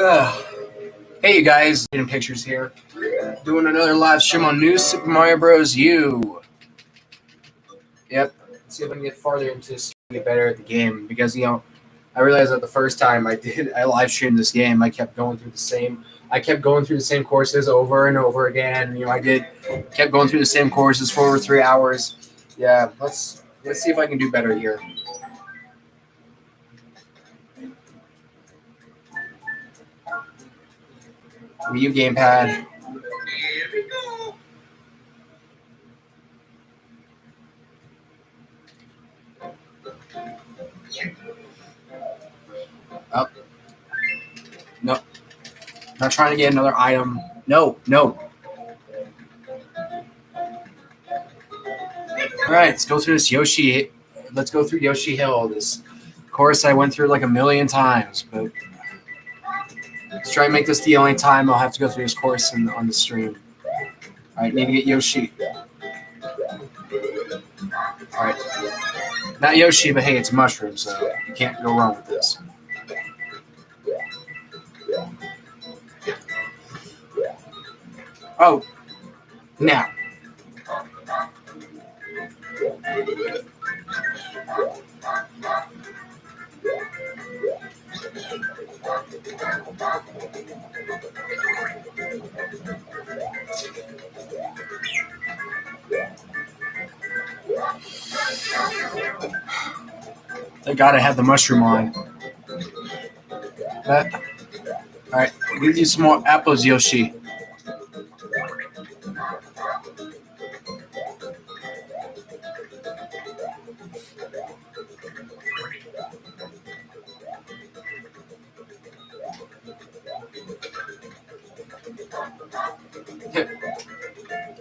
Ugh. Hey, you guys, taking pictures here. Doing another live stream on New Super Mario Bros. U. Yep. Let's see if I can get farther into this and get better at the game. Because, I realized that the first time I live streamed this game, I kept going through the same courses over and over again. Kept going through the same courses for over 3 hours. Yeah, let's see if I can do better here. Wii U gamepad. Here we go. Up. No. Not trying to get another item. No. Alright, let's go through this Yoshi. Let's go through Yoshi Hill. This course I went through like a million times, but let's try and make this the only time I'll have to go through this course on the stream. Alright, need to get Yoshi. Alright. Not Yoshi, but hey, it's a mushroom, so you can't go wrong with this. Oh. Now. Thank God I had the mushroom on. Alright, I'll give you some more apples, Yoshi.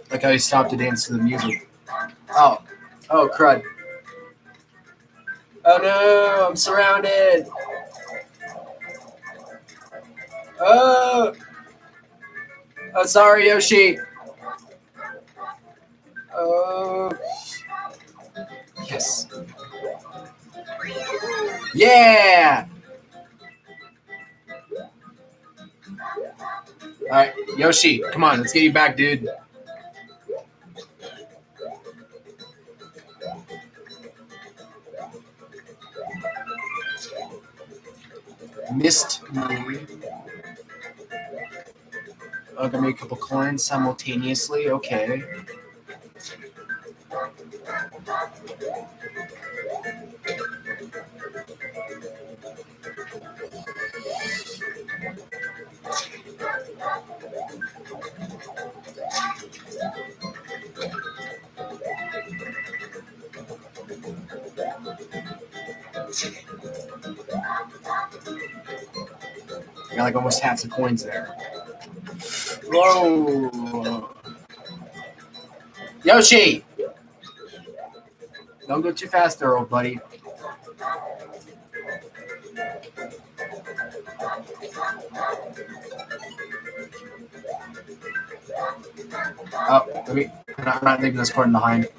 Like how he stopped to dance to the music. Oh, crud. Oh no, I'm surrounded. Oh, sorry, Yoshi. Oh, yes. Yeah. All right, Yoshi, come on, let's get you back, dude. Missed me. Oh, got me a couple coins simultaneously. Okay. I got like almost half the coins there. Whoa. Yoshi! Don't go too fast there, old buddy. Oh, I'm not leaving this coin behind.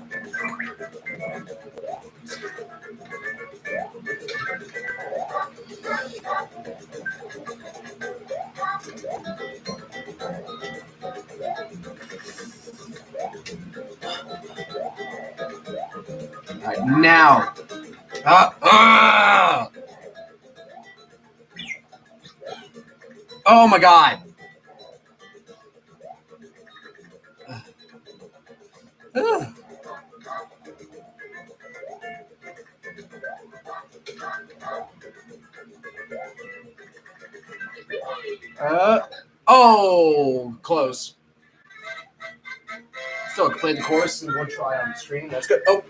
Alright, now. Oh my God. Close. Still played the course in one try on the stream. That's good. Oh.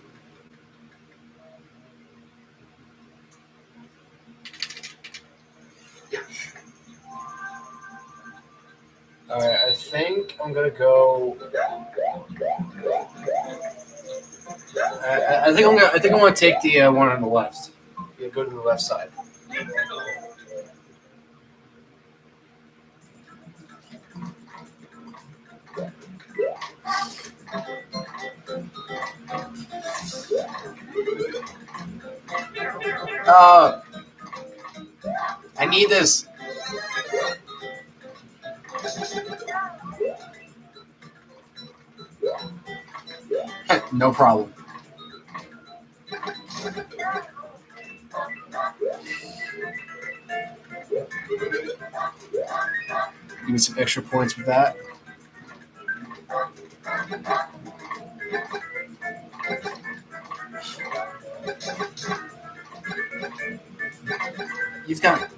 Alright, I think I'm gonna go. I think I'm gonna take the one on the left. Yeah, go to the left side. I need this. No problem. Give me some extra points with that. You've got.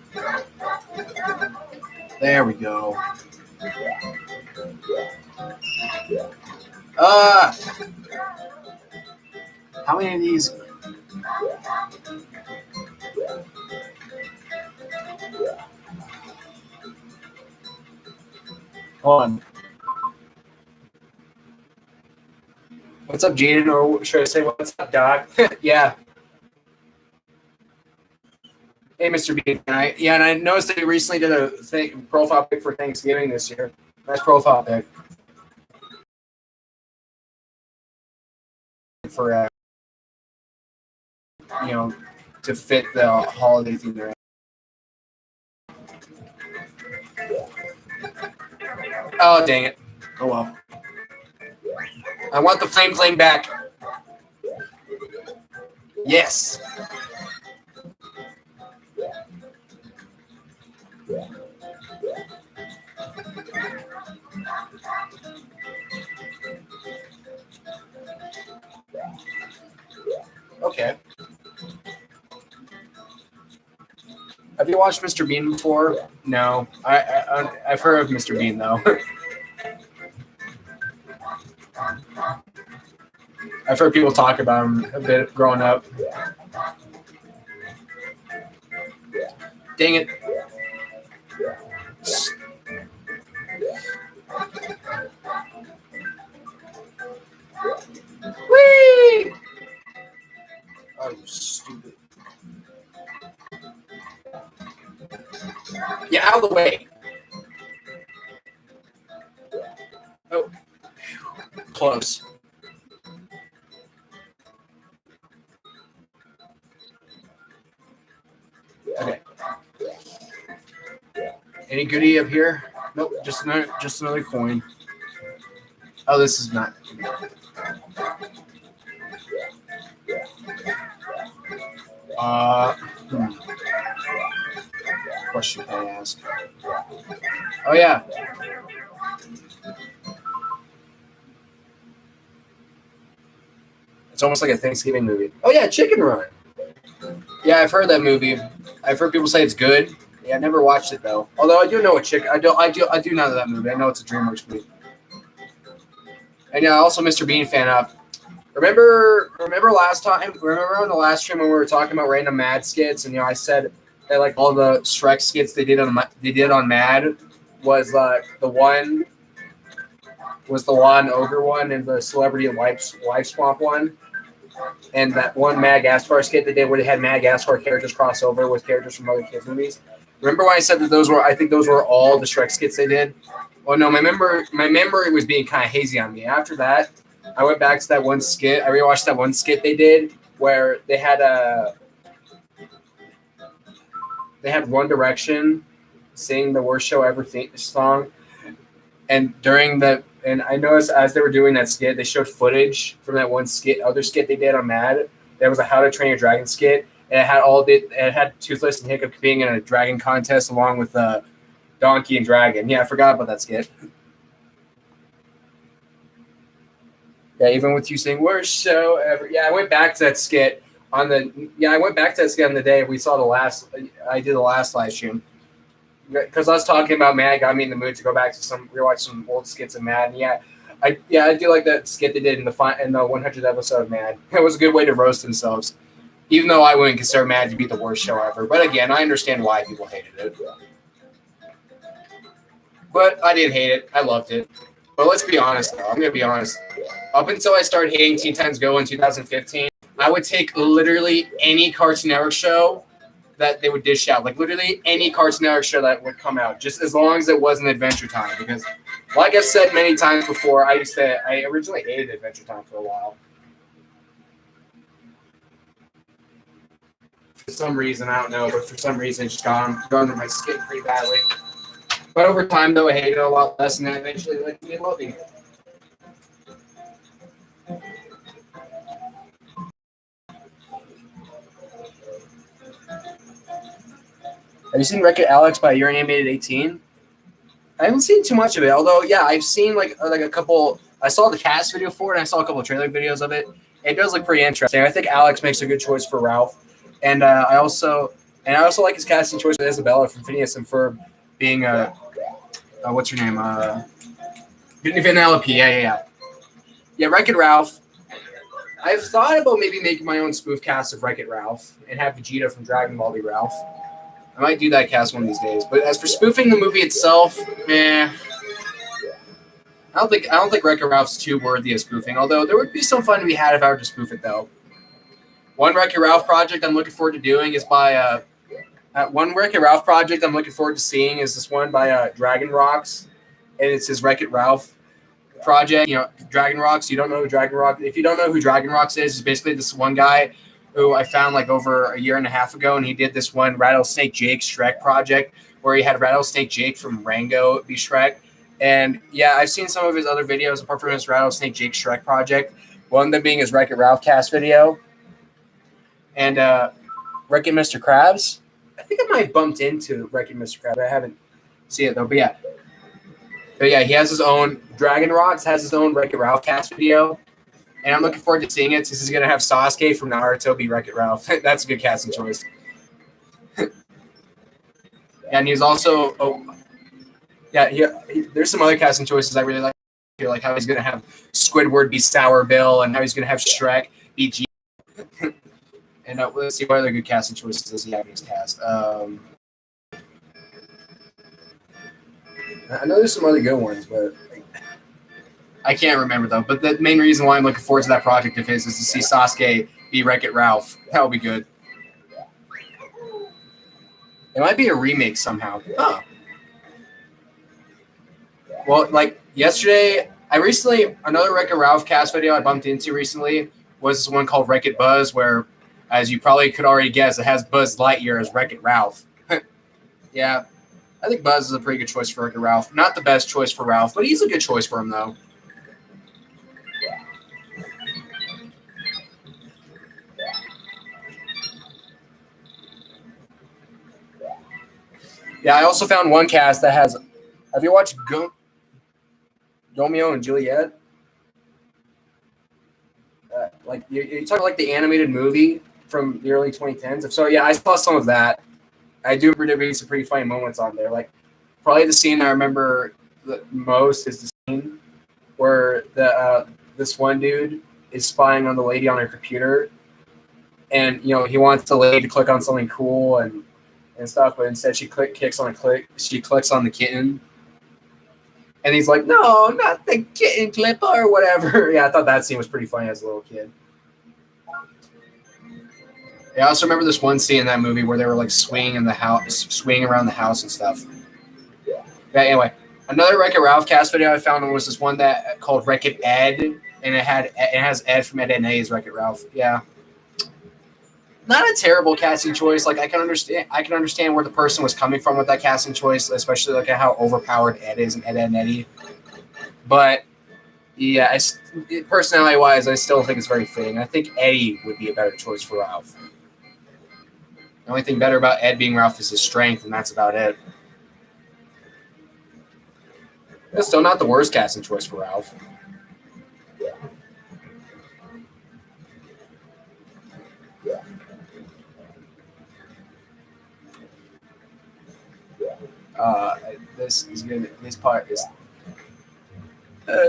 There we go. How many of these? Hold on. What's up, Jaden? Or should I say, what's up, Doc? Yeah. Hey, Mr. B. And I noticed that you recently did a profile pic for Thanksgiving this year. Nice profile pic. For, to fit the holiday theme there. Oh, dang it. Oh, well. I want the flame back. Yes. Okay. Have you watched Mr. Bean before? No. I've heard of Mr. Bean, though. I've heard people talk about him a bit growing up. Dang it. Whee! Oh, you stupid. Yeah, out of the way. Oh. Close. Okay. Any goodie up here? Nope, just another coin. Oh, this is not. Question can I ask? Oh yeah. It's almost like a Thanksgiving movie. Oh yeah, Chicken Run. Yeah, I've heard that movie. I've heard people say it's good. Yeah, I never watched it though. Although I do know what chicken. I do know that movie. I know it's a DreamWorks movie. And yeah, also Mr. Bean fan up. Remember last time? Remember on the last stream when we were talking about random Mad skits, and I said that like all the Shrek skits they did on Mad was the one ogre one and the celebrity life swamp one, and that one Madagascar skit they did where they had Madagascar characters cross over with characters from other kids movies. Remember when I said that I think those were all the Shrek skits they did? Well, no, my memory was being kind of hazy on me. After that, I went back to that one skit. I rewatched that one skit they did where they had One Direction sing the Worst Show Ever song, and I noticed as they were doing that skit, they showed footage from that one other skit they did on Mad. There was a How to Train Your Dragon skit, and it had Toothless and Hiccup being in a dragon contest along with Donkey and Dragon. Yeah, I forgot about that skit. Yeah, even with you saying worst show ever. Yeah, I went back to that skit on the day we saw I did the last live stream. Because us talking about Mad got me in the mood to go back to rewatch some old skits of Mad. And I do like that skit they did in the 100th episode of Mad. It was a good way to roast themselves. Even though I wouldn't consider Mad to be the worst show ever. But again, I understand why people hated it. But I didn't hate it. I loved it. But let's be honest, though. I'm going to be honest. Up until I started hating Teen Titans Go in 2015, I would take literally any Cartoon Network show that they would dish out. Like, literally any Cartoon Network show that would come out, just as long as it wasn't Adventure Time. Because, like I've said many times before, I originally hated Adventure Time for a while. For some reason, I don't know, but for some reason, it just got under my skin pretty badly. But over time, though, I hated it a lot less, and then eventually, like, me loving it. Have you seen Wreck-It Alex by Your Animated 18? I haven't seen too much of it, although yeah, I've seen like a couple. I saw the cast video for it, and I saw a couple of trailer videos of it. It does look pretty interesting. I think Alex makes a good choice for Ralph, and I also like his casting choice with Isabella from Phineas and Ferb being what's her name? Vanellope. Yeah. Wreck-It Ralph. I've thought about maybe making my own spoof cast of Wreck-It Ralph and have Vegeta from Dragon Ball be Ralph. I might do that cast one of these days. But as for spoofing the movie itself, I don't think Wreck-It Ralph's too worthy of spoofing. Although there would be some fun to be had if I were to spoof it, though. One Wreck-It Ralph project I'm looking forward to doing is by one Wreck-It Ralph project I'm looking forward to seeing is this one by Dragon Rocks, and it's his Wreck-It Ralph project. You know, Dragon Rocks. You don't know who Dragon Rocks? If you don't know who Dragon Rocks is, he's basically this one guy who I found like over a year and a half ago, and he did this one Rattlesnake Jake Shrek project where he had Rattlesnake Jake from Rango be Shrek. And yeah, I've seen some of his other videos apart from his Rattlesnake Jake Shrek project. One of them being his Wreck-It Ralph cast video. And Wreck-It Mr. Krabs. I think I might have bumped into Wreck-It Mr. Krabs. I haven't seen it though, but yeah, he has his own Dragon Rocks has his own Wreck-It Ralph cast video. And I'm looking forward to seeing it since he's going to have Sasuke from Naruto be Wreck-It Ralph. That's a good casting choice. And he's also, there's some other casting choices I really like. I feel like how he's going to have Squidward be Sour Bill and how he's going to have Shrek be G. And let's see what other good casting choices does he have in his cast. I know there's some other good ones, but I can't remember though. But the main reason why I'm looking forward to that project of his is to see Sasuke be Wreck-It Ralph. That would be good. It might be a remake somehow. Huh. Well, like yesterday, another Wreck-It Ralph cast video I bumped into recently was this one called Wreck-It Buzz, where, as you probably could already guess, it has Buzz Lightyear as Wreck-It Ralph. Yeah, I think Buzz is a pretty good choice for Wreck-It Ralph. Not the best choice for Ralph, but he's a good choice for him, though. Yeah, I also found one cast that has. Have you watched Romeo and Juliet? Like you talking like the animated movie from the early 2010s. If so, yeah, I saw some of that. I do remember some pretty funny moments on there. Like probably the scene I remember the most is the scene where this one dude is spying on the lady on her computer, and he wants the lady to click on something cool and stuff, but instead she clicks on the kitten. And he's like, no, not the kitten clipper or whatever. Yeah, I thought that scene was pretty funny as a little kid. Yeah, I also remember this one scene in that movie where they were like swinging around the house and stuff. Yeah, anyway, another Wreck-It Ralph cast video I found was this one that called Wreck-It Ed, and it has Ed from Ed, Edd n Eddy's Wreck-It Ralph. Yeah. Not a terrible casting choice. Like I can understand where the person was coming from with that casting choice, especially like how overpowered Ed is in Ed, Edd n Eddy. But yeah, personality-wise, I still think it's very fitting. I think Eddie would be a better choice for Ralph. The only thing better about Ed being Ralph is his strength, and that's about it. It's still not the worst casting choice for Ralph.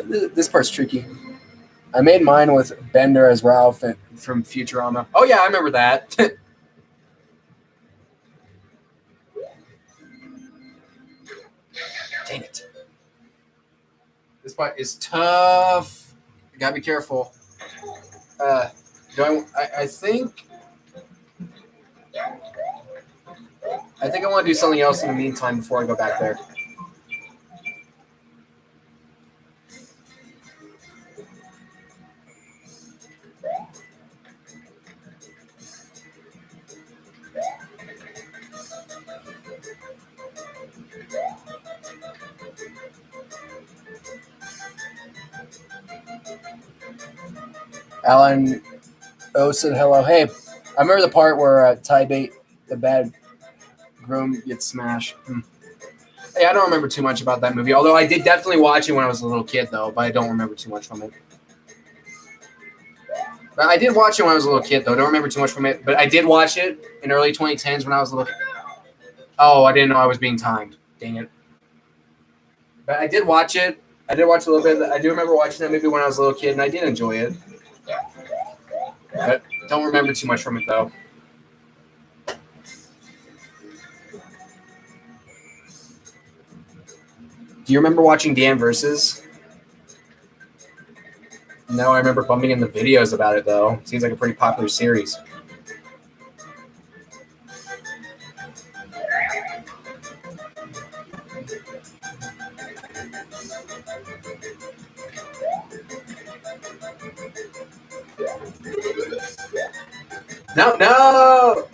This part's tricky. I made mine with Bender as Ralph from Futurama. Oh yeah, I remember that. Dang it! This part is tough. You gotta be careful. I think I want to do something else in the meantime before I go back there. Alan O said hello. Hey, I remember the part where Ty Bate, the bad Groom gets smashed. Yeah, I don't remember too much about that movie. Although I did definitely watch it when I was a little kid, though. But I don't remember too much from it. But I did watch it when I was a little kid, though. I don't remember too much from it. But I did watch it in early 2010s when I was a little. Oh, I didn't know I was being timed. Dang it. But I did watch it. I did watch a little bit. I do remember watching that movie when I was a little kid, and I did enjoy it. But don't remember too much from it, though. Do you remember watching Dan Versus? No, I remember bumping in the videos about it, though. Seems like a pretty popular series. No!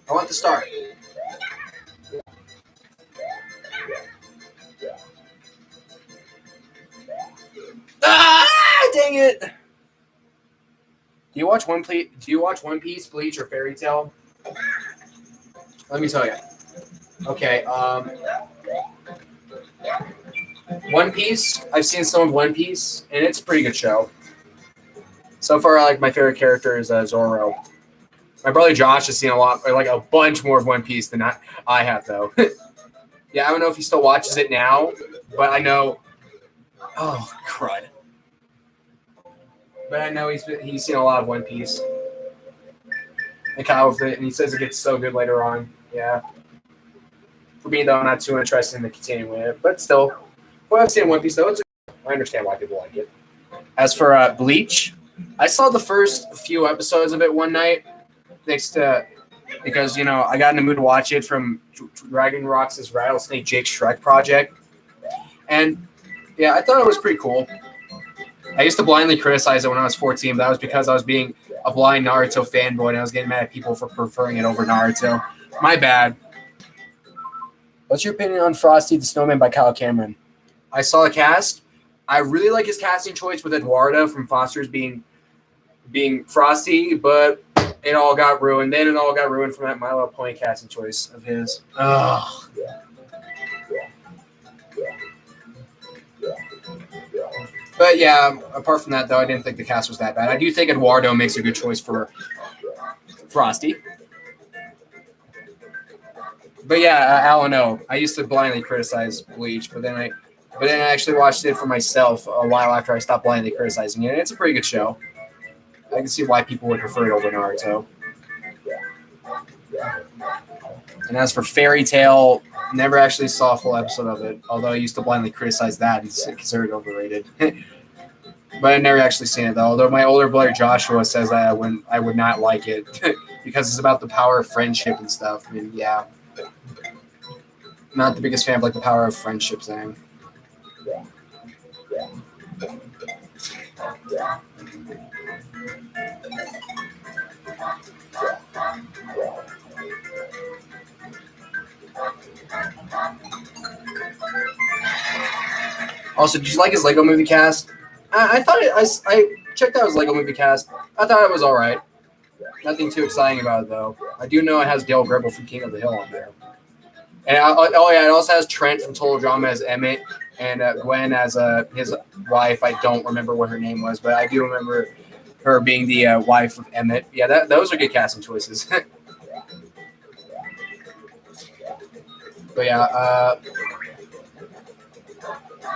I want the start. Dang it! Do you watch One Piece, Bleach, or Fairy Tail? Let me tell you. Okay, One Piece. I've seen some of One Piece, and it's a pretty good show. So far, my favorite character is Zoro. My brother Josh has seen a bunch more of One Piece than I have, though. Yeah, I don't know if he still watches it now, but I know. Oh, crud. But I know he's seen a lot of One Piece. And Kyle with it, and he says it gets so good later on. Yeah. For me, though, I'm not too interested in the continuing with it. But still, what I've seen One Piece, though, I understand why people like it. As for Bleach, I saw the first few episodes of it one night. Because, I got in the mood to watch it from Dragon Rock's Rattlesnake Jake Shrek project. And, yeah, I thought it was pretty cool. I used to blindly criticize it when I was 14, but that was because I was being a blind Naruto fanboy and I was getting mad at people for preferring it over Naruto. My bad. What's your opinion on Frosty the Snowman by Kyle Cameron? I saw the cast. I really like his casting choice with Eduardo from Foster's being Frosty, but it all got ruined. Then it all got ruined from that My Little Pony casting choice of his. Ugh. But yeah, apart from that, though, I didn't think the cast was that bad. I do think Eduardo makes a good choice for Frosty. But yeah, I don't know. I used to blindly criticize Bleach, but then I actually watched it for myself a while after I stopped blindly criticizing it. And it's a pretty good show. I can see why people would prefer it over Naruto. And as for Fairy Tail, never actually saw a full episode of it, although I used to blindly criticize that and consider it overrated. But I've never actually seen it, though. Although my older brother Joshua says that I would not like it because it's about the power of friendship and stuff. I mean, yeah. Not the biggest fan of the power of friendship thing. Also, did you like his Lego Movie cast? I thought I checked out his Lego Movie cast. I thought it was all right. Nothing too exciting about it, though. I do know it has Dale Gribble from King of the Hill on there. And it also has Trent from Total Drama as Emmett and Gwen as his wife. I don't remember what her name was, but I do remember her being the wife of Emmett. Yeah, those are good casting choices. But yeah,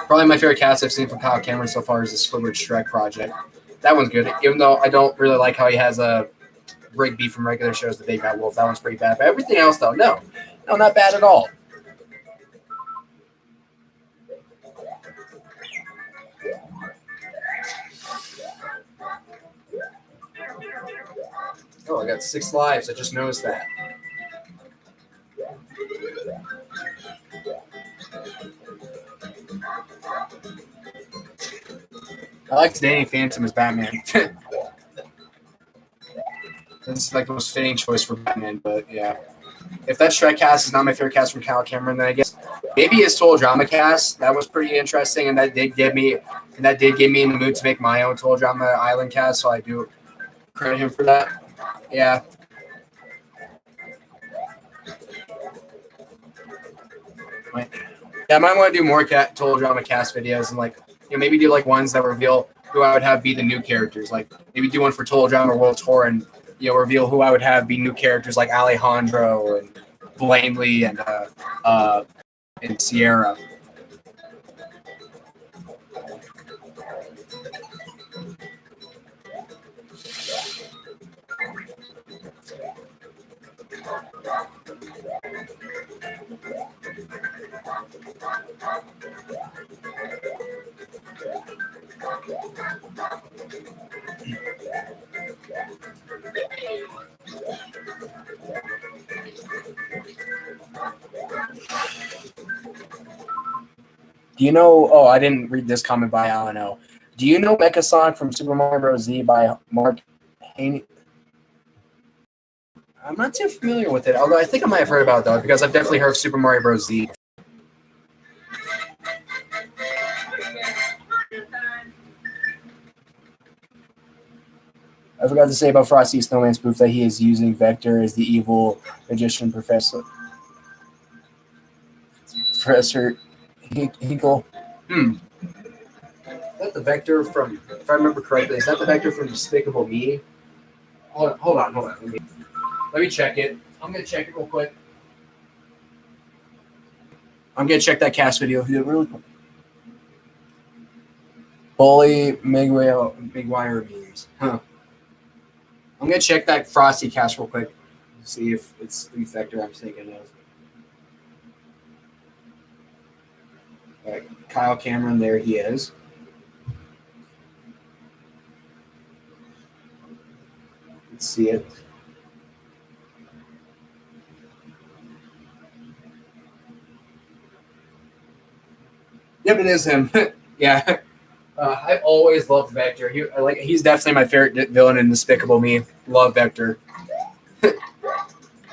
probably my favorite cast I've seen from Kyle Cameron so far is the Squidward Shrek project. That one's good, even though I don't really like how he has a Rigby from regular shows, The Big Bad Wolf. That one's pretty bad. But everything else, though, no, not bad at all. Oh, I got 6 lives. I just noticed that. I like Danny Phantom as Batman. This is the most fitting choice for Batman, but yeah. If that Shrek cast is not my favorite cast from Kyle Cameron, then I guess maybe his Total Drama cast. That was pretty interesting, and that did get me in the mood to make my own Total Drama Island cast, so I do credit him for that. Yeah. Yeah, I might want to do more Total Drama cast videos and maybe do like ones that reveal who I would have be the new characters. Like maybe do one for Total Drama World Tour and reveal who I would have be new characters like Alejandro and Blanley and Sierra. Do you know? Oh, I didn't read this comment by Alano. Do you know Mecha Sonic from Super Mario Bros. Z by Mark Haney? I'm not too familiar with it, although I think I might have heard about it though, because I've definitely heard of Super Mario Bros. Z. I forgot to say about Frosty Snowman's spoof that he is using Vector as the evil magician Professor Hinkle. Is that the Vector from, if I remember correctly, is that the Vector from Despicable Me? Hold on. Let me check it. I'm going to check it real quick. I'm going to check that cast video really quick. Bully Maguire memes. Huh. I'm going to check that Frosty cast real quick to see if it's the Vector I'm thinking of. All right, Kyle Cameron, there he is. Let's see it. Yep, it is him. Yeah. I've always loved Vector. He's definitely my favorite villain in Despicable Me. Love Vector.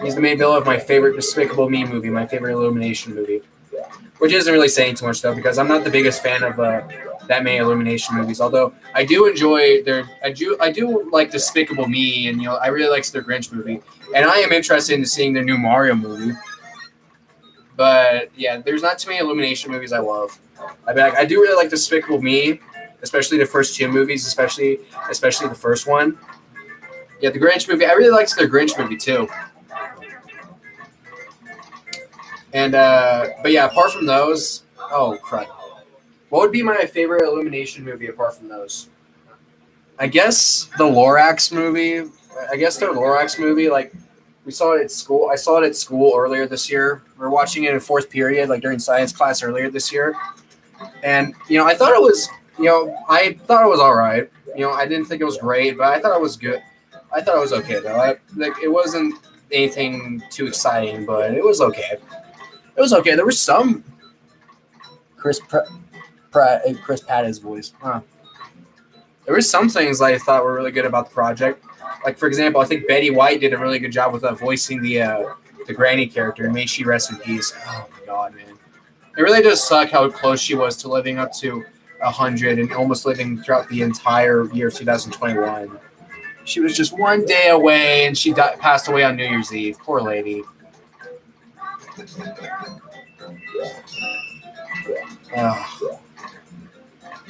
He's the main villain of my favorite Despicable Me movie, my favorite Illumination movie. Which isn't really saying too much though, because I'm not the biggest fan of that many Illumination movies. Although I do enjoy I do like Despicable Me, and I really like their Grinch movie, and I am interested in seeing their new Mario movie. But yeah, there's not too many Illumination movies I love. I do really like Despicable Me, especially the first two movies, especially the first one. Yeah, the Grinch movie. I really liked their Grinch movie too. And but yeah, apart from those, oh crud. What would be my favorite Illumination movie apart from those? I guess the Lorax movie. I guess their Lorax movie, like we saw it at school. I saw it at school earlier this year. We were watching it in fourth period, like during science class earlier this year. And I thought it was, all right. I didn't think it was great, but I thought it was good. I thought it was okay though. It wasn't anything too exciting, but it was okay. It was okay. There was some Chris Pratt's voice. Huh. There were some things I thought were really good about the project. Like for example, I think Betty White did a really good job with voicing the Granny character. May she rest in peace. Oh my god, man! It really does suck how close she was to living up to 100 and almost living throughout the entire year of 2021. She was just one day away, and she passed away on New Year's Eve. Poor lady.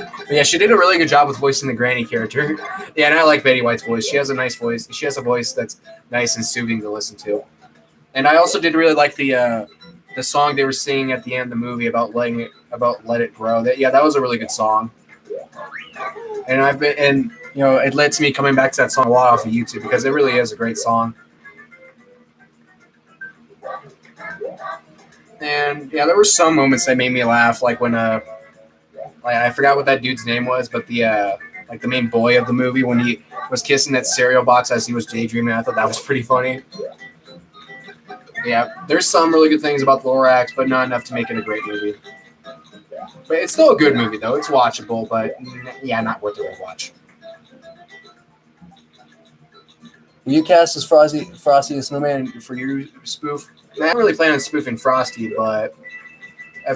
But yeah, she did a really good job with voicing the Granny character. Yeah, and I like Betty White's voice. She has a nice voice. She has a voice that's nice and soothing to listen to. And I also did really like the song they were singing at the end of the movie about Let It Grow. That was a really good song. And it led to me coming back to that song a lot off of YouTube because it really is a great song. And yeah, there were some moments that made me laugh, like when I forgot what that dude's name was, but the main boy of the movie, when he was kissing that cereal box as he was daydreaming. I thought that was pretty funny. Yeah, there's some really good things about the Lorax, but not enough to make it a great movie. But it's still a good movie, though. It's watchable, but yeah, not worth the watch. Will you cast as Frosty the Snowman for your spoof? I'm not really planning on spoofing Frosty, but I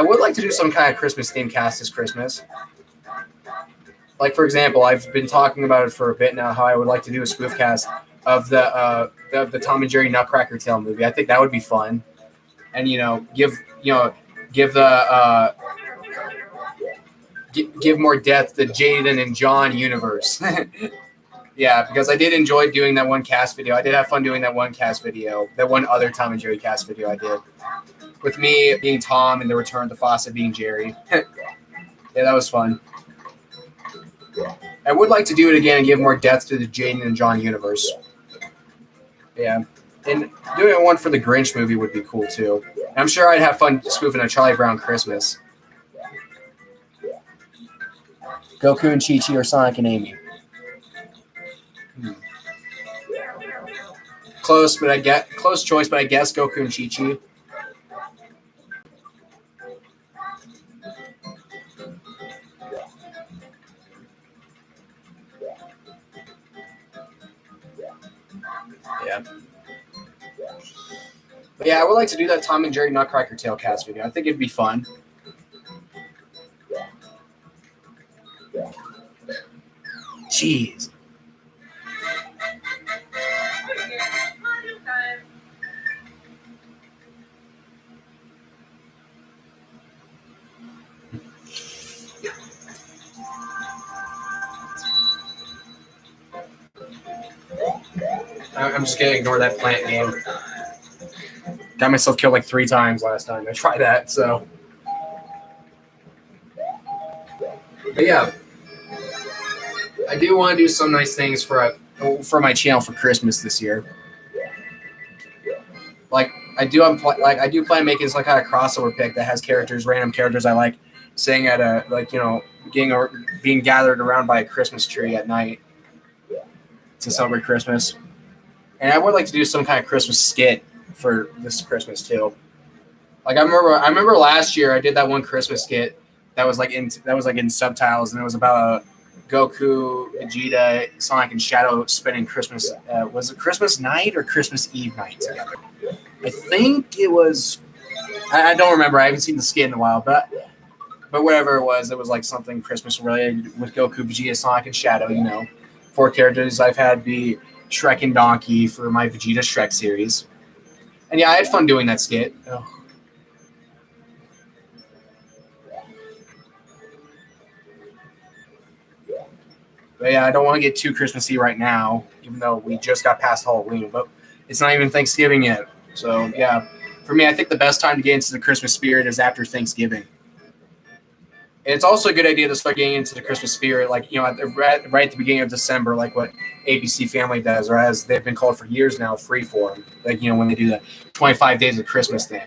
would like to do some kind of Christmas theme cast this Christmas. Like for example, I've been talking about it for a bit now. How I would like to do a spoof cast of the Tom and Jerry Nutcracker Tale movie. I think that would be fun. and give the give more depth to Jaden and John universe. Yeah, because I did enjoy doing that one cast video. I did have fun doing that one cast video, that one other Tom and Jerry cast video I did, with me being Tom and the Return to Fawcett being Jerry. Yeah, that was fun. I would like to do it again and give more depth to the Jaden and John universe. Yeah, and doing one for the Grinch movie would be cool too. And I'm sure I'd have fun spoofing a Charlie Brown Christmas. Goku and Chi-Chi or Sonic and Amy. Close choice, but I guess Goku and Chi-Chi. Yeah. But yeah, I would like to do that Tom and Jerry Nutcracker Tale cast video. I think it'd be fun. Jeez. I'm just gonna ignore that plant game. Got myself killed like 3 times last time I tried that, so. But yeah, I do want to do some nice things for my channel for Christmas this year. Like I do plan making some kind of crossover pick that has random characters I like, saying at being gathered around by a Christmas tree at night to celebrate Christmas. And I would like to do some kind of Christmas skit for this Christmas too. Like I remember last year I did that one Christmas skit that was like in subtitles, and it was about Goku, Vegeta, Sonic, and Shadow spending Christmas. Was it Christmas night or Christmas Eve night together? I think it was. I don't remember. I haven't seen the skit in a while, but whatever it was like something Christmas related with Goku, Vegeta, Sonic, and Shadow. 4 characters I've had be Shrek and Donkey for my Vegeta Shrek series. And yeah, I had fun doing that skit. Oh. But yeah, I don't want to get too Christmassy right now, even though we just got past Halloween, but it's not even Thanksgiving yet. So yeah, for me, I think the best time to get into the Christmas spirit is after Thanksgiving. And it's also a good idea to start getting into the Christmas spirit, like, right at the beginning of December, like what ABC Family does, or as they've been called for years now, Freeform. Like, when they do the 25 days of Christmas thing.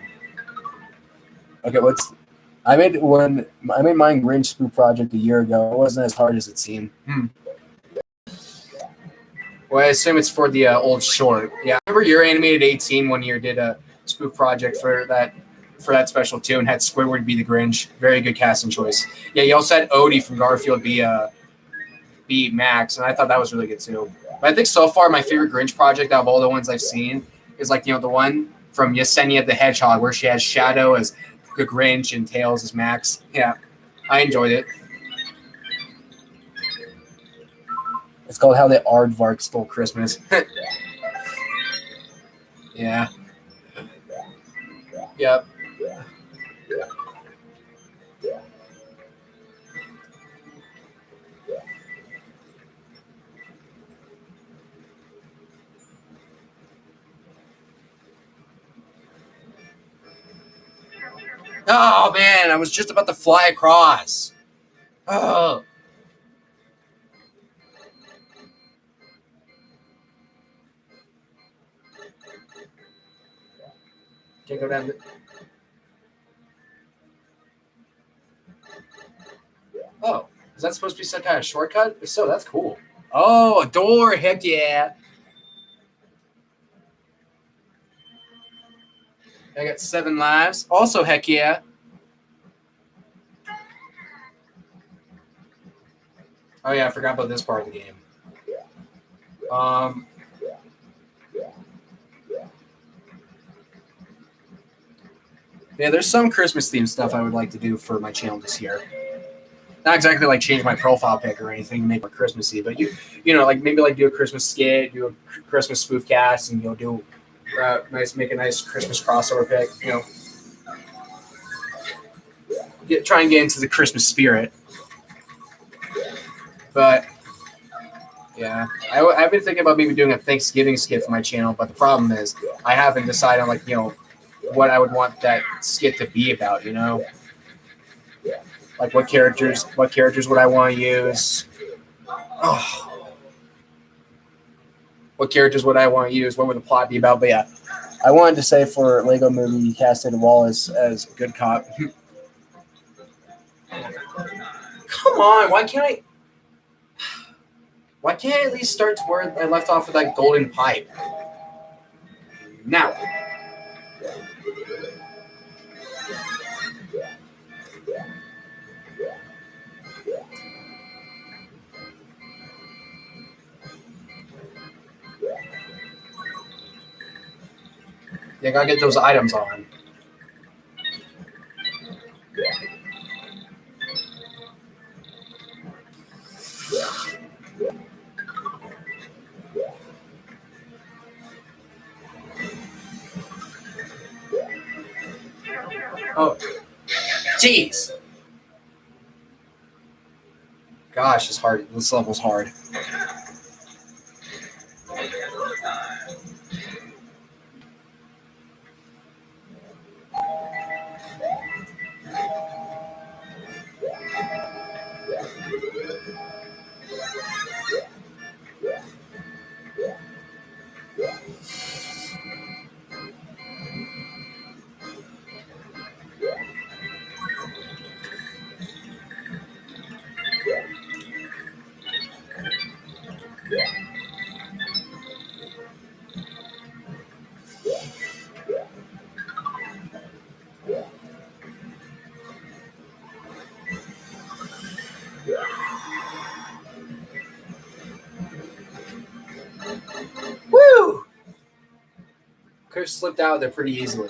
Okay, I made mine Grinch Spoof Project a year ago. It wasn't as hard as it seemed. Well, I assume it's for the old short. Yeah, I remember your Animated 18 one year did a spoof project for that special too, and had Squidward be the Grinch. Very good casting choice. Yeah, you also had Odie from Garfield be Max, and I thought that was really good too. But I think so far my favorite Grinch project out of all the ones I've seen is the one from Yesenia the Hedgehog, where she has Shadow as the Grinch and Tails as Max. Yeah, I enjoyed it. It's called How the Aardvark Stole Christmas. Yeah. Yep. Oh man, I was just about to fly across. Oh. Can't go down. Oh, is that supposed to be some kind of shortcut? If so, that's cool. Oh, a door. Heck yeah. I got 7 lives. Also, heck yeah. Oh, yeah, I forgot about this part of the game. Yeah, there's some Christmas-themed stuff I would like to do for my channel this year. Not exactly like change my profile pic or anything to make it Christmassy, but maybe do a Christmas skit, do a Christmas spoof cast, and do Nice, make a nice Christmas crossover pick. Try and get into the Christmas spirit. But yeah, I've been thinking about maybe doing a Thanksgiving skit for my channel, but the problem is I haven't decided on what I would want that skit to be about. Like what characters would I want to use? Oh, what characters would I want to use? What would the plot be about? But yeah, I wanted to say for Lego Movie, you casted Wallace as good cop. Come on, why can't I? Why can't I at least start to where I left off with that golden pipe? Now. Yeah, gotta get those items on. Oh, jeez. Gosh, it's hard. This level's hard. Woo! Could have slipped out there pretty easily.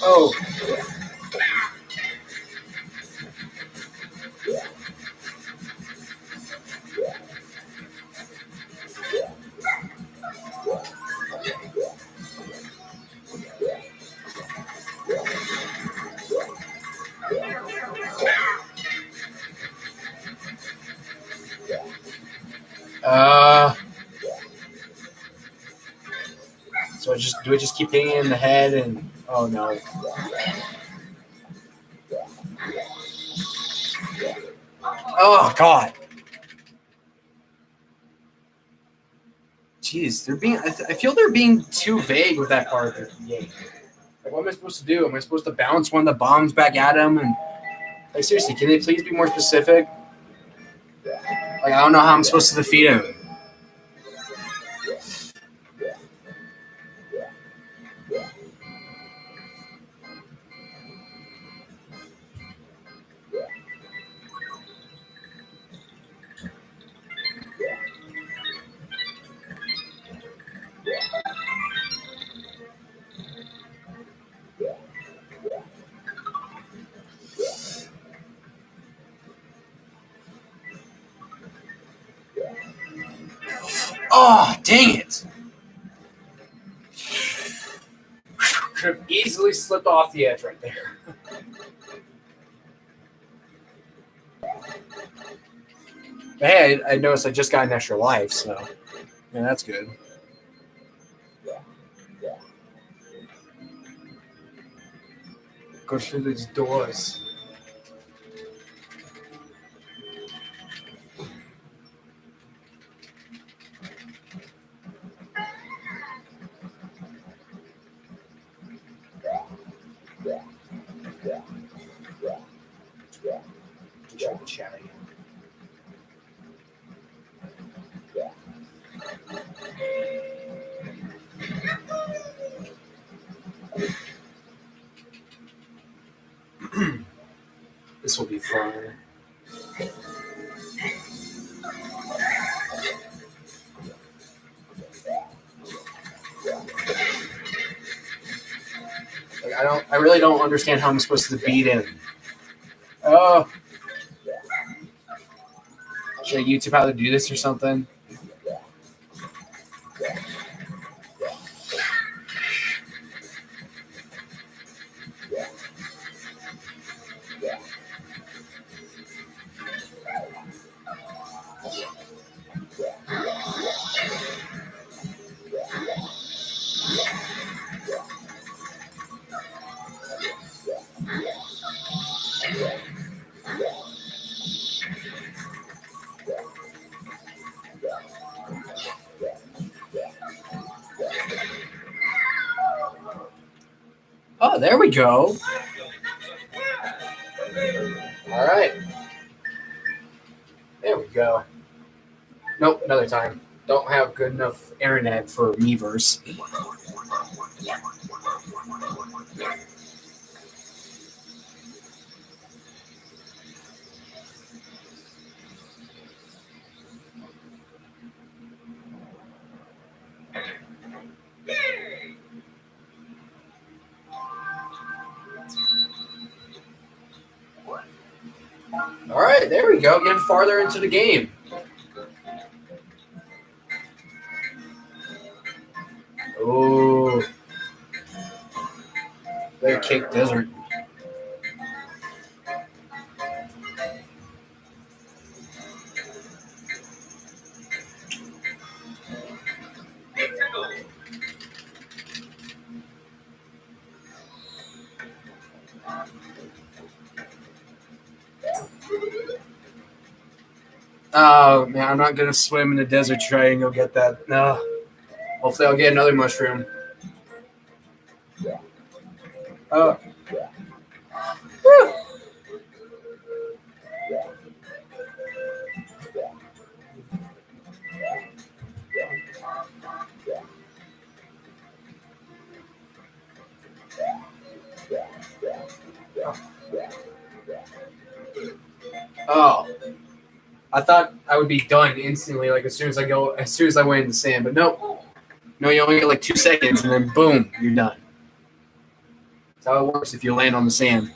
Oh. So do I just keep hitting it in the head and oh no. Oh god. Jeez, I feel they're being too vague with that part of the game. Like, what am I supposed to do? Am I supposed to bounce one of the bombs back at him? And like, seriously, can they please be more specific? Like, I don't know how I'm supposed to defeat him. Oh, dang it! Could have easily slipped off the edge right there. But hey, I noticed I just got an extra life, so yeah, that's good. Go through these doors. Check the chat again. This will be fun. Like, I really don't understand how I'm supposed to beat him. Oh. Should I YouTube how to do this or something? Oh, there we go. All right. There we go. Nope, another time. Don't have good enough internet for Miiverse. All right, there we go. Getting farther into the game. Oh, Layer Cake Desert. Oh man, I'm not gonna swim in the desert triangle. Get that? No. Hopefully, I'll get another mushroom. Oh. Woo. Oh. I thought I would be done instantly, like as soon as I went in the sand, but nope. No, you only get like 2 seconds, and then boom, you're done. That's how it works if you land on the sand.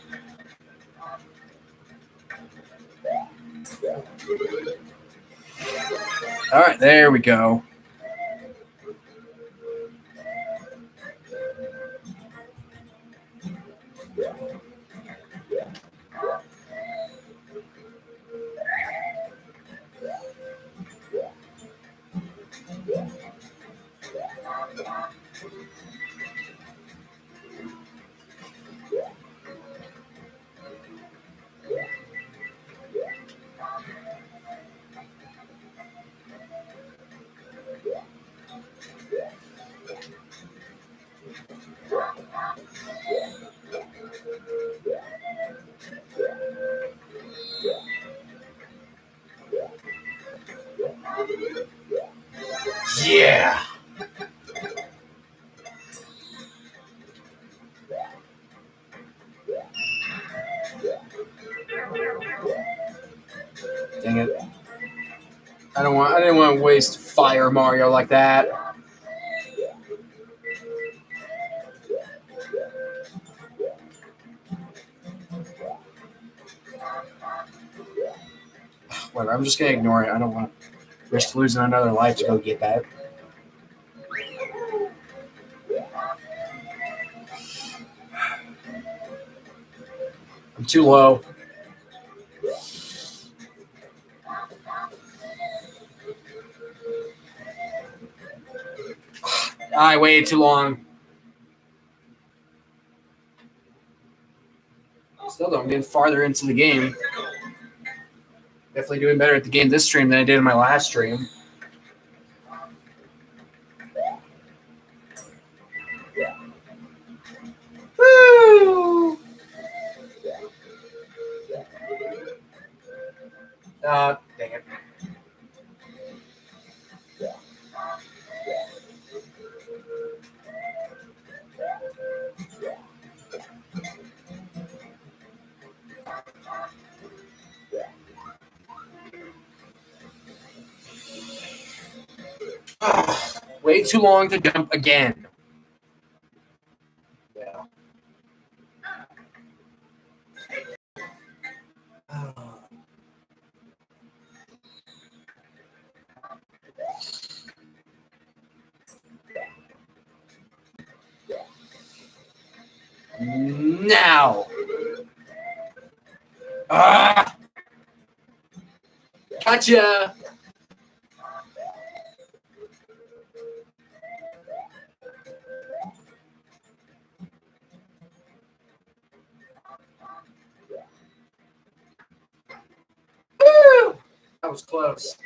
All right, there we go. Yeah. Dang it. I didn't want to waste Fire Mario like that. Whatever, I'm just gonna ignore it. I don't want to risk losing another life to go get that. I'm too low. I waited too long. Still though, I'm getting farther into the game. Definitely doing better at the game this stream than I did in my last stream. Woo! Dang it. Way too long to jump again. Yeah. Now. Gotcha. Woo! That was close.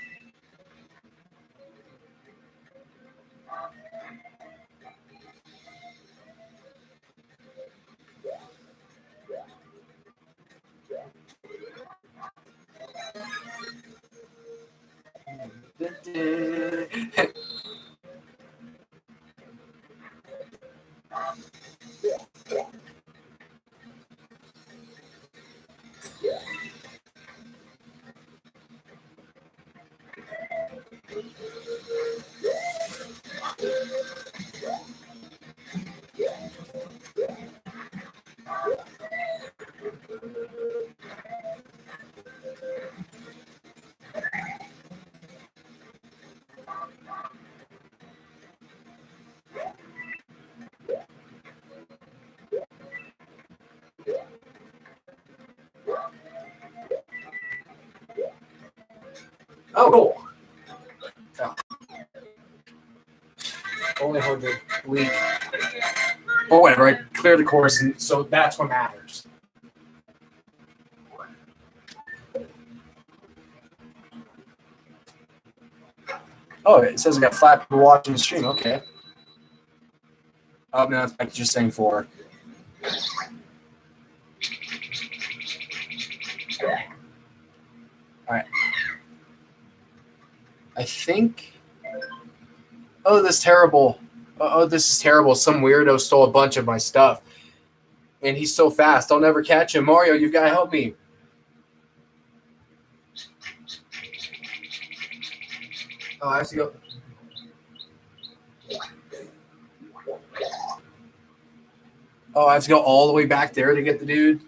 Oh, cool. Oh. Only 100 week. Oh, whatever. I cleared the course, and so that's what matters. Oh, it says I got 5 people watching the stream. Okay. Oh, no, it's like just saying 4. All right. I think. Oh, this is terrible. Some weirdo stole a bunch of my stuff. And he's so fast. I'll never catch him. Mario, you've got to help me. Oh, I have to go. Oh, I have to go all the way back there to get the dude.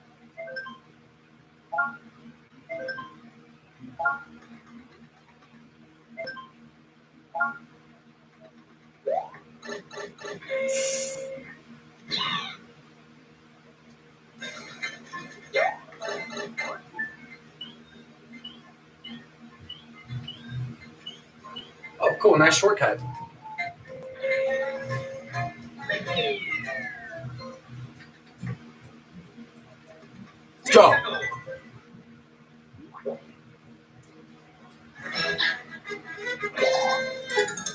Oh, cool. Nice shortcut. Let's go.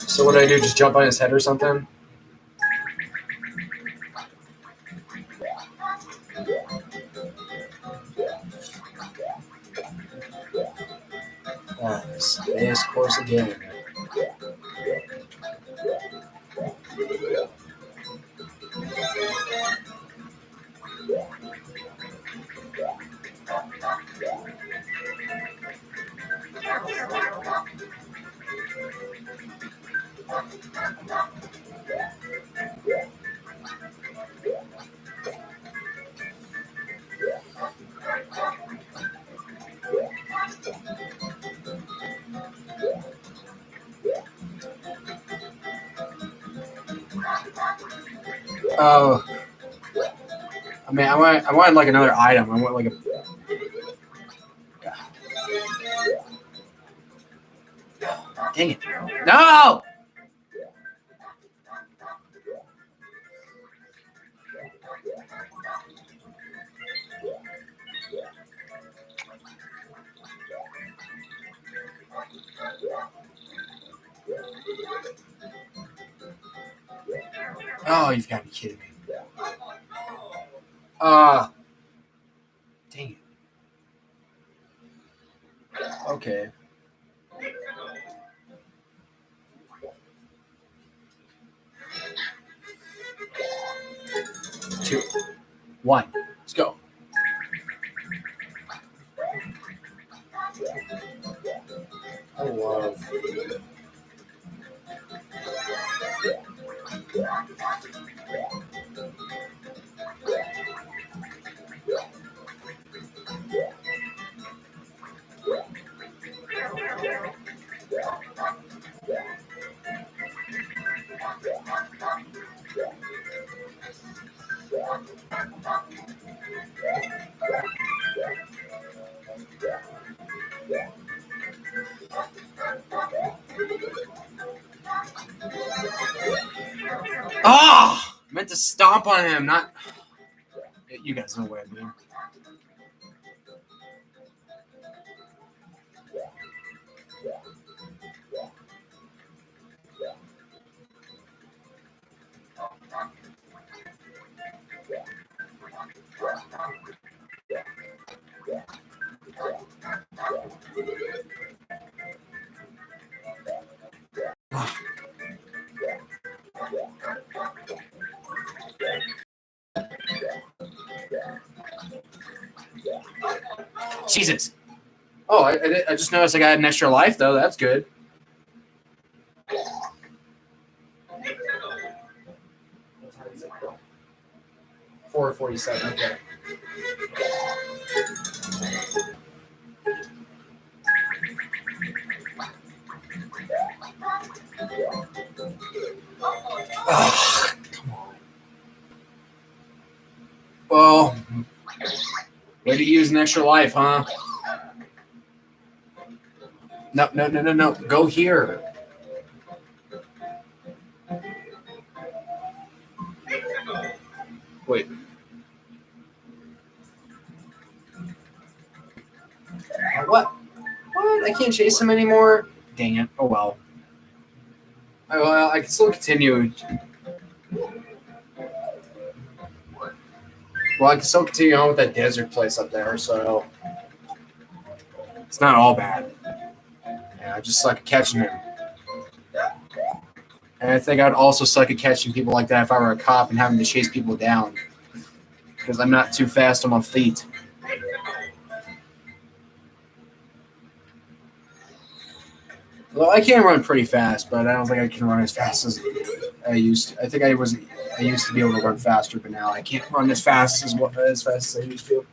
So what do I do? Just jump on his head or something? This course again. Oh, I mean, I wanted like another item. I want like a. Dang it! No. Oh, you've got to be kidding me. Ah, dang it. Okay. 2, 1. Let's go. I love. Ah! I meant to stomp on him, not. You guys know what I mean. Jesus. Oh, I just noticed I got an extra life, though. That's good. What time is it? 4:47. Okay. Ugh, come on. Well, way to use an extra life, huh? No, no, no, no, no. Go here. Wait. What? What? I can't chase him anymore? Dang it. Oh, well. Well, I can still continue. Well, I can still continue on with that desert place up there, so it's not all bad. Yeah, I just suck at catching him. And I think I'd also suck at catching people like that if I were a cop and having to chase people down. Because I'm not too fast on my feet. Well, I can run pretty fast, but I don't think I can run as fast as I used to. I think I used to be able to run faster, but now I can't run as fast as I used to.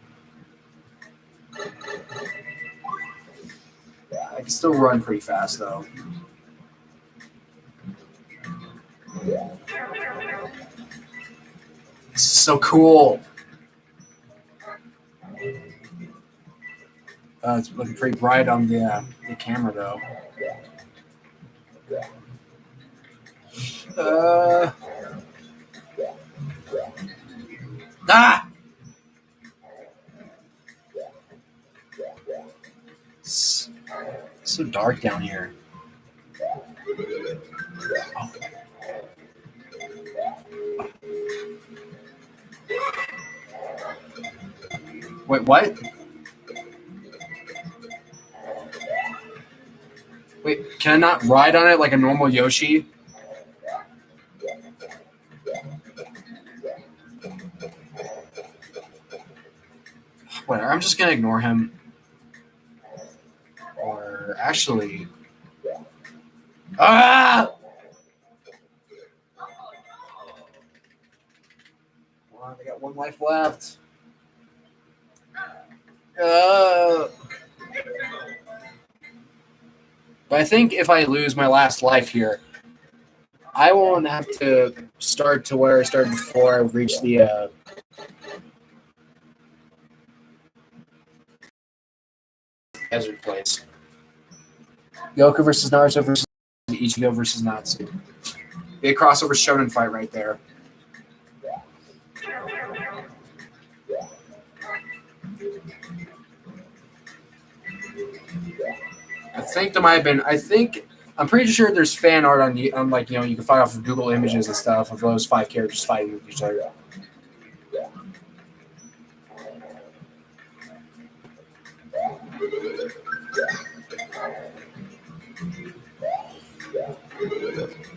Yeah, I can still run pretty fast though. This is so cool. It's looking pretty bright on the camera though. Ah! It's so dark down here. Oh. Wait, what? Wait, can I not ride on it like a normal Yoshi? Whatever, I'm just gonna ignore him. Or actually, ah! Well, I got one life left. But I think if I lose my last life here, I won't have to start to where I started before I reach the desert place. Goku versus Naruto versus Ichigo versus Natsu. Be a crossover shonen fight right there. I think there might have been. I think I'm pretty sure there's fan art on like you can find off of Google Images and stuff of those 5 characters fighting with each other.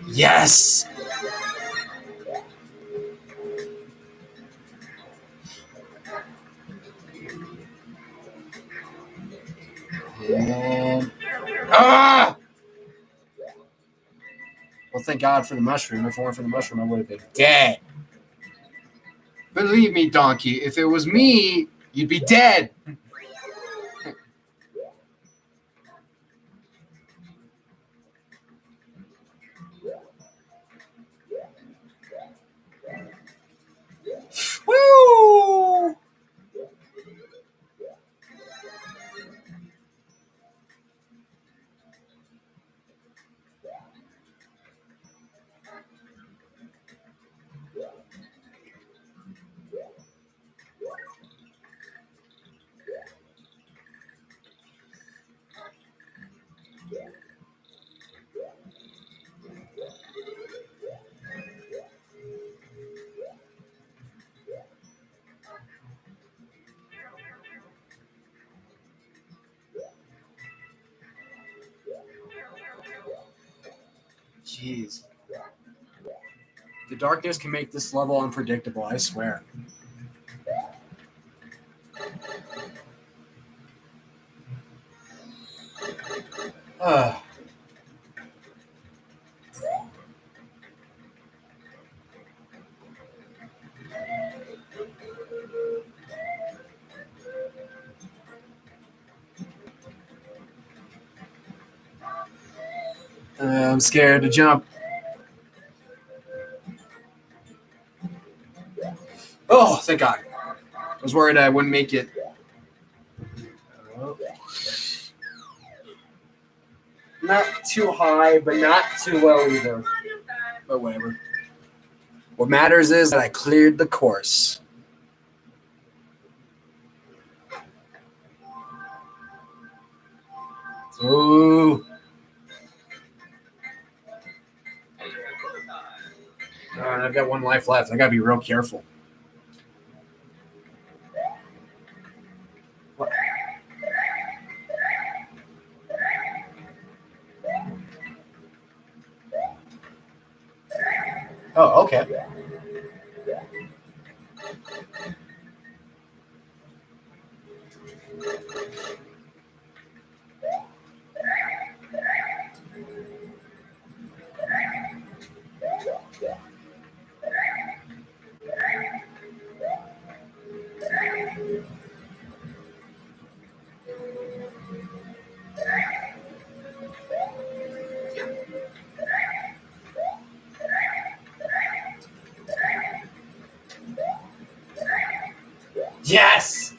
Yes. And well, thank God for the mushroom. If it weren't for the mushroom, I would have been dead. Believe me, Donkey, if it was me, you'd be dead. Woo! Jeez. The darkness can make this level unpredictable, I swear. I'm scared to jump. Oh, thank God. I was worried I wouldn't make it. Not too high, but not too low either. But whatever. What matters is that I cleared the course. Ooh. Alright, I've got 1 life left. I gotta be real careful. What? Oh, okay. Yes!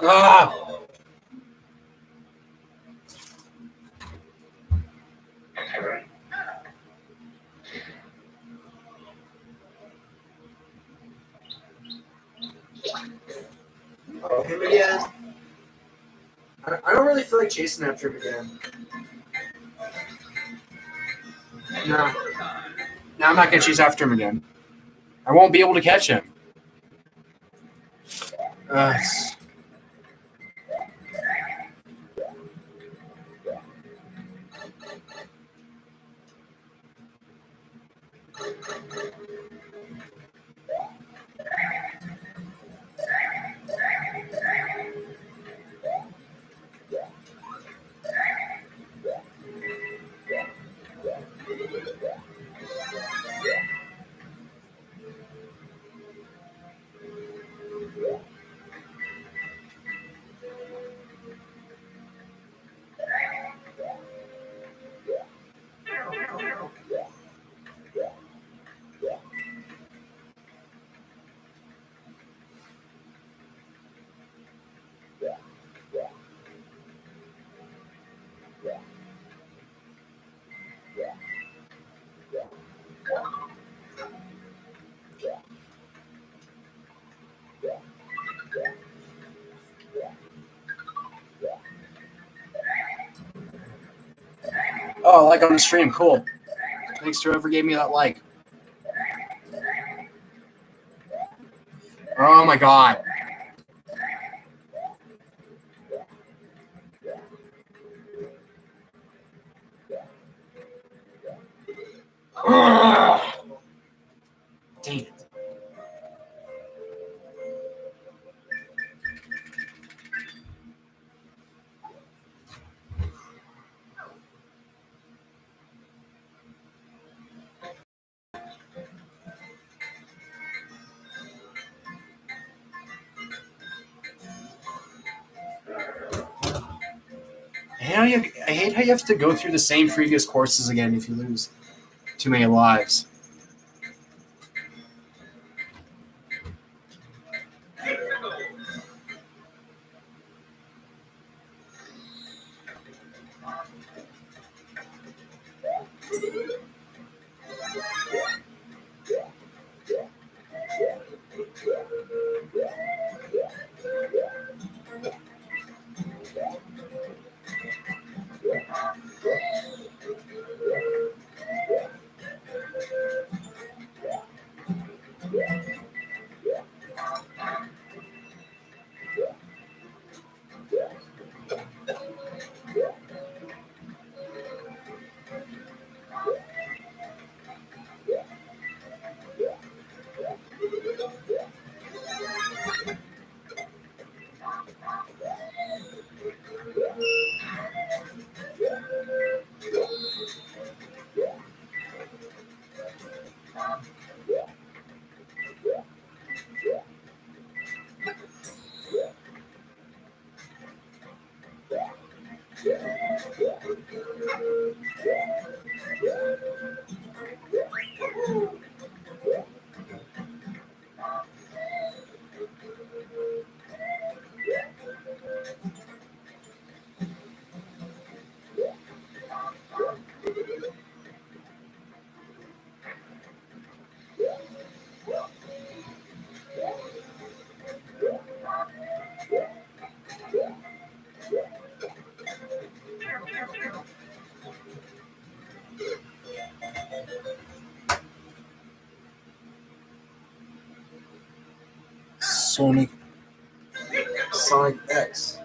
Ah! him again. I don't really feel like chasing after him again. No. No, I'm not gonna chase after him again. I won't be able to catch him. It's- Oh, like on the stream, cool. Thanks to whoever gave me that like. Oh my god. Ugh. Dang it. I hate how you have to go through the same previous courses again if you lose too many lives. Sonic X.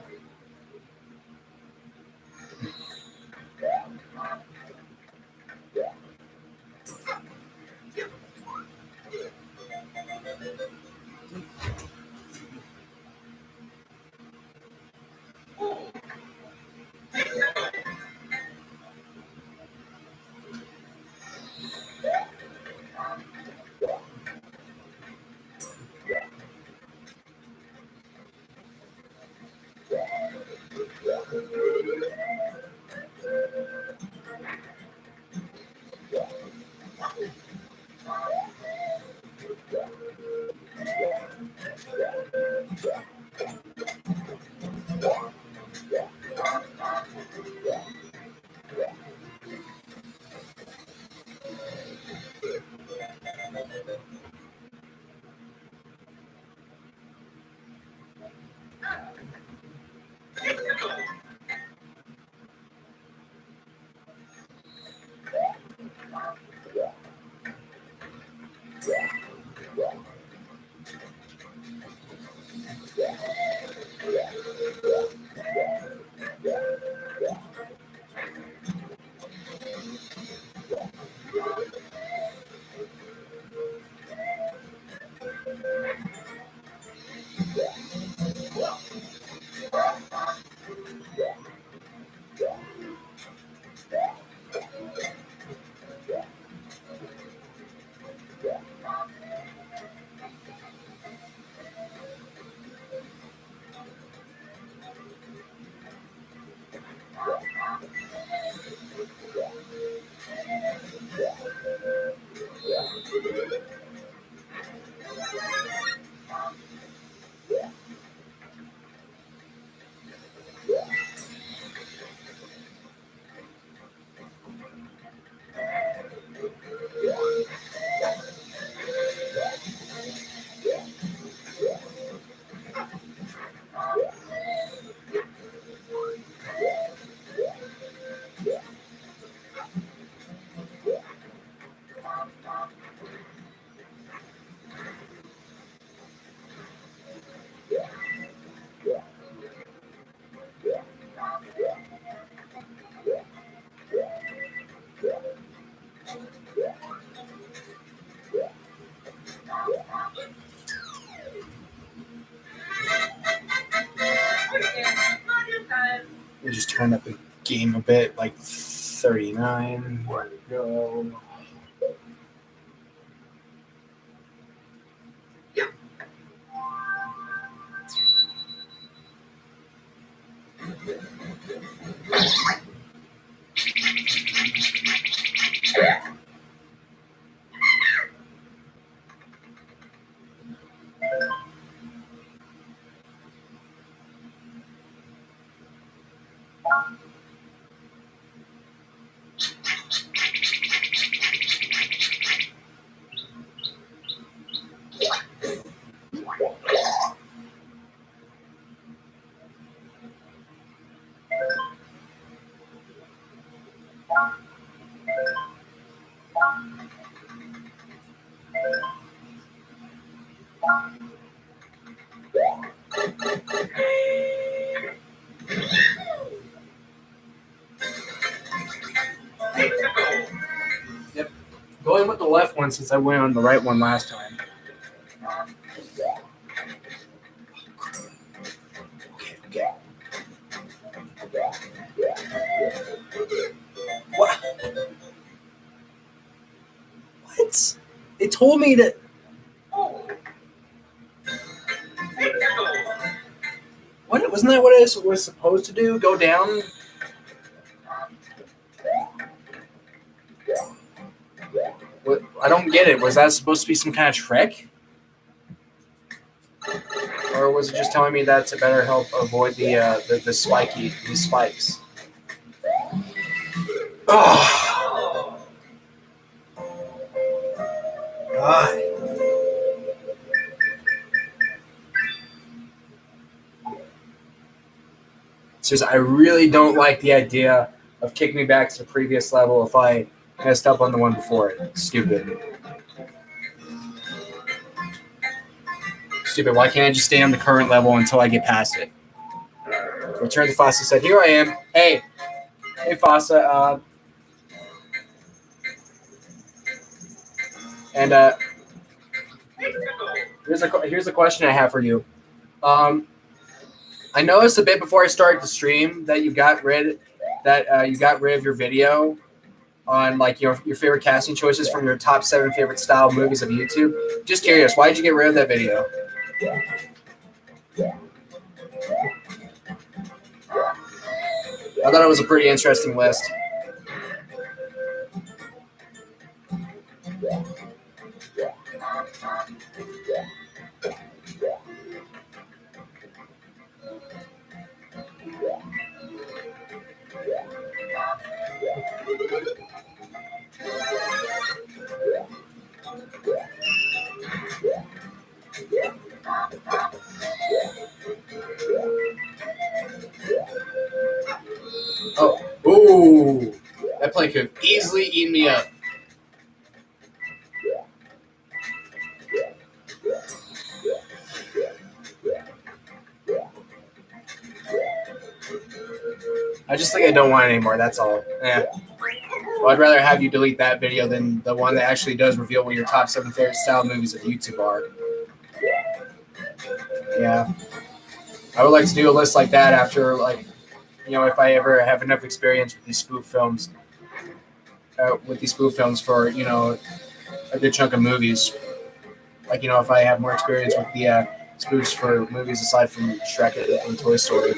We just turn up the game a bit, like 39. There we go. Yep. Going with the left one since I went on the right one last time. Okay. What? What? It told me that. What? Wasn't that what it was supposed to do? Go down? What? I don't get it. Was that supposed to be some kind of trick? Or was it just telling me that to better help avoid the spikes? Oh. God. Seriously, I really don't like the idea of kicking me back to the previous level if I messed up on the one before it. Stupid. Why can't I just stay on the current level until I get past it? Return to Fossa said, "Here I am. Hey, Fossa. And here's a question I have for you. I noticed a bit before I started the stream that you got rid of your video on like your favorite casting choices from your top 7 favorite style movies of YouTube. Just curious, why did you get rid of that video? I thought it was a pretty interesting list. Oh, ooh, that plane could have easily eaten me up. I just think I don't want it anymore. That's all. Yeah. Well, I'd rather have you delete that video than the one that actually does reveal what your top 7 favorite style movies of YouTube are. Yeah. I would like to do a list like that after, like, if I ever have enough experience with these spoof films, for, a good chunk of movies. Like, if I have more experience with the spoofs for movies aside from Shrek and Toy Story.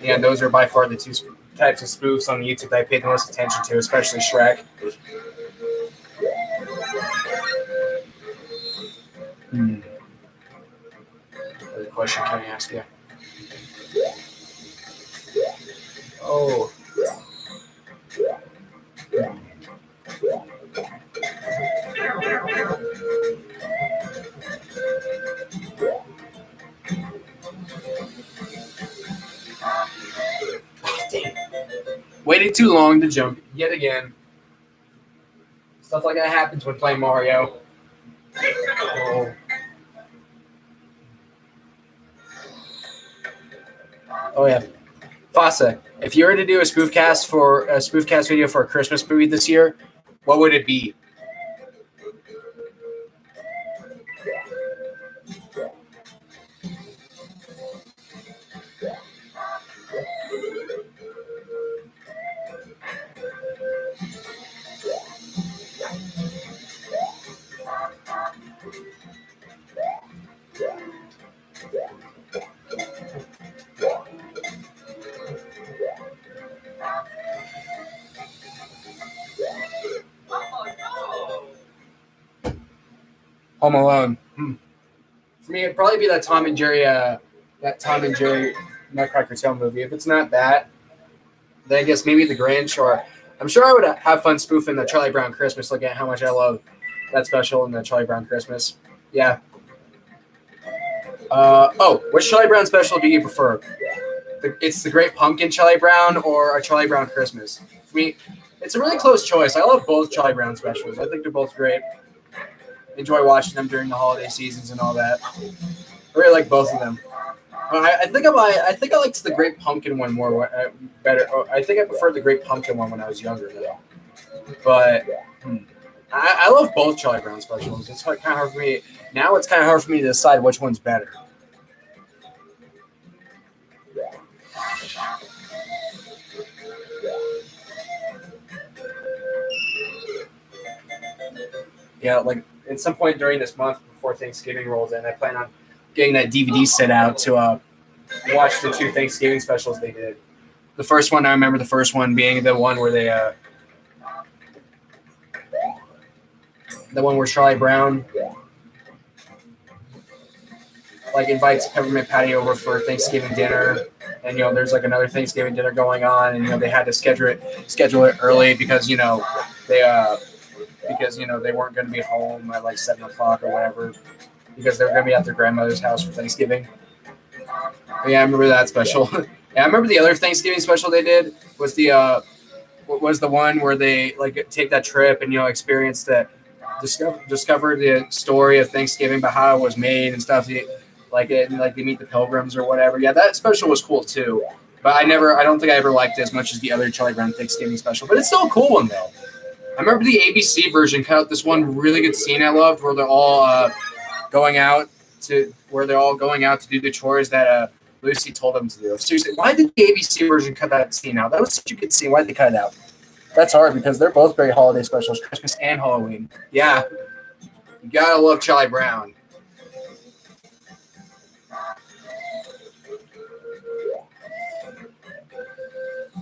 Yeah, those are by far the two types of spoofs on YouTube that I paid the most attention to, especially Shrek. What other question can I ask you? Oh. Waited too long to jump yet again. Stuff like that happens when playing Mario. Oh. Oh yeah. Fasa, if you were to do a spoof cast video for a Christmas movie this year, what would it be? Home Alone. For me, it'd probably be that Tom and Jerry Nutcracker Tale movie. If it's not that, then I guess maybe The Grinch, or I'm sure I would have fun spoofing the Charlie Brown Christmas. Look at how much I love that special in the Charlie Brown Christmas. Yeah. Which Charlie Brown special do you prefer? It's the Great Pumpkin Charlie Brown or a Charlie Brown Christmas? For me, it's a really close choice. I love both Charlie Brown specials. I think they're both great. Enjoy watching them during the holiday seasons and all that. I really like both of them. I think I liked the Great Pumpkin one more better. I think I preferred the Great Pumpkin one when I was younger, though. But I love both Charlie Brown specials. It's kind of hard for me now. It's kind of hard for me to decide which one's better. Yeah, like at some point during this month before Thanksgiving rolls in, I plan on getting that DVD set out to watch the 2 Thanksgiving specials they did. The first one, I remember the first one being the one where the one where Charlie Brown like invites Peppermint Patty over for Thanksgiving dinner, and there's like another Thanksgiving dinner going on, and they had to schedule it early because they weren't going to be home at like 7:00 or whatever because they were going to be at their grandmother's house for Thanksgiving. But yeah, I remember that special. Yeah, I remember the other Thanksgiving special they did was the one where they like take that trip and experience that discover the story of Thanksgiving, about how it was made and stuff. They meet the Pilgrims or whatever. Yeah, that special was cool too. But I don't think I ever liked it as much as the other Charlie Brown Thanksgiving special. But it's still a cool one though. I remember the ABC version cut out this one really good scene I loved where they're all going out to do the chores that Lucy told them to do. Seriously, why did the ABC version cut that scene out? That was such a good scene. Why did they cut it out? That's hard because they're both great holiday specials, Christmas and Halloween. Yeah, you gotta love Charlie Brown.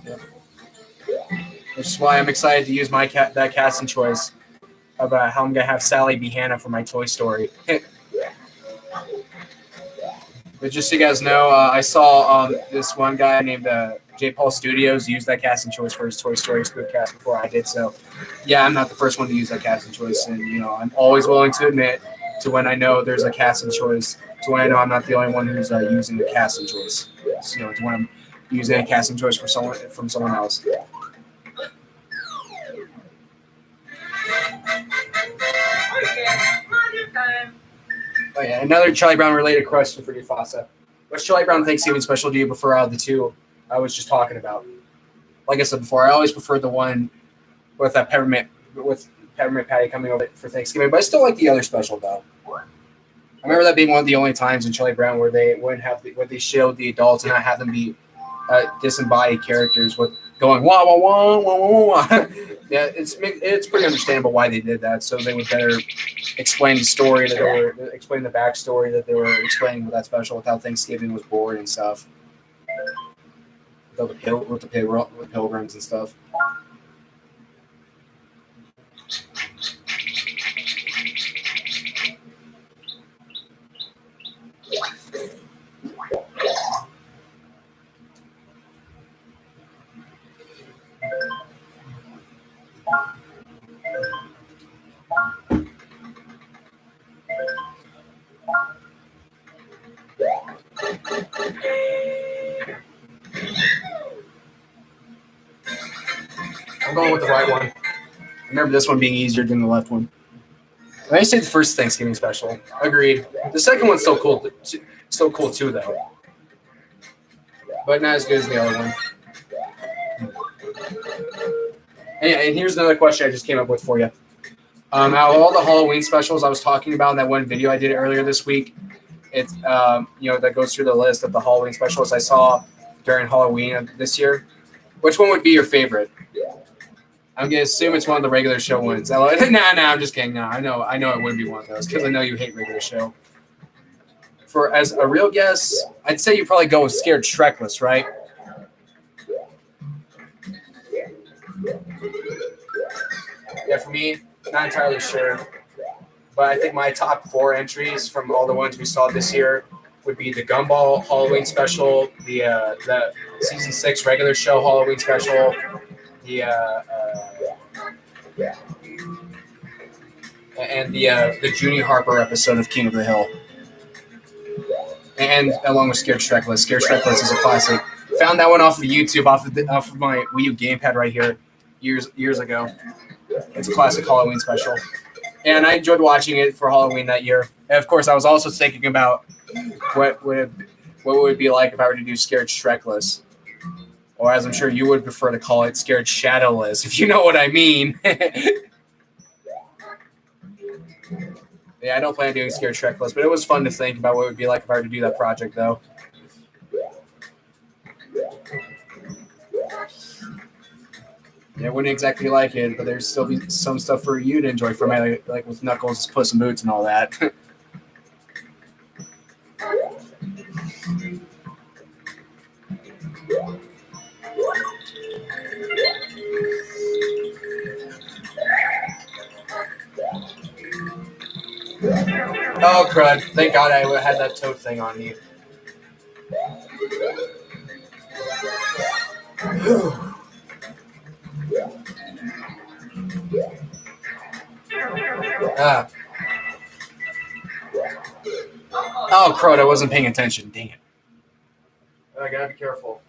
Yep. Which is why I'm excited to use that casting choice of how I'm gonna have Sally be Hannah for my Toy Story. But just so you guys know, I saw this one guy named J. Paul Studios use that casting choice for his Toy Story spoof cast before I did. So, yeah, I'm not the first one to use that casting choice, and I'm always willing to admit to when I know there's a casting choice, to when I know I'm not the only one who's using the casting choice. So, to when I'm using a casting choice from someone else. Oh yeah, another Charlie Brown related question for you, Fasa. Which Charlie Brown Thanksgiving special do you prefer out of the 2? I was just talking about. Like I said before, I always preferred the one with that peppermint patty coming over for Thanksgiving, but I still like the other special though. I remember that being one of the only times in Charlie Brown where they wouldn't have where they showed the adults and not have them be disembodied characters with going wah wah wah wah wah wah. Yeah, it's pretty understandable why they did that, so they would better explain the story that they were explain the backstory that they were explaining with that special, with how Thanksgiving was boring and stuff, with the pilgrims and stuff. I'm going with the right one. I remember this one being easier than the left one. I say the first Thanksgiving special. Agreed. The second one's still cool. Still cool too, though. But not as good as the other one. And here's another question I just came up with for you. Out of all the Halloween specials I was talking about in that one video I did earlier this week, it's that goes through the list of the Halloween specials I saw during Halloween this year. Which one would be your favorite? I'm gonna assume it's one of the regular show ones. Nah, I'm just kidding. No, I know it wouldn't be one of those because I know you hate regular show. For as a real guess, I'd say you probably go with Scared Shrekless, right? Yeah, for me, not entirely sure, but I think my top 4 entries from all the ones we saw this year would be the Gumball Halloween special, the season 6 regular show Halloween special, and the Junie Harper episode of King of the Hill, and along with Scared Shrekless. Scared Shrekless is a classic. Found that one off of YouTube, off of my Wii U gamepad right here, years ago. It's a classic Halloween special, and I enjoyed watching it for Halloween that year. And of course, I was also thinking about what would it be like if I were to do Scared Shrekless, or as I'm sure you would prefer to call it, Scared Shadowless, if you know what I mean. Yeah, I don't plan on doing Scared Shrekless, but it was fun to think about what it would be like if I were to do that project, though. Yeah, I wouldn't exactly like it, but there's still be some stuff for you to enjoy from it, like with Knuckles, Puss in Boots, and all that. Oh, crud. Thank God I had that toad thing on me. Oh, crud. I wasn't paying attention. Dang it. I gotta be careful.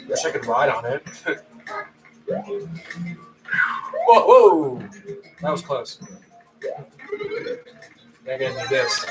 Wish I could ride on it. Whoa! That was close. I gotta do this.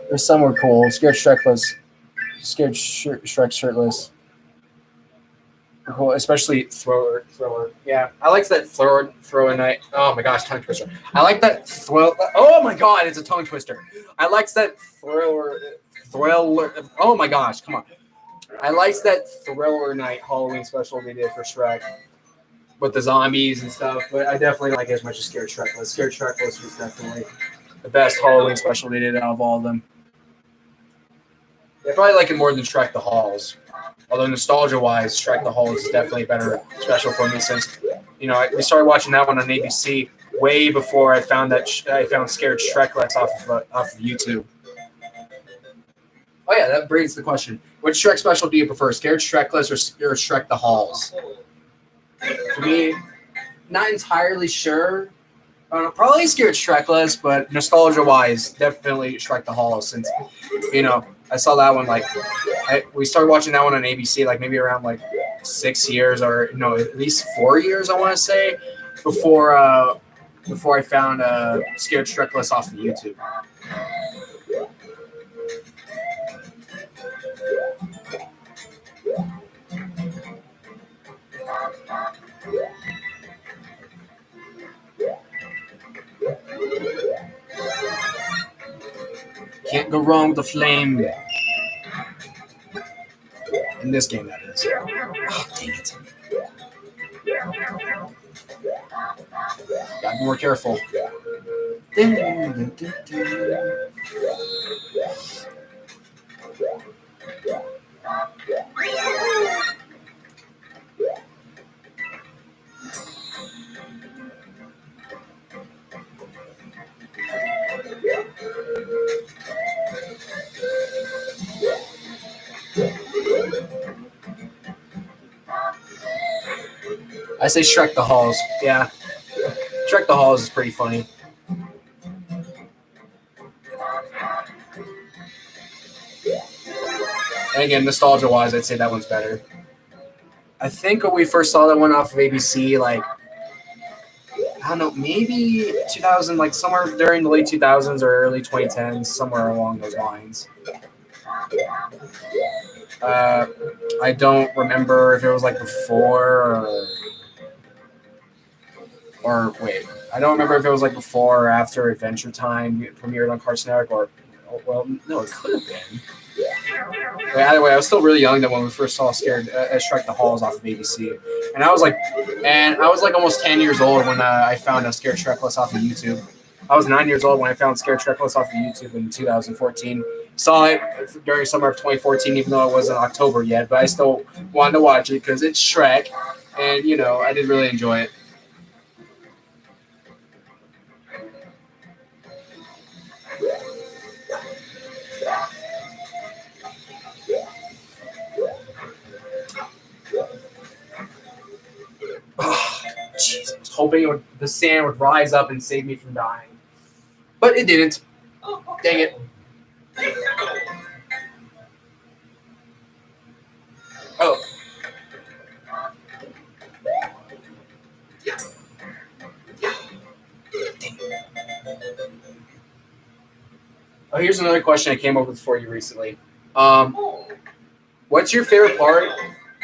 There's somewhere cool. Scared Shrekless. Scared Shrek shirtless. Cool, especially thrower. Yeah, I like that thrower night. Oh my gosh, tongue twister. I like that throw. Oh my god, it's a tongue twister. I like that thriller. Oh my gosh, come on. I liked that Thriller Night Halloween special they did for Shrek with the zombies and stuff, but I definitely don't like it as much as Scared Shrekless. Scared Shrekless was definitely the best Halloween special they did out of all of them. I probably like it more than Shrek the Halls. Although nostalgia-wise, Shrek the Halls is definitely a better special for me since, we started watching that one on ABC way before I found I found Scared Shrekless off of YouTube. Oh yeah, that brings the question: which Shrek special do you prefer, Scared Shrekless or Shrek the Halls? For me, not entirely sure. Probably Scared Shrekless, but nostalgia-wise, definitely Shrek the Halls. Since I saw that one we started watching that one on ABC maybe around 6 years or no, at least 4 years I want to say before I found Scared Shrekless off of YouTube. Can't go wrong with the flame. In this game, that is. Oh, dang it. Gotta be more careful. I say Shrek the Halls. Yeah. Shrek the Halls is pretty funny. And again, nostalgia-wise, I'd say that one's better. I think when we first saw that one off of ABC, I don't know, maybe 2000, somewhere during the late 2000s or early 2010s, somewhere along those lines. I don't remember if it was before or wait. I don't remember if it was before or after Adventure Time premiered on Cartoon Network well, no, it could have been. But either way, I was still really young when we first saw Shrek the Halls off of ABC, and I was almost 10 years old when I found Scared Shrekless off of YouTube. I was 9 years old when I found Scared Shrekless off of YouTube in 2014. Saw it during summer of 2014, even though it wasn't October yet, but I still wanted to watch it because it's Shrek, and I did really enjoy it. Oh, jeez, I was hoping the sand would rise up and save me from dying. But it didn't. Dang it. Oh. Oh, here's another question I came up with for you recently. What's your favorite part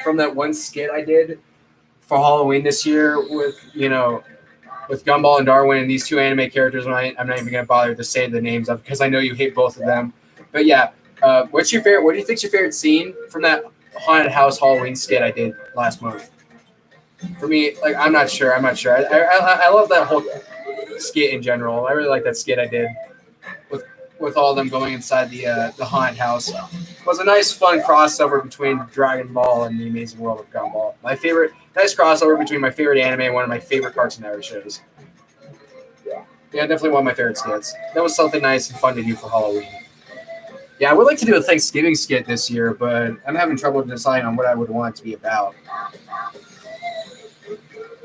from that one skit I did for Halloween this year with Gumball and Darwin and these two anime characters? I'm not even going to bother to say the names of because I know you hate both of them. But yeah, what's your favorite? What do you think's your favorite scene from that haunted house Halloween skit I did last month? For me, I'm not sure. I love that whole skit in general. I really like that skit I did with all of them going inside the haunted house. It was a nice, fun crossover between Dragon Ball and The Amazing World of Gumball. Nice crossover between my favorite anime and one of my favorite Cartoon Network shows. Yeah, definitely one of my favorite skits. That was something nice and fun to do for Halloween. Yeah, I would like to do a Thanksgiving skit this year, but I'm having trouble deciding on what I would want it to be about.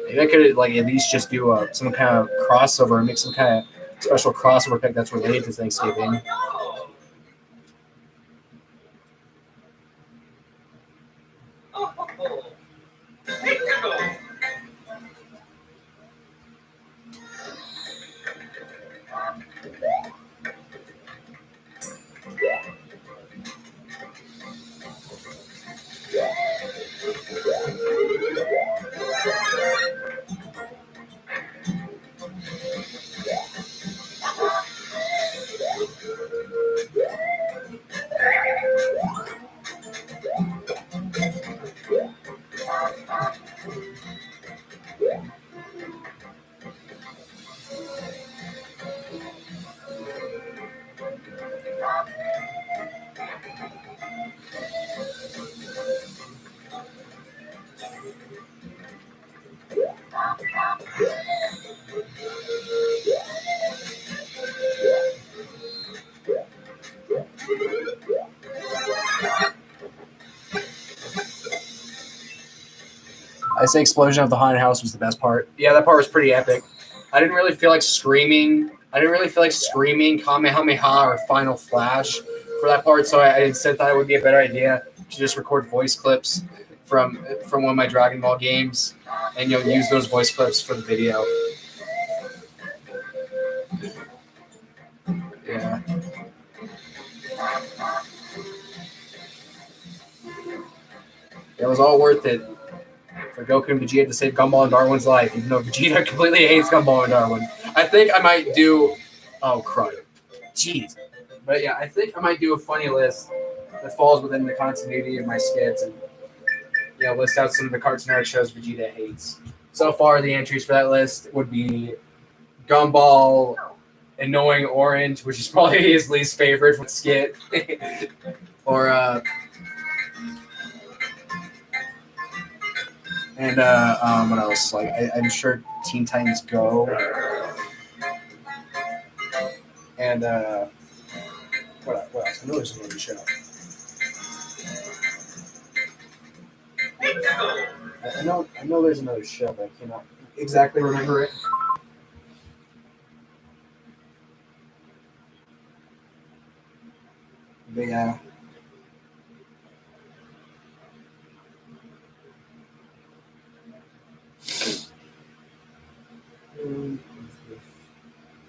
Maybe I could at least just do some kind of crossover and make some kind of special crossover pick that's related to Thanksgiving. I say explosion of the haunted house was the best part. Yeah, that part was pretty epic. I didn't really feel like screaming. Kamehameha or Final Flash for that part, so I instead thought it would be a better idea to just record voice clips from one of my Dragon Ball games, and use those voice clips for the video. Yeah. It was all worth it for Goku and Vegeta to save Gumball and Darwin's life, even though Vegeta completely hates Gumball and Darwin. I think I might do... Oh, crud. Jeez. But yeah, I think I might do a funny list that falls within the continuity of my skits and list out some of the Cartoon Network shows Vegeta hates. So far, the entries for that list would be Gumball, Annoying Orange, which is probably his least favorite from skit, or what else? Like I'm sure Teen Titans Go, and what else? I know there's another show. I know there's another show, but I cannot exactly remember it. But yeah.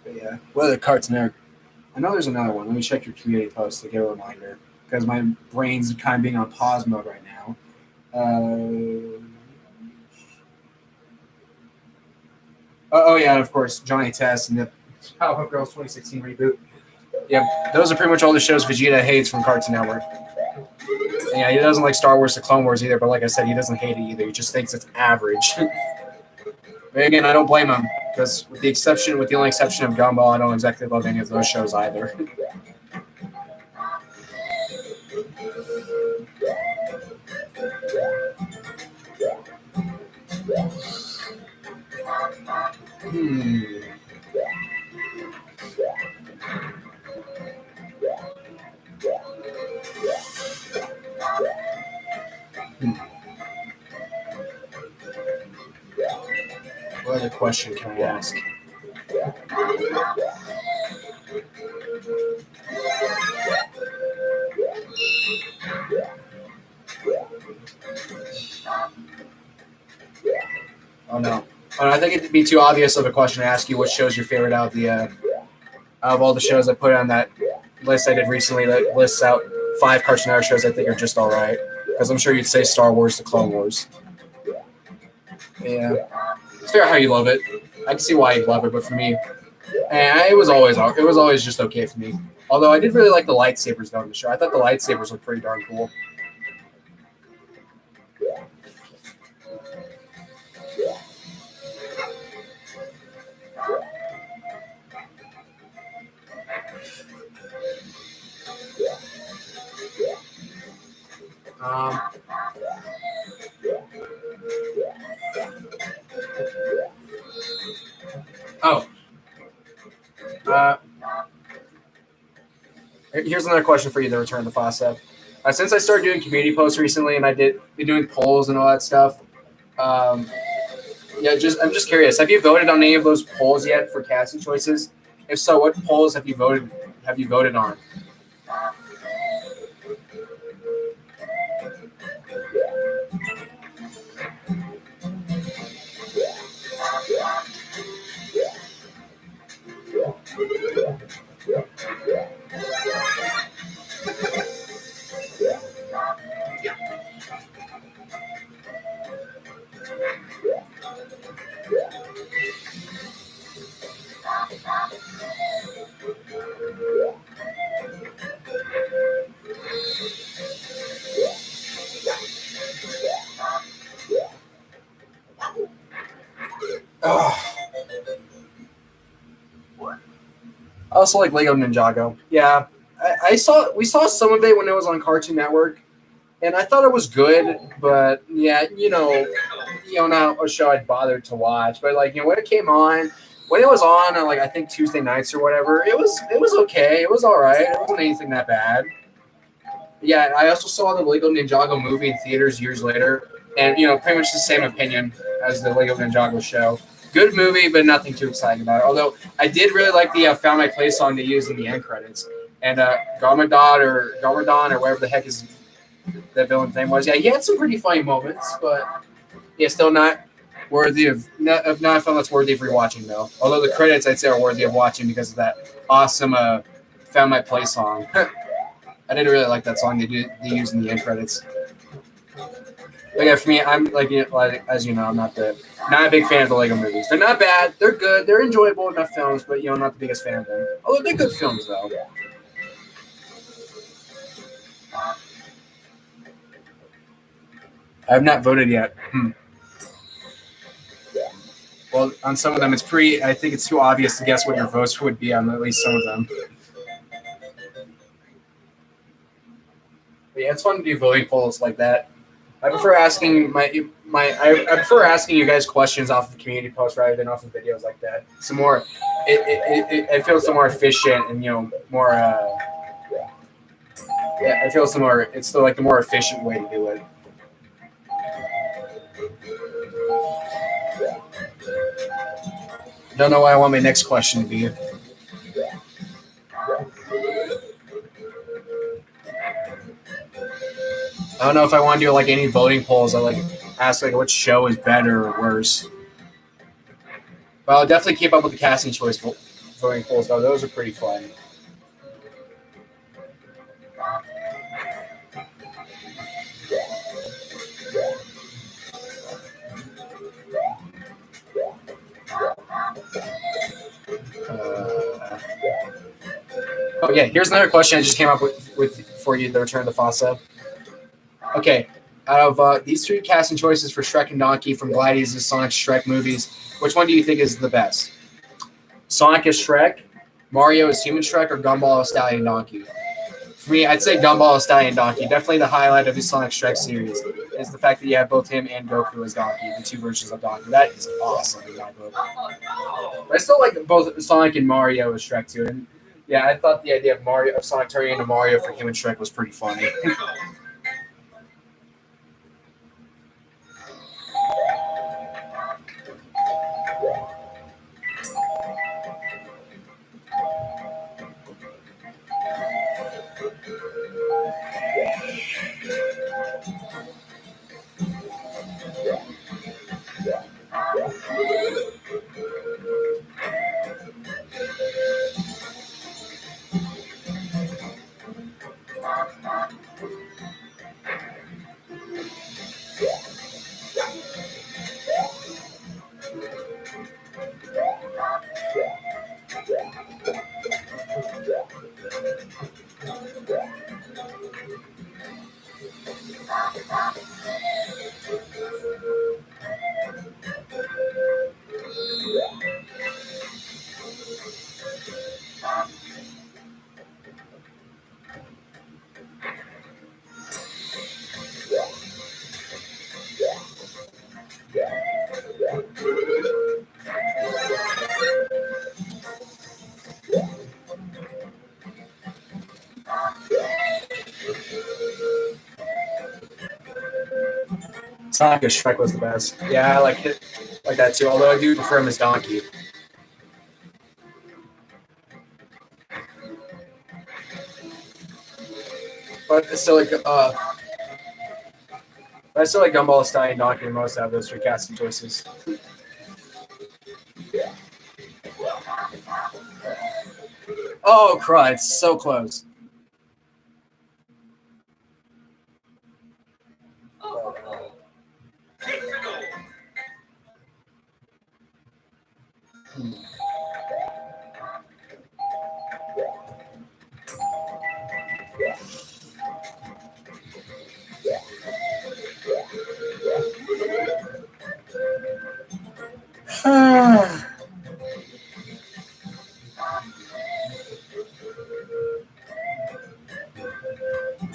But yeah. What other Cartoon Network? I know there's another one. Let me check your community post to get a reminder, because my brain's kind of being on pause mode right now. Oh yeah, and of course Johnny Test and the Powerpuff Girls 2016 reboot. Yeah, those are pretty much all the shows Vegeta hates from Cartoon Network. And yeah, he doesn't like Star Wars: The Clone Wars either, but like I said, he doesn't hate it either. He just thinks it's average. But again, I don't blame him, because with the only exception of Gumball, I don't exactly love any of those shows either. What other question can I ask? Oh no. I think it'd be too obvious of a question to ask you what show's your favorite out of all the shows I put on that list I did recently that lists out 5 Cartoon Network shows I think are just alright. Because I'm sure you'd say Star Wars: The Clone Wars. Yeah. It's fair how you love it. I can see why you love it, but for me, it was always just okay for me. Although I did really like the lightsabers though in the show. I thought the lightsabers were pretty darn cool. Here's another question for you to return to FOSSEP. Since I started doing community posts recently and been doing polls and all that stuff, I'm just curious. Have you voted on any of those polls yet for casting choices? If so, what polls have you voted on? Oh, I also like Lego Ninjago. Yeah, we saw some of it when it was on Cartoon Network, and I thought it was good. But yeah, not a show I'd bothered to watch. But like when it came on, when it was on like I think Tuesday nights or whatever, it was okay. It was all right. It wasn't anything that bad. Yeah, I also saw the Lego Ninjago movie in theaters years later, and pretty much the same opinion as the Lego Ninjago show. Good movie, but nothing too exciting about it. Although I did really like the "Found My Place" song they used in the end credits, and Garmadon or whatever the heck his the villain's name was. Yeah, he had some pretty funny moments, but yeah, still not worthy of not a film that's worthy of rewatching though. Although the credits I'd say are worthy of watching because of that awesome "Found My Place" song. I didn't really like that song they used in the end credits. But yeah, for me, I'm like as you know, I'm not a big fan of the Lego movies. They're not bad. They're good. They're enjoyable enough films, but I'm not the biggest fan of them. Although they're good films though. I have not voted yet. Well, on some of them, I think it's too obvious to guess what your votes would be on at least some of them. But yeah, it's fun to do voting polls like that. I prefer asking I prefer asking you guys questions off the community post rather than off of videos like that. Some more, it feels so more efficient and more. Yeah, I feel some more. It's still like the more efficient way to do it. Don't know what I want my next question to be. I don't know if I want to do like any voting polls. I like ask like which show is better or worse. But I'll definitely keep up with the casting choice voting polls though. Those are pretty fun. Uh, oh yeah, here's another question I just came up with for you. The Return of the Fossa. Okay, out of these three casting choices for Shrek and Donkey from Gladius and Sonic Shrek movies, which one do you think is the best? Sonic as Shrek, Mario as Human Shrek, or Gumball as Stallion Donkey? For me, I'd say Gumball as Stallion Donkey. Definitely the highlight of the Sonic Shrek series is the fact that you have both him and Goku as Donkey, the two versions of Donkey. That is awesome in my book. But I still like both Sonic and Mario as Shrek too. And yeah, I thought the idea of Sonic turning into Mario for Human Shrek was pretty funny. Sonic as Shrek was the best. Yeah, I like that too. Although I do prefer him as Donkey. But it's still like I still like Gumball, Stallion, Donkey the most out of those three casting choices. Oh, crud. It's so close.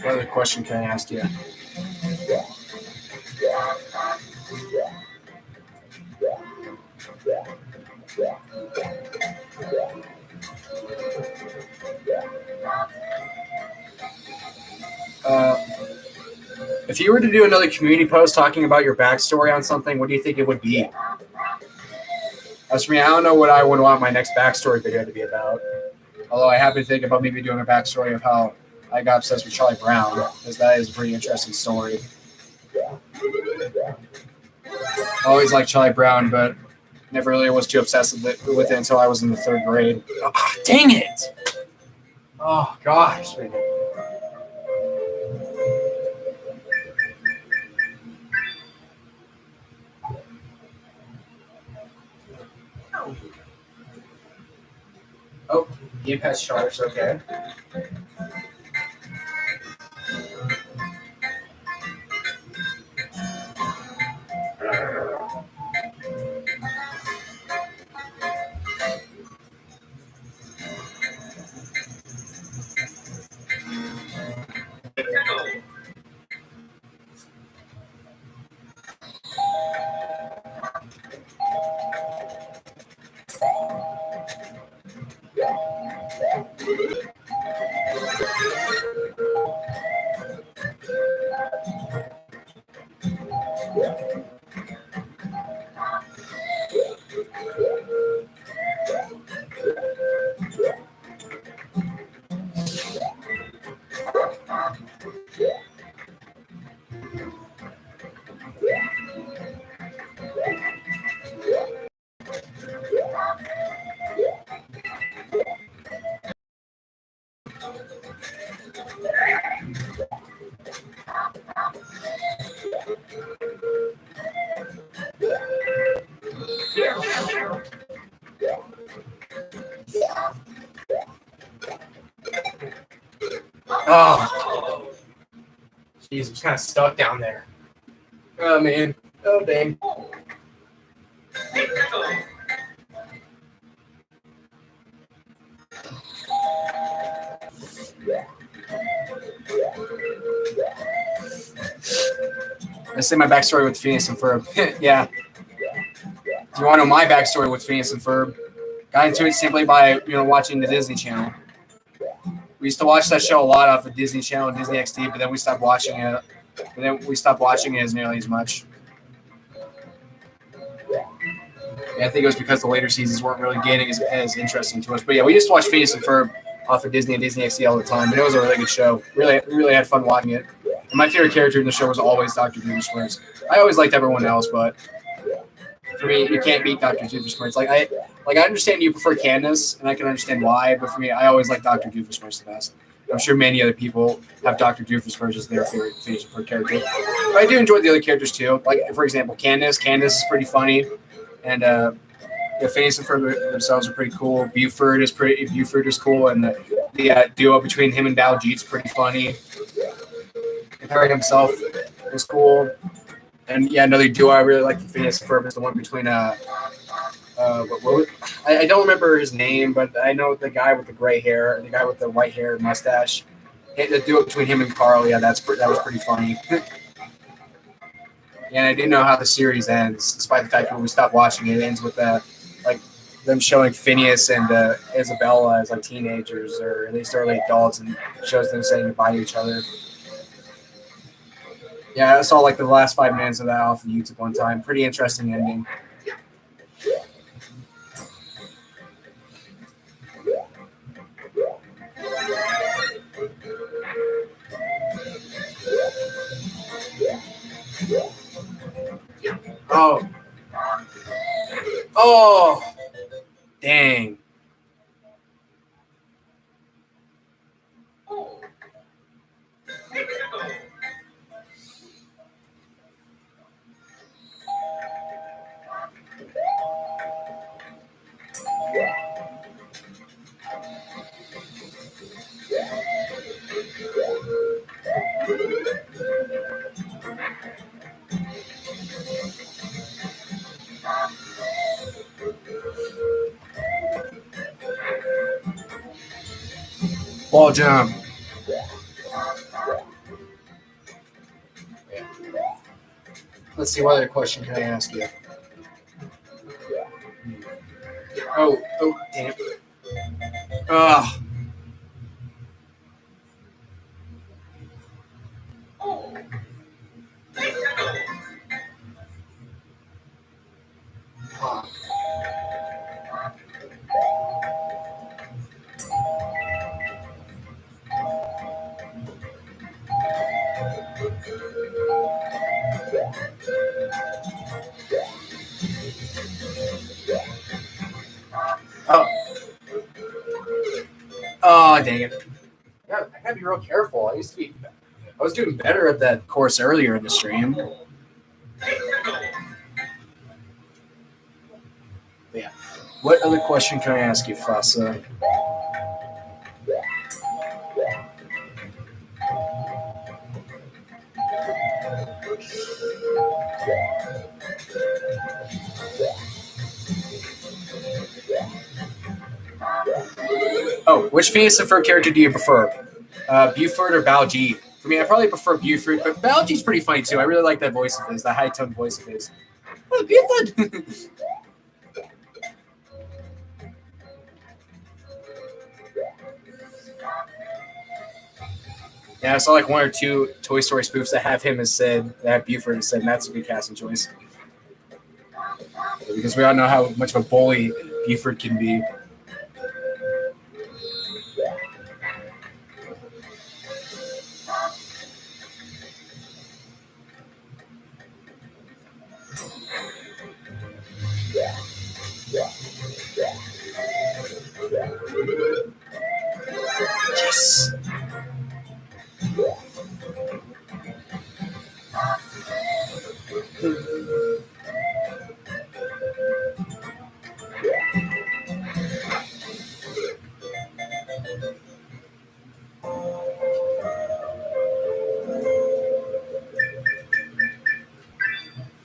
What other question can I ask you? If you were to do another community post talking about your backstory on something, what do you think it would be? As for me, I don't know what I would want my next backstory video to be about. Although I have been thinking about maybe doing a backstory of how I got obsessed with Charlie Brown, because that is a pretty interesting story. I always liked Charlie Brown, but never really was too obsessed with it until I was in the 3rd grade. Oh, dang it! Oh, gosh. Man. Oh, game has charged, okay. Oh, jeez, I'm just kind of stuck down there. Oh, man. Oh, dang. I say my backstory with Phineas and Ferb. Yeah. If you want to know my backstory with Phineas and Ferb, got into it simply by watching the Disney Channel. We used to watch that show a lot off of Disney Channel and Disney XD, but then we stopped watching it. As nearly as much. Yeah, I think it was because the later seasons weren't really getting as interesting to us. But yeah, we used to watch Phineas and Ferb off of Disney and Disney XD all the time. But it was a really good show. Really had fun watching it. And my favorite character in the show was always Dr. Doofenshmirtz. I always liked everyone else, but for me, you can't beat Dr. Doofenshmirtz. I understand you prefer Candace, and I can understand why. But for me, I always like Dr. Doofenshmirtz the best. I'm sure many other people have Dr. Doofenshmirtz as their favorite character. But I do enjoy the other characters too. Like, for example, Candace. Candace is pretty funny. And Phineas and Ferb themselves are pretty cool. Buford is cool. And the duo between him and Baljeet's pretty funny. And Harry himself is cool. And yeah, another duo I really like for Phineas and Ferb is the one between I don't remember his name, but I know the guy with the gray hair and the guy with the white hair and mustache. The duo between him and Carl, yeah, that was pretty funny. And I do know how the series ends, despite the fact that when we stopped watching it, it ends with them showing Phineas and Isabella as teenagers or at least early adults, and shows them saying goodbye to each other. Yeah, I saw the last 5 minutes of that off of YouTube one time. Pretty interesting ending. Oh, dang. Wall jump. Yeah. Let's see, what other question can I ask you? Oh, damn. Ugh. Oh. Oh, dang it. Yeah, I gotta be real careful. I was doing better at that course earlier in the stream. But yeah. What other question can I ask you, Fasa? Oh, which Phineas and Ferb character do you prefer? Buford or Baljeet? For me, I probably prefer Buford, but Baljeet's pretty funny too. I really like that voice of his, that high-toned voice of his. Oh, Buford! Yeah, I saw like one or two Toy Story spoofs that have him as Sid, that have Buford as Sid, and that's a good casting choice. Because we all know how much of a bully Buford can be. Yes!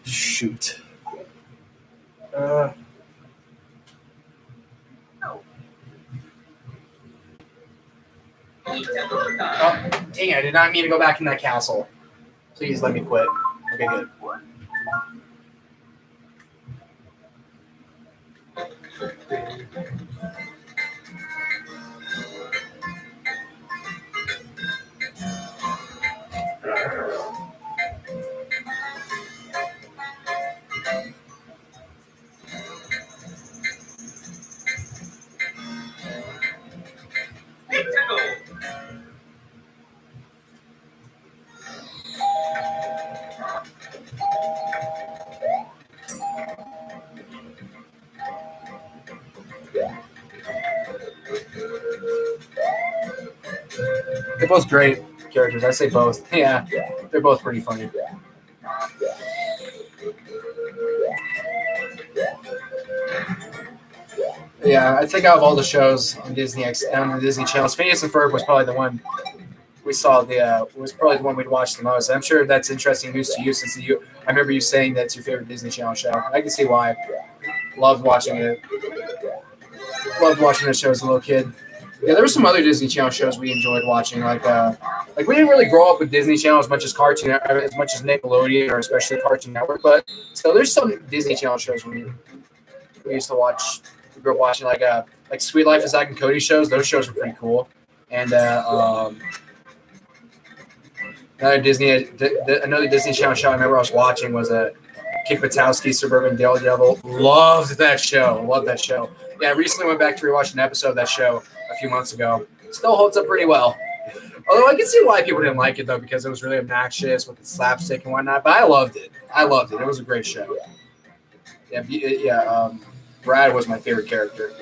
Shoot. Oh, dang it, I did not mean to go back in that castle. Please let me quit. Okay, good. They're both great characters. I say both. Yeah, they're both pretty funny. Yeah, I think out of all the shows on Disney on the Disney channels, Phineas and Ferb was probably the one we saw. Was probably the one we'd watched the most. I'm sure that's interesting news to you, since I remember you saying that's your favorite Disney Channel show. I can see why. Loved watching it. Loved watching that show as a little kid. Yeah, there were some other Disney Channel shows we enjoyed watching. Like we didn't really grow up with Disney Channel as much as Nickelodeon, or especially Cartoon Network. But still, there's some Disney Channel shows we used to watch. We grew up watching like Sweet Life of Zack and Cody shows. Those shows were pretty cool. And another Disney Channel show I remember I was watching was Kick Buttowski's Suburban Daredevil. Loved that show. Loved that show. Yeah, I recently went back to rewatch an episode of that show a few months ago. Still holds up pretty well. Although I can see why people didn't like it, though, because it was really obnoxious with the slapstick and whatnot. But I loved it. It was a great show. Yeah. Brad was my favorite character.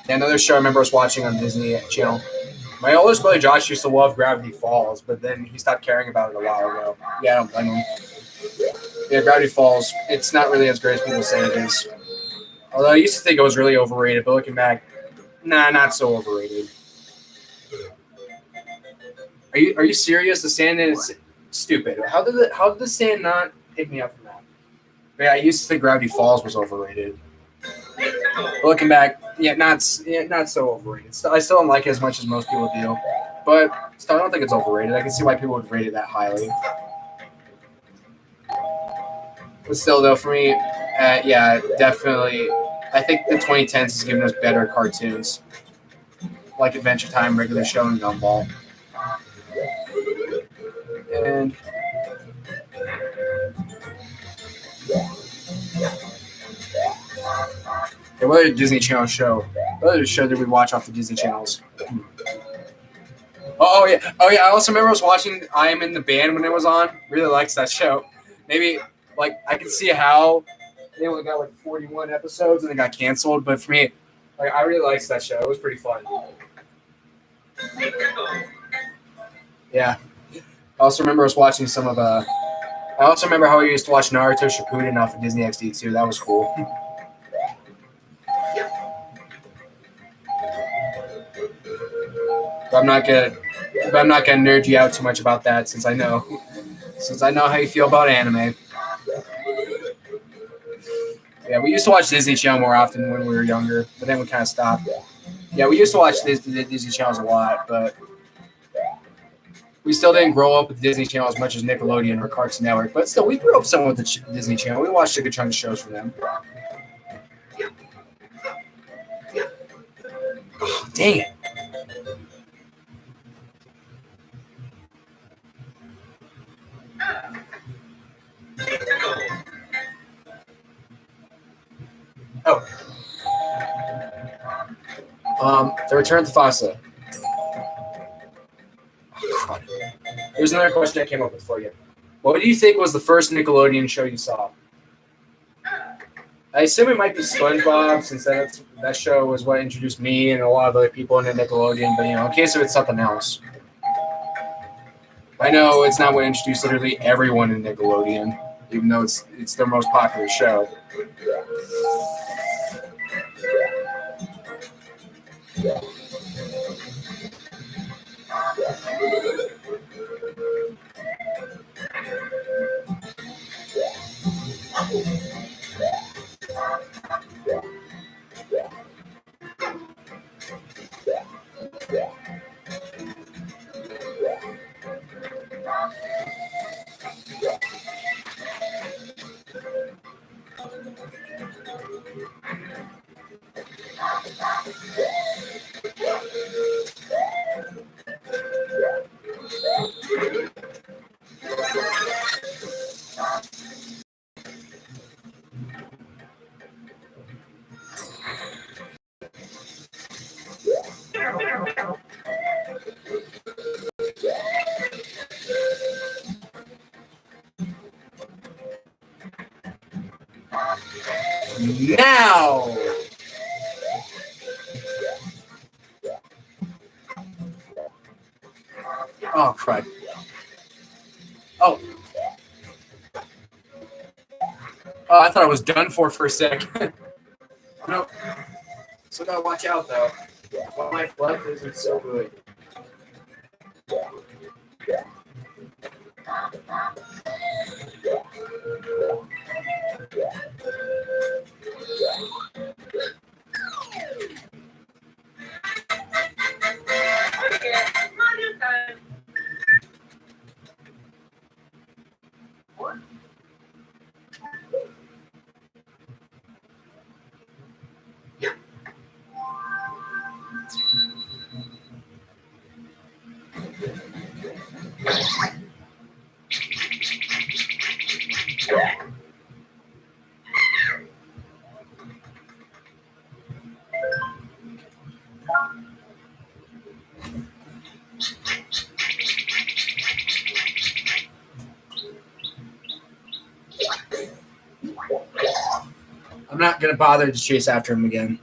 And another show I remember I was watching on Disney Channel. My oldest brother Josh used to love Gravity Falls, but then he stopped caring about it a while ago. Yeah, I don't blame him. Yeah, Gravity Falls, it's not really as great as people say it is. Although I used to think it was really overrated, but looking back, nah, not so overrated. Are you serious? The sand is stupid. How did the sand not pick me up from that? Yeah, I used to think Gravity Falls was overrated. Looking back, not so overrated. I still don't like it as much as most people do, but still, I don't think it's overrated. I can see why people would rate it that highly. But still, though, for me, yeah, definitely. I think the 2010s has given us better cartoons, like Adventure Time, Regular Show, and Gumball. And what other Disney Channel show? What other show did we watch off the Disney channels? Oh yeah. I also remember I was watching I Am in the Band when it was on. Really likes that show. Maybe like I can see how they only got like 41 episodes and they got canceled, but for me, like I really liked that show. It was pretty fun. Yeah. I also remember us watching some of I also remember how we used to watch Naruto Shippuden off of Disney XD too. That was cool. But I'm not gonna nerd you out too much about that since I know how you feel about anime. Yeah, we used to watch Disney Channel more often when we were younger, but then we kind of stopped. Yeah, we used to watch Disney channels a lot, but we still didn't grow up with Disney Channel as much as Nickelodeon or Cartoon Network. But still, we grew up somewhat with the Disney Channel. We watched a good chunk of shows for them. Oh, dang it. Oh. The Return to Fasa. Oh, here's another question I came up with for you. What do you think was the first Nickelodeon show you saw? I assume it might be SpongeBob, since that show was what introduced me and a lot of other people into Nickelodeon. But in case if it's something else, I know it's not what introduced literally everyone in Nickelodeon, even though it's their most popular show. Now, oh crud! Oh, I thought I was done for a second. No, so gotta watch out though. What my life isn't so good. I'm not gonna bother to chase after him again.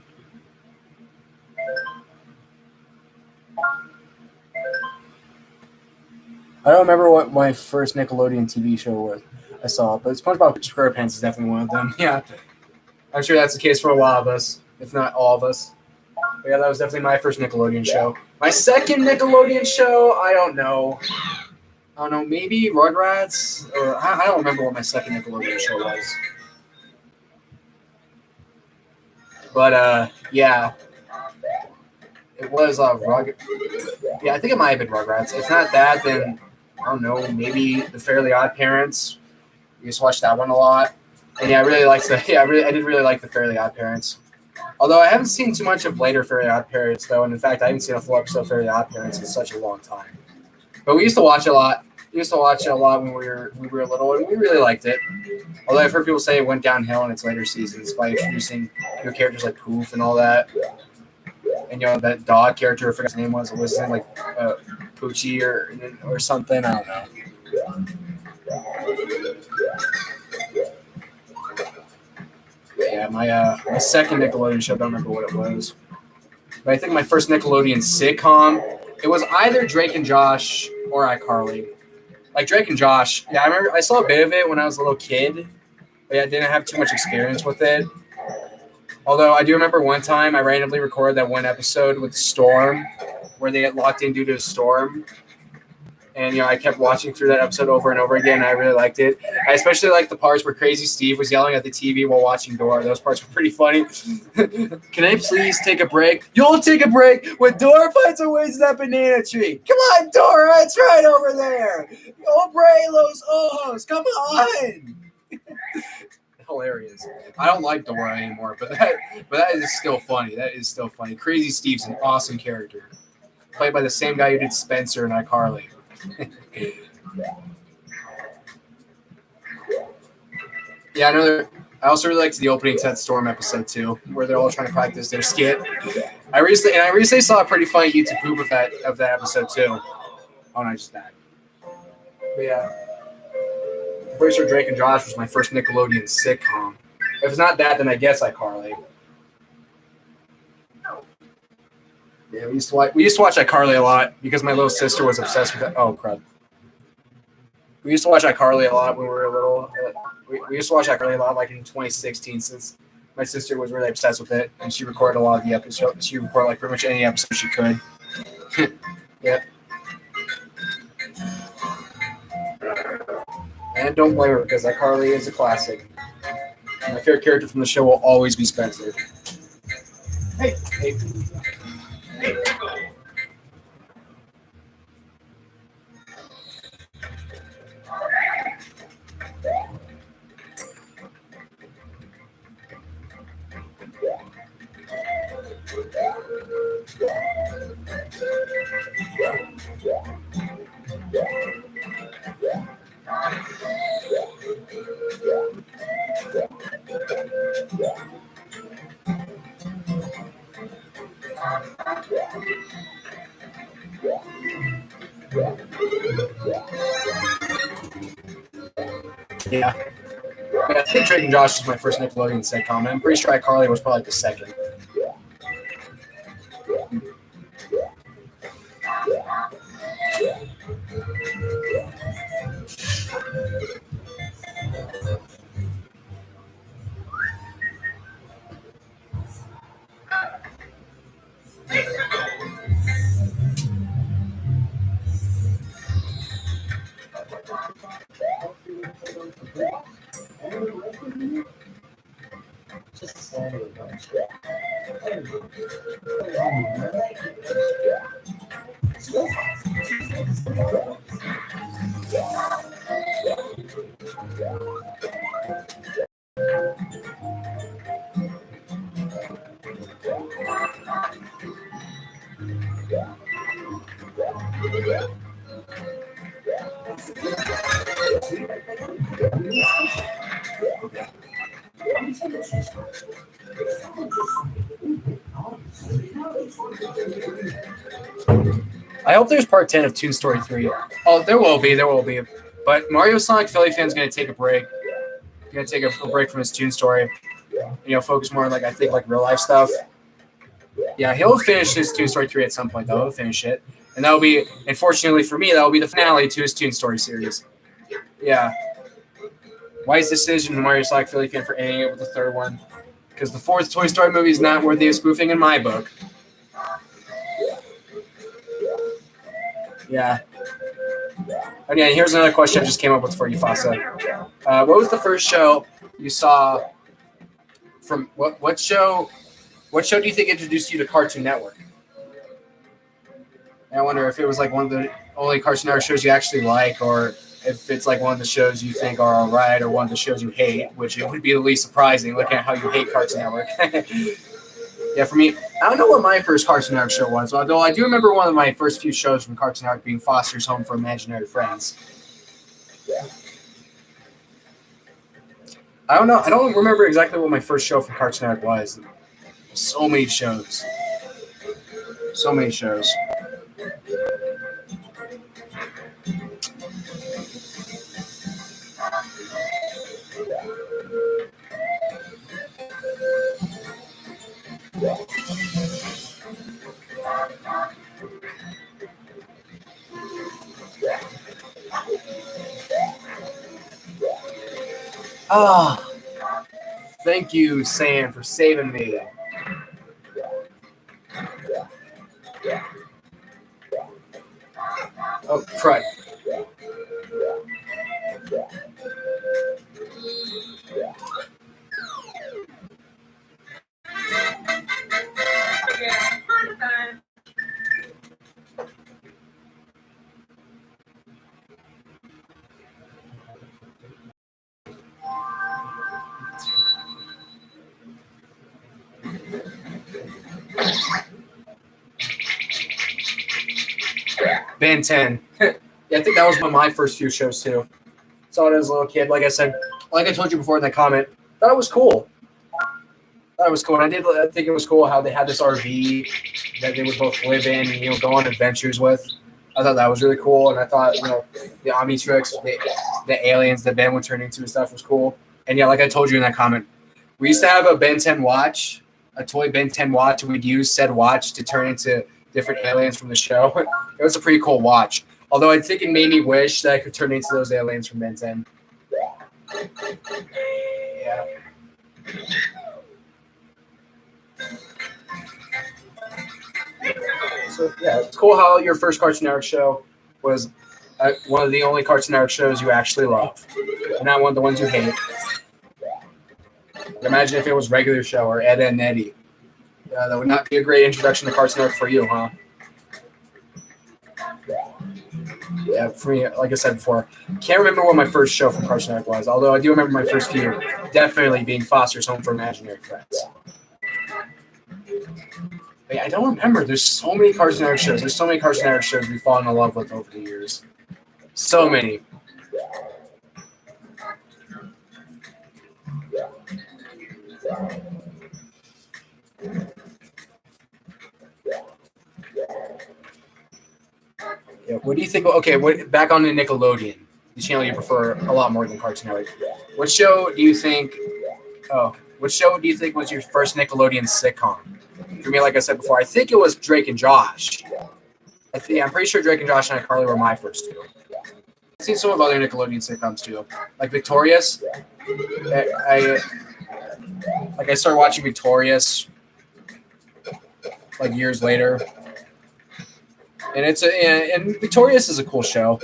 I don't remember what my first Nickelodeon TV show was. I saw, but SpongeBob SquarePants is definitely one of them. Yeah, I'm sure that's the case for a lot of us, if not all of us. But yeah, that was definitely my first Nickelodeon show. My second Nickelodeon show, I don't know. Maybe Rugrats, or I don't remember what my second Nickelodeon show was. But yeah, it was Yeah, I think it might have been Rugrats. If not that, then I don't know. Maybe The Fairly Odd Parents. We used to watch that one a lot. And yeah, I really liked the. Yeah, I did really like The Fairly Odd Parents. Although I haven't seen too much of later Fairly Odd Parents though, and in fact, I haven't seen a full episode of Fairly Odd Parents in such a long time. But we used to watch it a lot. We used to watch it a lot when we were little, and we really liked it. Although I've heard people say it went downhill in its later seasons by introducing new characters like Poof and all that. And that dog character, I forgot his name was. It was his name like Poochie or something. I don't know. Yeah, my second Nickelodeon show, I don't remember what it was. But I think my first Nickelodeon sitcom, it was either Drake and Josh or iCarly. Like Drake and Josh, yeah, I remember I saw a bit of it when I was a little kid, but yeah, I didn't have too much experience with it. Although I do remember one time I randomly recorded that one episode with Storm, where they get locked in due to a storm. And I kept watching through that episode over and over again. And I really liked it. I especially liked the parts where Crazy Steve was yelling at the TV while watching Dora. Those parts were pretty funny. Can I please take a break? You'll take a break when Dora finds her way to that banana tree. Come on, Dora, it's right over there. Obre los ojos. Come on. Hilarious. I don't like Dora anymore, but that is still funny. That is still funny. Crazy Steve's an awesome character, played by the same guy who did Spencer and iCarly. Yeah, I also really liked the opening to that Storm episode too, where they're all trying to practice their skit. I recently saw a pretty funny YouTube poop of that episode too. Oh, no, just that. But yeah, I'm pretty sure Drake and Josh was my first Nickelodeon sitcom. If it's not that, then I guess iCarly. Yeah, we used to watch iCarly a lot because my little sister was obsessed with it. Oh, crud. We used to watch iCarly a lot when we were little. We used to watch iCarly a lot, like in 2016, since my sister was really obsessed with it, and she recorded a lot of the episodes. She recorded like pretty much any episode she could. Yep. And don't blame her because iCarly is a classic. My favorite character from the show will always be Spencer. Hey. Yeah. But I think Drake and Josh was my first Nickelodeon sitcom, and I'm pretty sure iCarly was probably the second. I hope there's part 10 of Toon Story 3. Oh, there will be. But Mario Sonic Philly fan's going to take a break. Going to take a break from his Toon Story. Focus more on, I think, real life stuff. Yeah, he'll finish his Toon Story 3 at some point, though. He'll finish it. And that'll be, unfortunately for me, that'll be the finale to his Toon Story series. Yeah. Wise decision to Mario Sonic Philly fan for ending it with the third one. Because the fourth Toy Story movie is not worthy of spoofing in my book. Yeah. And yeah, here's another question I just came up with for you, Fasa. What was the first show you saw from what show What show do you think introduced you to Cartoon Network? And I wonder if it was like one of the only Cartoon Network shows you actually like, or if it's like one of the shows you think are all right, or one of the shows you hate, which it would be the least surprising looking at how you hate Cartoon Network. Yeah, for me, I don't know what my first Cartoon Network show was, although I do remember one of my first few shows from Cartoon Network being Foster's Home for Imaginary Friends. I don't know. I don't remember exactly what my first show from Cartoon Network was. So many shows. So many shows. Ah, thank you, Sam, for saving me. Oh, crud. Ben 10. Yeah, I think that was one of my first few shows, too. Saw it as a little kid. Like I said, like I told you before in that comment, thought it was cool. Thought it was cool. And I think it was cool how they had this RV that they would both live in and, go on adventures with. I thought that was really cool. And I thought, the Omnitrix, the aliens that Ben would turn into and stuff was cool. And yeah, like I told you in that comment, we used to have a Ben 10 watch, a toy Ben 10 watch, and we'd use said watch to turn into different aliens from the show. It was a pretty cool watch. Although I think it made me wish that I could turn into those aliens from Ben 10. Yeah. So, yeah, it's cool how your first Cartoon Network show was one of the only Cartoon Network shows you actually love, and not one of the ones you hate. Imagine if it was regular show or Ed, Edd n Eddy. Yeah, that would not be a great introduction to Cartoon Network for you, huh? Yeah, for me, like I said before, can't remember what my first show from Cartoon Network was, although I do remember my first few definitely being Foster's Home for Imaginary Friends. But yeah, I don't remember. There's so many Cartoon Network shows. There's so many Cartoon Network shows we've fallen in love with over the years. So many. Yeah, what do you think? Okay, back on the Nickelodeon, the channel you prefer a lot more than Cartoon Network. What show do you think? What show do you think was your first Nickelodeon sitcom? For me, like I said before, I think it was Drake and Josh. I'm pretty sure Drake and Josh and iCarly were my first two. I've seen some of other Nickelodeon sitcoms too, like Victorious. I started watching Victorious like years later, and Victorious is a cool show.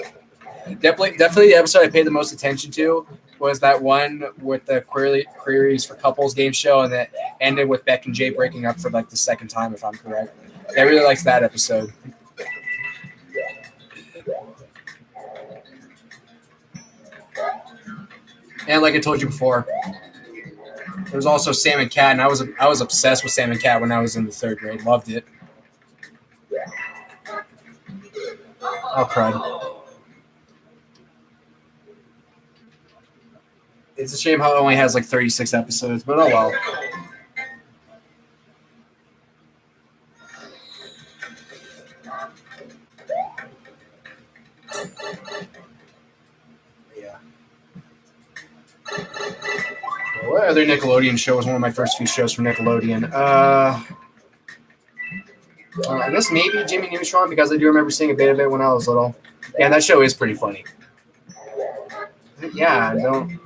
Definitely the episode I paid the most attention to was that one with the queries for couples game show, and that ended with Beck and Jay breaking up for like the second time, if I'm correct. I really liked that episode. And like I told you before, there was also Sam and Cat, and I was obsessed with Sam and Cat when I was in the third grade. Loved it. Oh, crud. It's a shame how it only has like 36 episodes, but oh well. Yeah. What other Nickelodeon show was one of my first few shows from Nickelodeon? I guess maybe Jimmy Neutron, because I do remember seeing a bit of it when I was little. Yeah, that show is pretty funny. Yeah, I don't.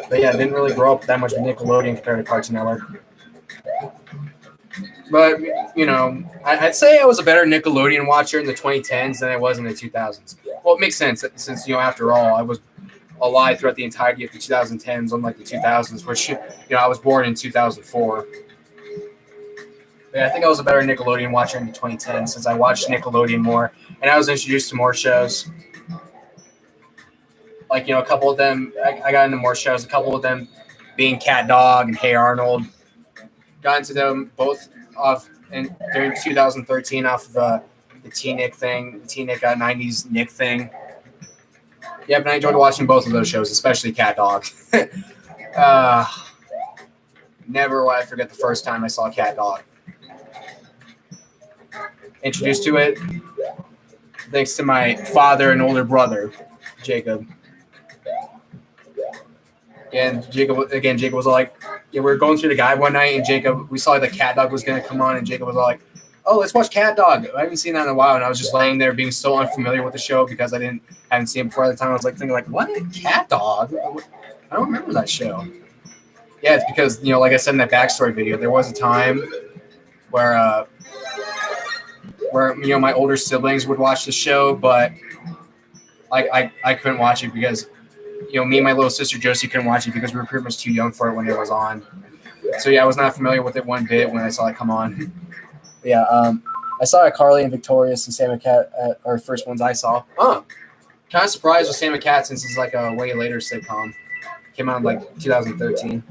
But yeah, I didn't really grow up with that much Nickelodeon compared to Cartoon Network. But, I'd say I was a better Nickelodeon watcher in the 2010s than I was in the 2000s. Well, it makes sense since, after all, I was alive throughout the entirety of the 2010s, unlike the 2000s, which I was born in 2004. Yeah, I think I was a better Nickelodeon watcher in the 2010s since I watched Nickelodeon more, and I was introduced to more shows. Like a couple of them, I got into more shows. A couple of them being Cat Dog and Hey Arnold. Got into them both during 2013 off of the T-Nick thing, the T-Nick 90s Nick thing. Yeah, but I enjoyed watching both of those shows, especially Cat Dog. Never will I forget the first time I saw Cat Dog. Introduced to it thanks to my father and older brother, Jacob. And Jacob was all like, we were going through the guide one night, and we saw the Cat Dog was going to come on, and Jacob was all like, oh, let's watch Cat Dog. I haven't seen that in a while, and I was just laying there being so unfamiliar with the show because I hadn't seen it before at the time. I was like thinking, like, what? Cat Dog? I don't remember that show. Yeah, it's because, like I said in that backstory video, there was a time where my older siblings would watch the show, but I couldn't watch it because me and my little sister Josie couldn't watch it because we were pretty much too young for it when it was on. So yeah, I was not familiar with it one bit when I saw it come on. Yeah, I saw Carly and Victorious and Sam and Cat are first ones I saw. Kind of surprised with Sam and Cat since it's like a way later sitcom. Came out in like 2013.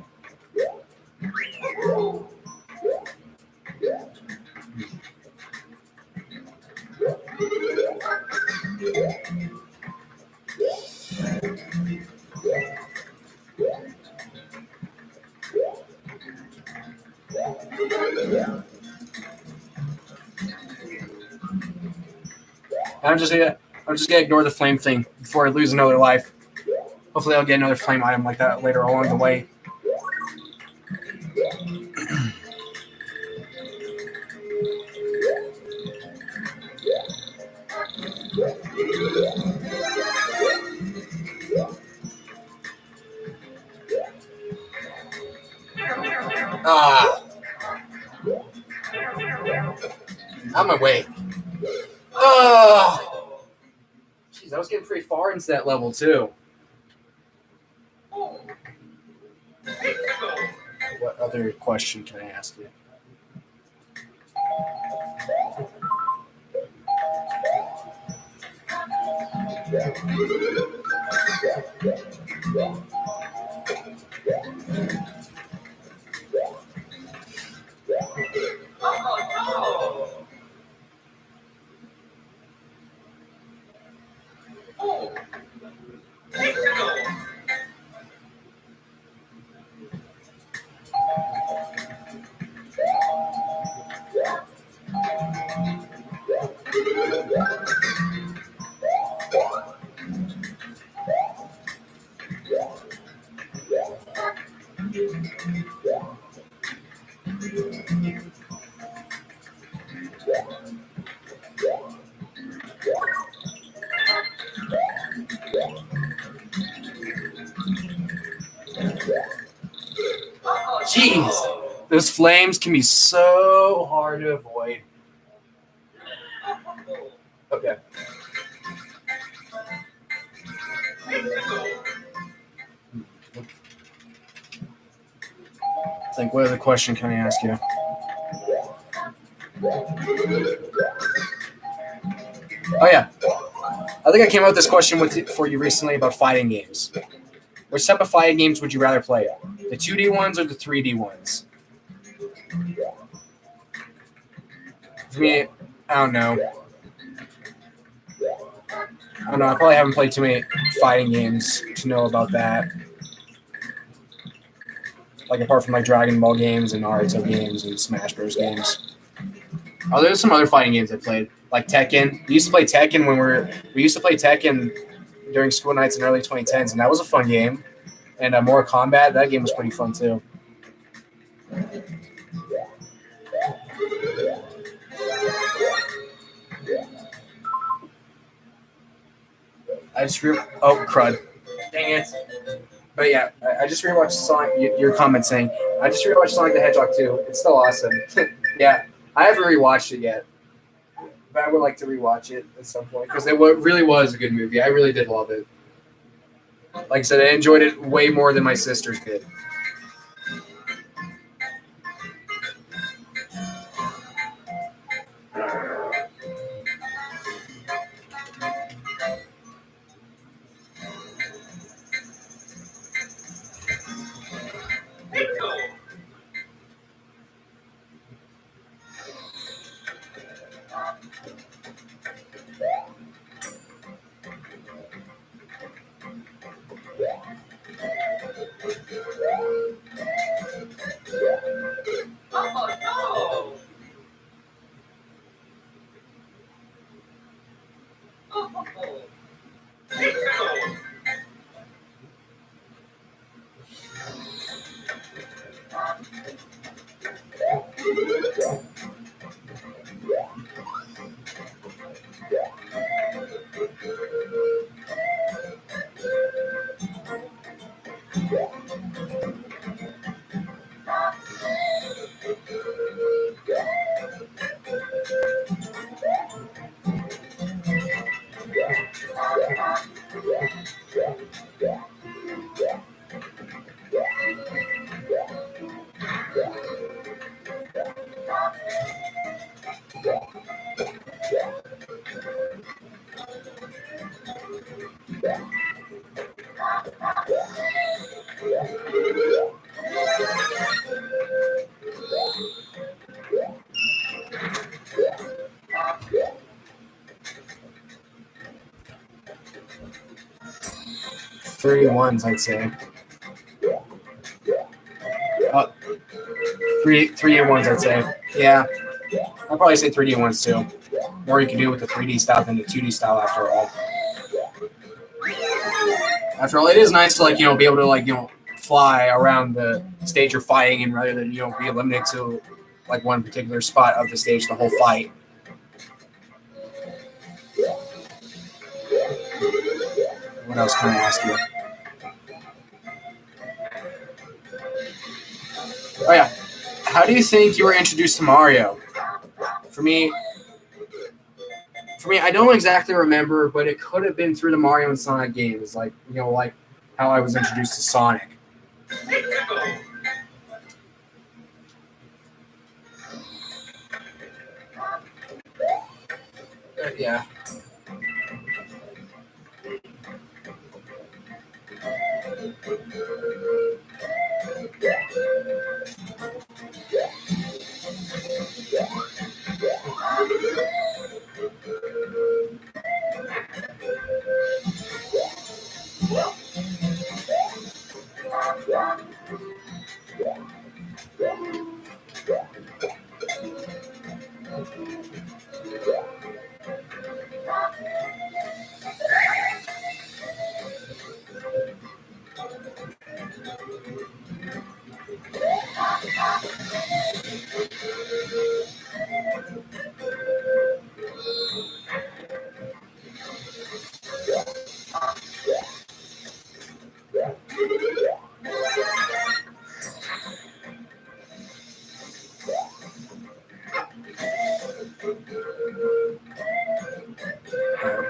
I'm just gonna ignore the flame thing before I lose another life. Hopefully, I'll get another flame item like that later along the way. On my way. Jeez, I was getting pretty far into that level too. What other question can I ask you? Jeez, those flames can be so hard to avoid. Okay. Think, what other question can I ask you? Oh yeah, I think I came up with this question for you recently about fighting games. Which type of fighting games would you rather play? The 2D ones or the 3D ones? For me, I don't know. I probably haven't played too many fighting games to know about that. Like apart from like Dragon Ball games and Naruto games and Smash Bros games. Oh, there's some other fighting games I played, like Tekken. We used to play Tekken we used to play Tekken during school nights in early 2010s, and that was a fun game. And Mortal Kombat, that game was pretty fun too. Oh, crud. Dang it. But yeah, I just rewatched Sonic, your comment saying, I just rewatched Sonic the Hedgehog 2. It's still awesome. Yeah, I haven't rewatched it yet. But I would like to rewatch it at some point because it really was a good movie. I really did love it. Like I said, I enjoyed it way more than my sisters did. Bingo. 31s, I'd say. Three D ones, I'd say. Yeah, I'd probably say 3D ones too. More you can do with the 3D style than the 2D style. After all, it is nice to be able to fly around the stage you're fighting in rather than be limited to one particular spot of the stage the whole fight. What else can I ask you? Oh yeah, how do you think you were introduced to Mario? For me, I don't exactly remember, but it could have been through the Mario and Sonic games, like how I was introduced to Sonic. Yeah.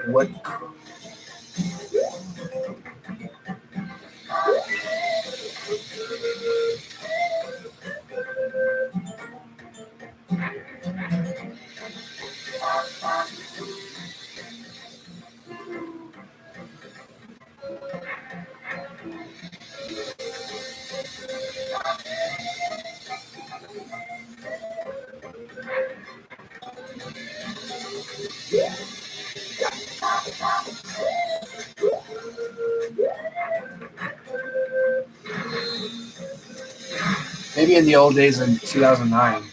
What? Maybe in the old days in 2009.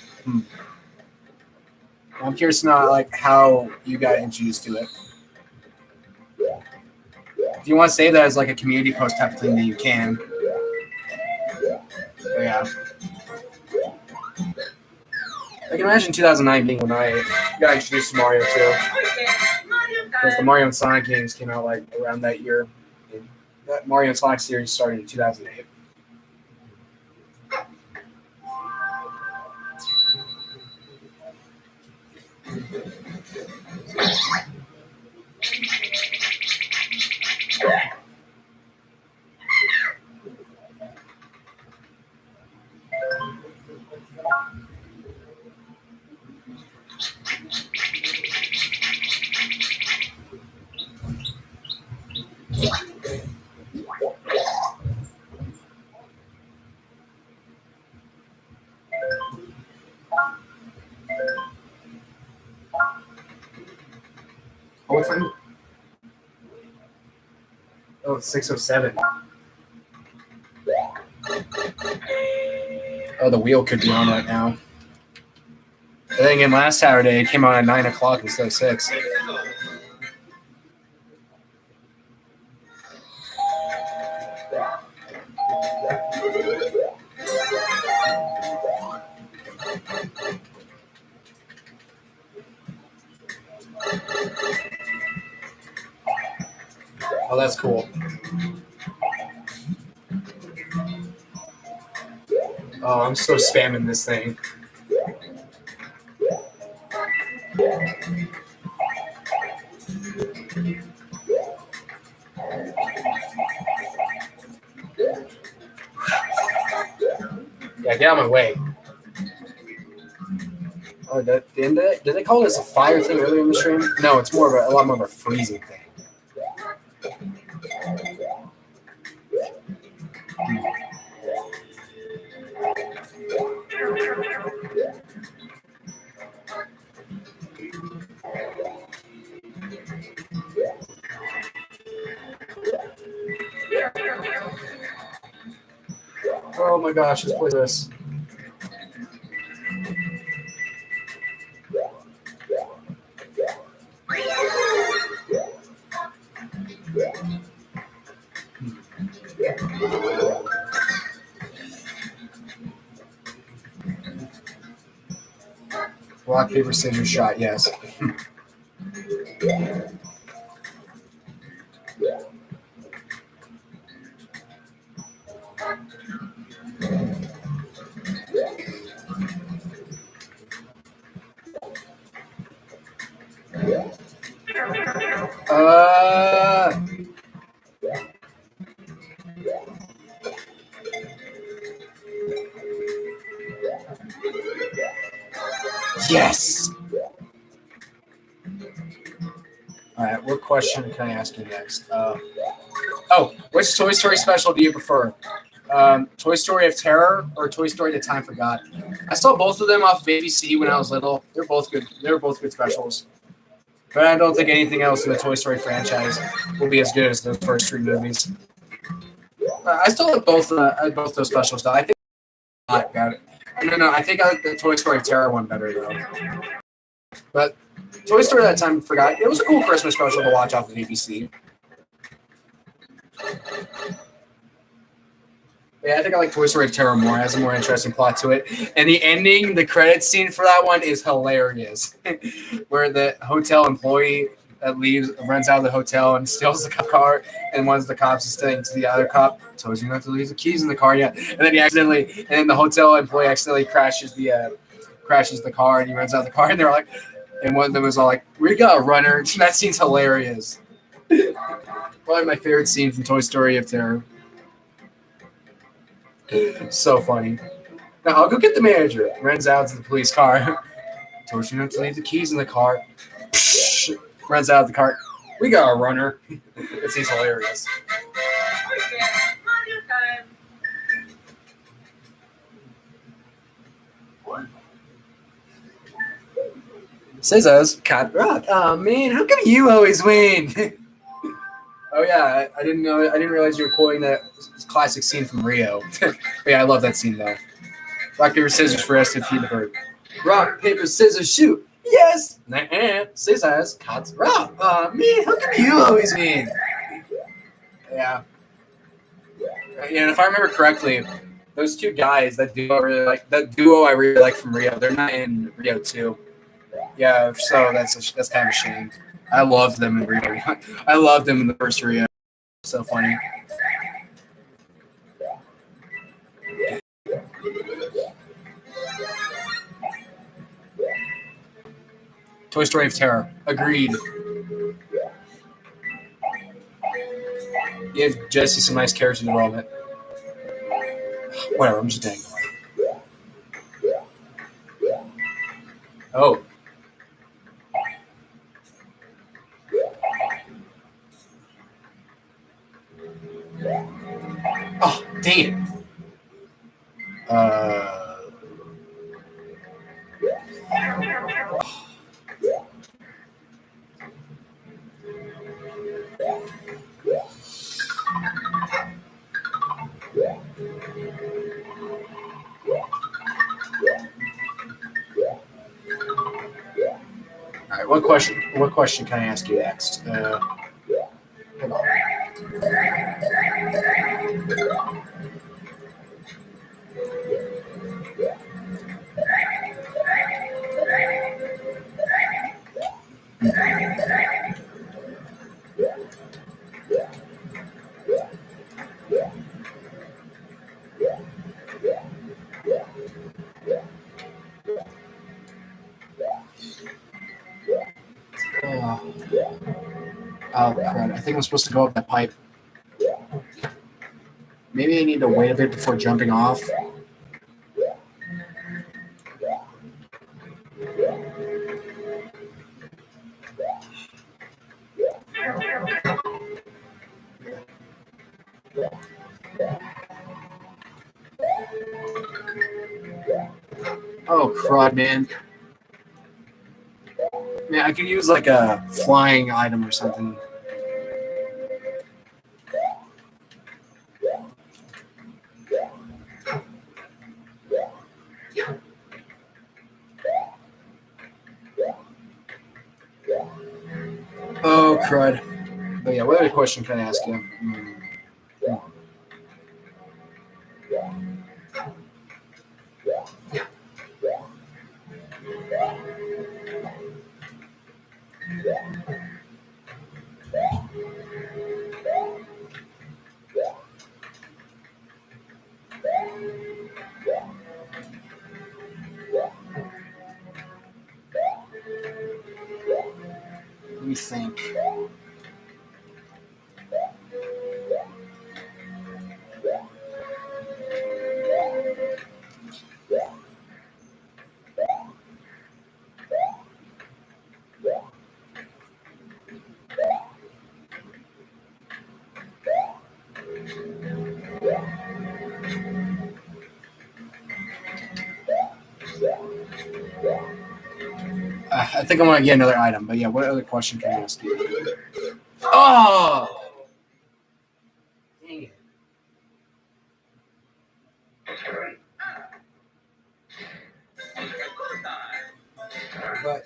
I'm curious to know how you got introduced to it. If you want to save that as a community post type of thing, then you can. But yeah. I can imagine 2009 being when I got introduced to Mario too. Because the Mario and Sonic games came out around that year. That Mario and Sonic series started in 2008. Oh, what time? Oh, it's 6:07. Oh, the wheel could be on right now. But then again, last Saturday it came on at 9 o'clock instead of 6. Oh, that's cool. Oh, I'm so spamming this thing. Yeah, get out of my way. Oh, did they call this a fire thing earlier in the stream? No, it's more of a lot more of a freezing thing. Oh my gosh, let's play this. Rock, paper, scissors, shot, yes. Yes! Alright, what question can I ask you next? Which Toy Story special do you prefer? Toy Story of Terror or Toy Story The Time Forgot? I saw both of them off of ABC when I was little. They're both good. They were both good specials. But I don't think anything else in the Toy Story franchise will be as good as those first 3 movies. I still like both those specials though. I think I got it. No, I think I like the Toy Story of Terror one better though. But Toy Story That Time Forgot. It was a cool Christmas special to watch off of ABC. Yeah, I think I like Toy Story of Terror more. It has a more interesting plot to it. And the ending, the credits scene for that one is hilarious. Where the hotel employee runs out of the hotel and steals the car, and one of the cops is saying to the other cop, "Told you not to leave the keys in the car yet." And then the hotel employee accidentally crashes the car, and he runs out of the car, and they're like, and one of them was all like, "We got a runner." That scene's hilarious. Probably my favorite scene from Toy Story of Terror. So funny. Now I'll go get the manager. Runs out to the police car. Told you not to leave the keys in the car. Runs out of the car. We got a runner. It seems hilarious. Scissors, cut, rock. Oh man, how come you always win? Oh yeah, I didn't realize you were quoting that classic scene from Rio. But yeah, I love that scene though. Rock, paper, scissors for us to feed the bird. Rock, paper, scissors, shoot. Yes. Scissors, cut, rock. Oh man, how come you always win? Yeah. Yeah, and if I remember correctly, those 2 guys, that duo I really like from Rio, they're not in Rio 2. Yeah, so that's kind of a shame. I loved them in Rio. I loved them in the first Rio. So funny. Toy Story of Terror. Agreed. Give Jesse some nice character development. Whatever, I'm just dang. Oh. Oh, dang it. All right, what question can I ask you next? Hold on. Oh, crud. I think I'm supposed to go up that pipe. Maybe I need to wait a bit before jumping off. Oh, crud, man. Man, I could use like a flying item or something. Oh, crud. But yeah, what other question can I ask you? Let me think. I think I want to get another item, but yeah, what other question can I ask you? Oh! Dang it. But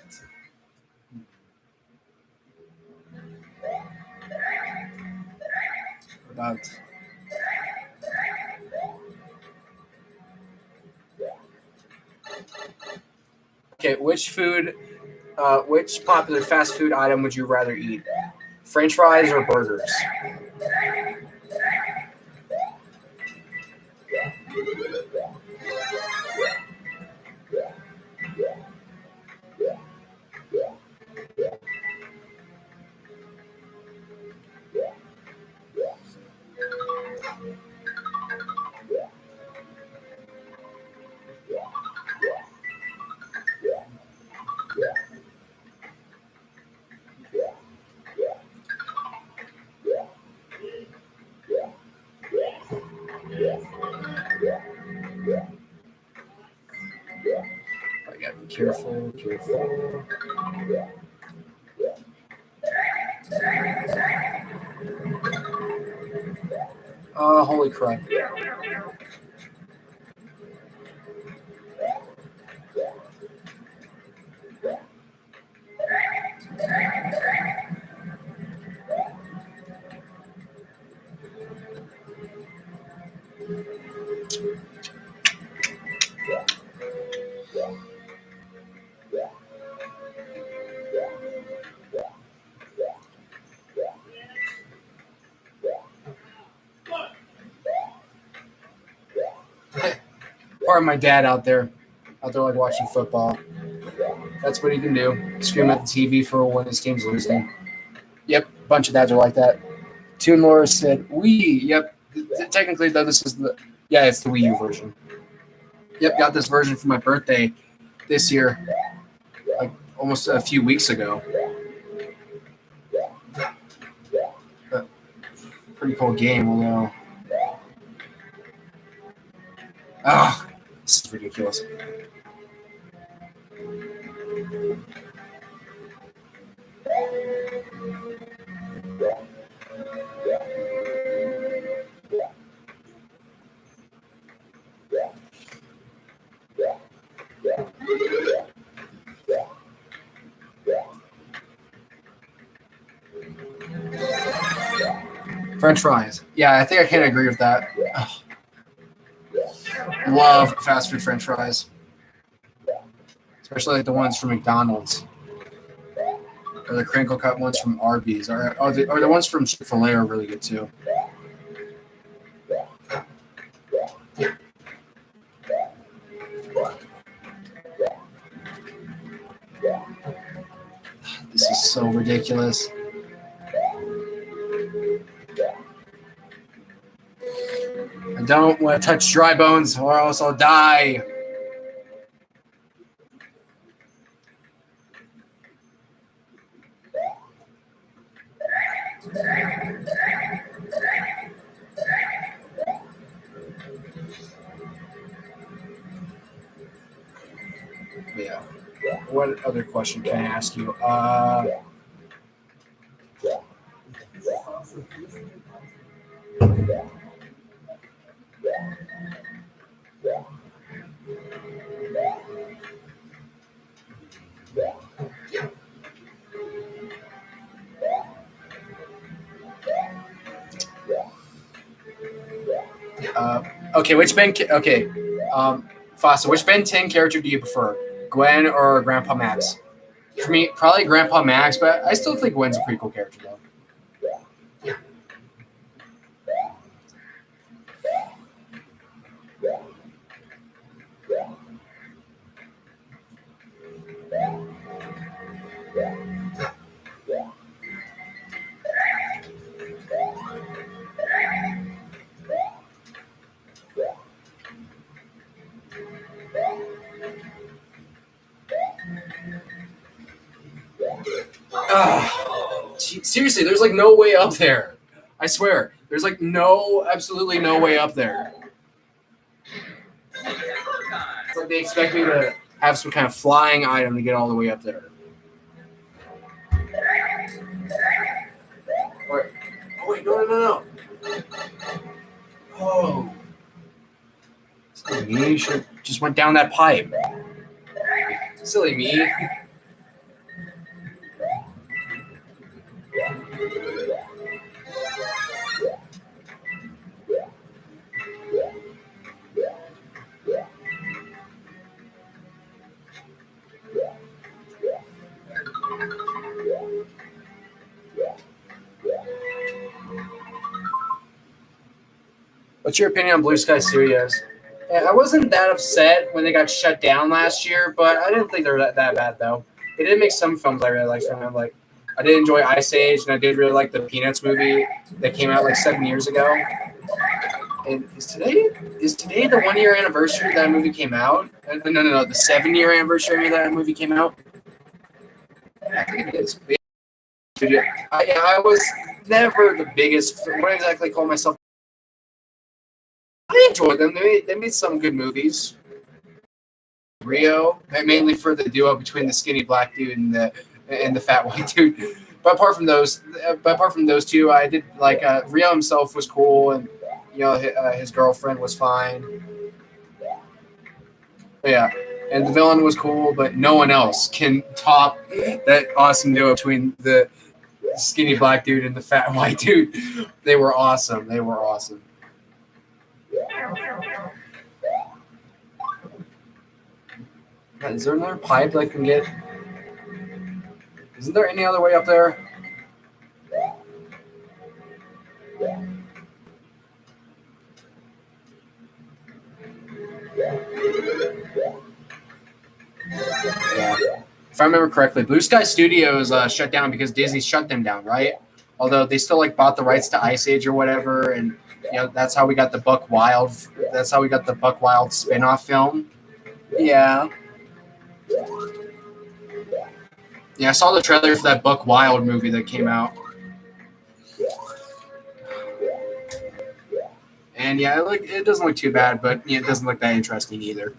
about okay, which popular fast food item would you rather eat? French fries or burgers? I gotta be careful. Oh, holy crap. Pardon my dad out there like watching football. That's what he can do. Scream at the TV for when his team's losing. Yep, a bunch of dads are like that. Toon Laura said, Wii. Yep. Technically, though, this is it's the Wii U version. Yep, got this version for my birthday this year, like almost a few weeks ago. Pretty cool game, although. This is ridiculous. French fries. Yeah, I think I can agree with that. Ugh. Love fast food French fries, especially like the ones from McDonald's or the crinkle cut ones from Arby's, or the ones from Chick-fil-A are really good too. This is so ridiculous. I don't want to touch dry bones or else I'll die. Yeah. What other question can I ask you? Okay, which Ben? Okay, Fossa, which Ben 10 character do you prefer, Gwen or Grandpa Max? For me, probably Grandpa Max, but I still think Gwen's a pretty cool character though. Seriously, there's like no way up there. I swear, there's like absolutely no way up there. It's like they expect me to have some kind of flying item to get all the way up there. Or, oh wait, no. Oh, silly me. Should just went down that pipe. Silly me. What's your opinion on Blue Sky Studios? Yeah, I wasn't that upset when they got shut down last year, but I didn't think they were that bad though. They did make some films I really liked from them. Like I did enjoy Ice Age, and I did really like the Peanuts movie that came out like 7 years ago. And is today the 1 year anniversary that movie came out? No, the 7 year anniversary that movie came out. I think it is. I was never the biggest. What exactly call myself? I enjoyed them. They made some good movies. Rio, mainly for the duo between the skinny black dude and the fat white dude. But apart from those two, I did like Rio himself was cool, and his girlfriend was fine. But yeah, and the villain was cool, but no one else can top that awesome duo between the skinny black dude and the fat white dude. They were awesome. Is there another pipe that I can get? Isn't there any other way up there? Yeah. If I remember correctly, Blue Sky Studios shut down because Disney shut them down, right? Although they still like bought the rights to Ice Age or whatever, and that's how we got the Buck Wild. That's how we got the Buck Wild spin-off film. Yeah. Yeah, I saw the trailer for that Buck Wild movie that came out. And yeah, it doesn't look too bad, but it doesn't look that interesting either.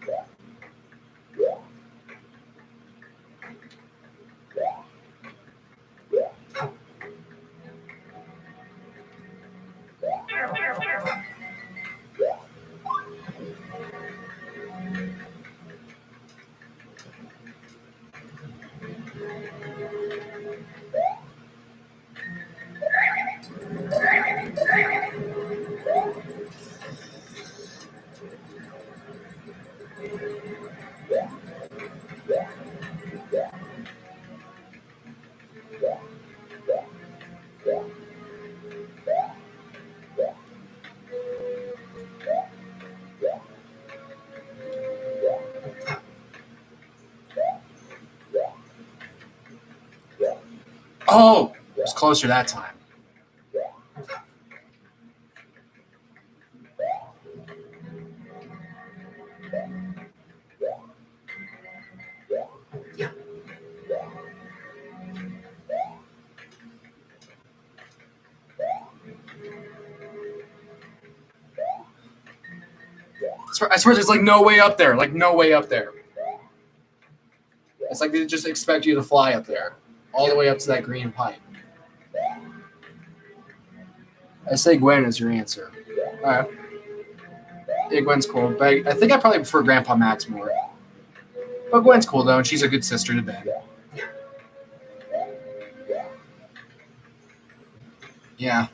was closer that time. I swear there's like no way up there. Like no way up there. It's like they just expect you to fly up there. All the way up to that green pipe. I say Gwen is your answer. Alright. Yeah, Gwen's cool. But I think I probably prefer Grandpa Max more. But Gwen's cool though, and she's a good sister to Ben. Yeah.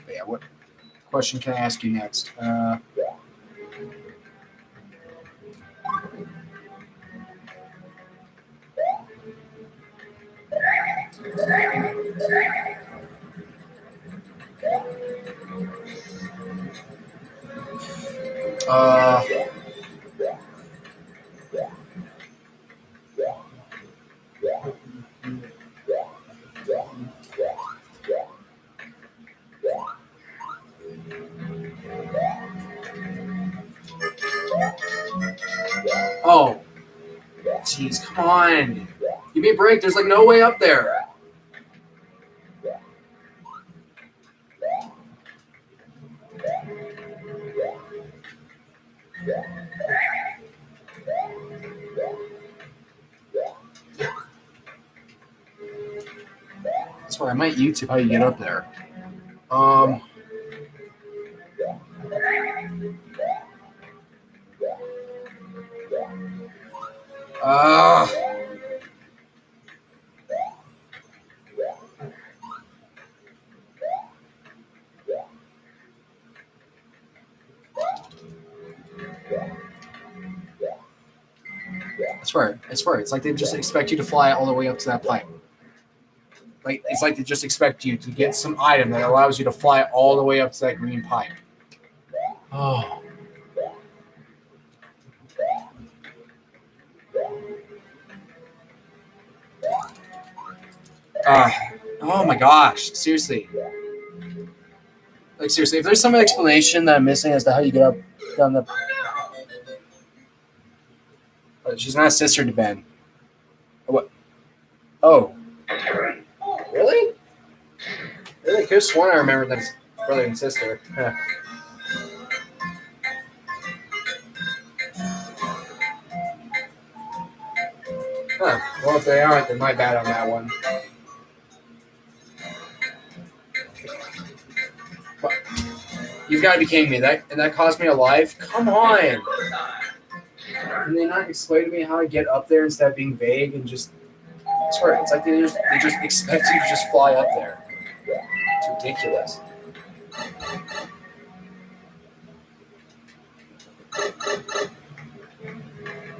Yeah, what question can I ask you next? Oh, jeez, come on. Give me a break. There's like no way up there. That's where I might YouTube how you get up there. I swear, it's like they just expect you to fly all the way up to that pipe. Like it's like they just expect you to get some item that allows you to fly all the way up to that green pipe. Oh. Oh my gosh! Seriously. Like seriously, if there's some explanation that I'm missing as to how you get up down the. But she's not a sister to Ben. What? Oh. Really? Really? I could have sworn I remember that's brother and sister. Huh. Well, if they aren't, then my bad on that one. You've got to be kidding me. That cost me a life? Come on. Can they not explain to me how I get up there instead of being vague and just... I swear, it's like they just expect you to just fly up there. It's ridiculous.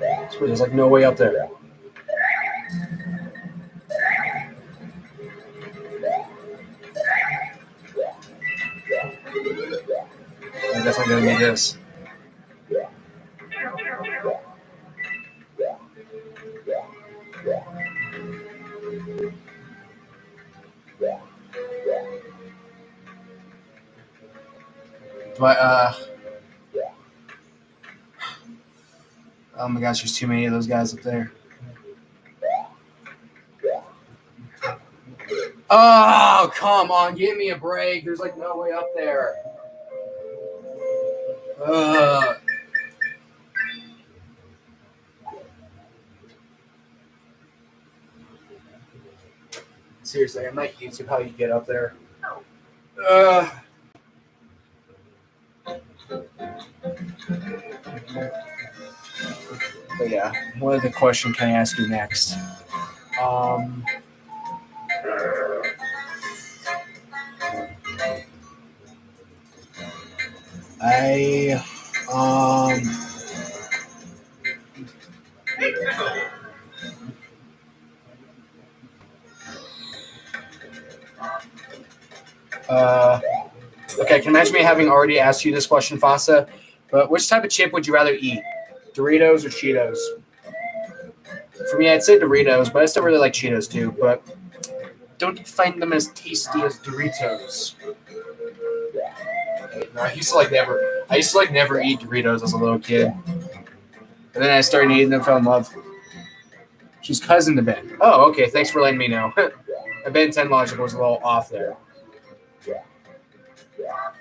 I swear, there's like no way up there. I'm definitely going to need this. But, oh my gosh, there's too many of those guys up there. Oh, come on, give me a break. There's like no way up there. Seriously, I might YouTube how you get up there. But yeah, what other question can I ask you next? I uh okay, I can imagine me having already asked you this question, Fasa. But which type of chip would you rather eat? Doritos or Cheetos? For me, I'd say Doritos, but I still really like Cheetos too. But don't find them as tasty as Doritos. No, I used to like never eat Doritos as a little kid. And then I started eating them, fell in love. She's cousin to Ben. Oh, okay. Thanks for letting me know. My Ben 10 logic was a little off there.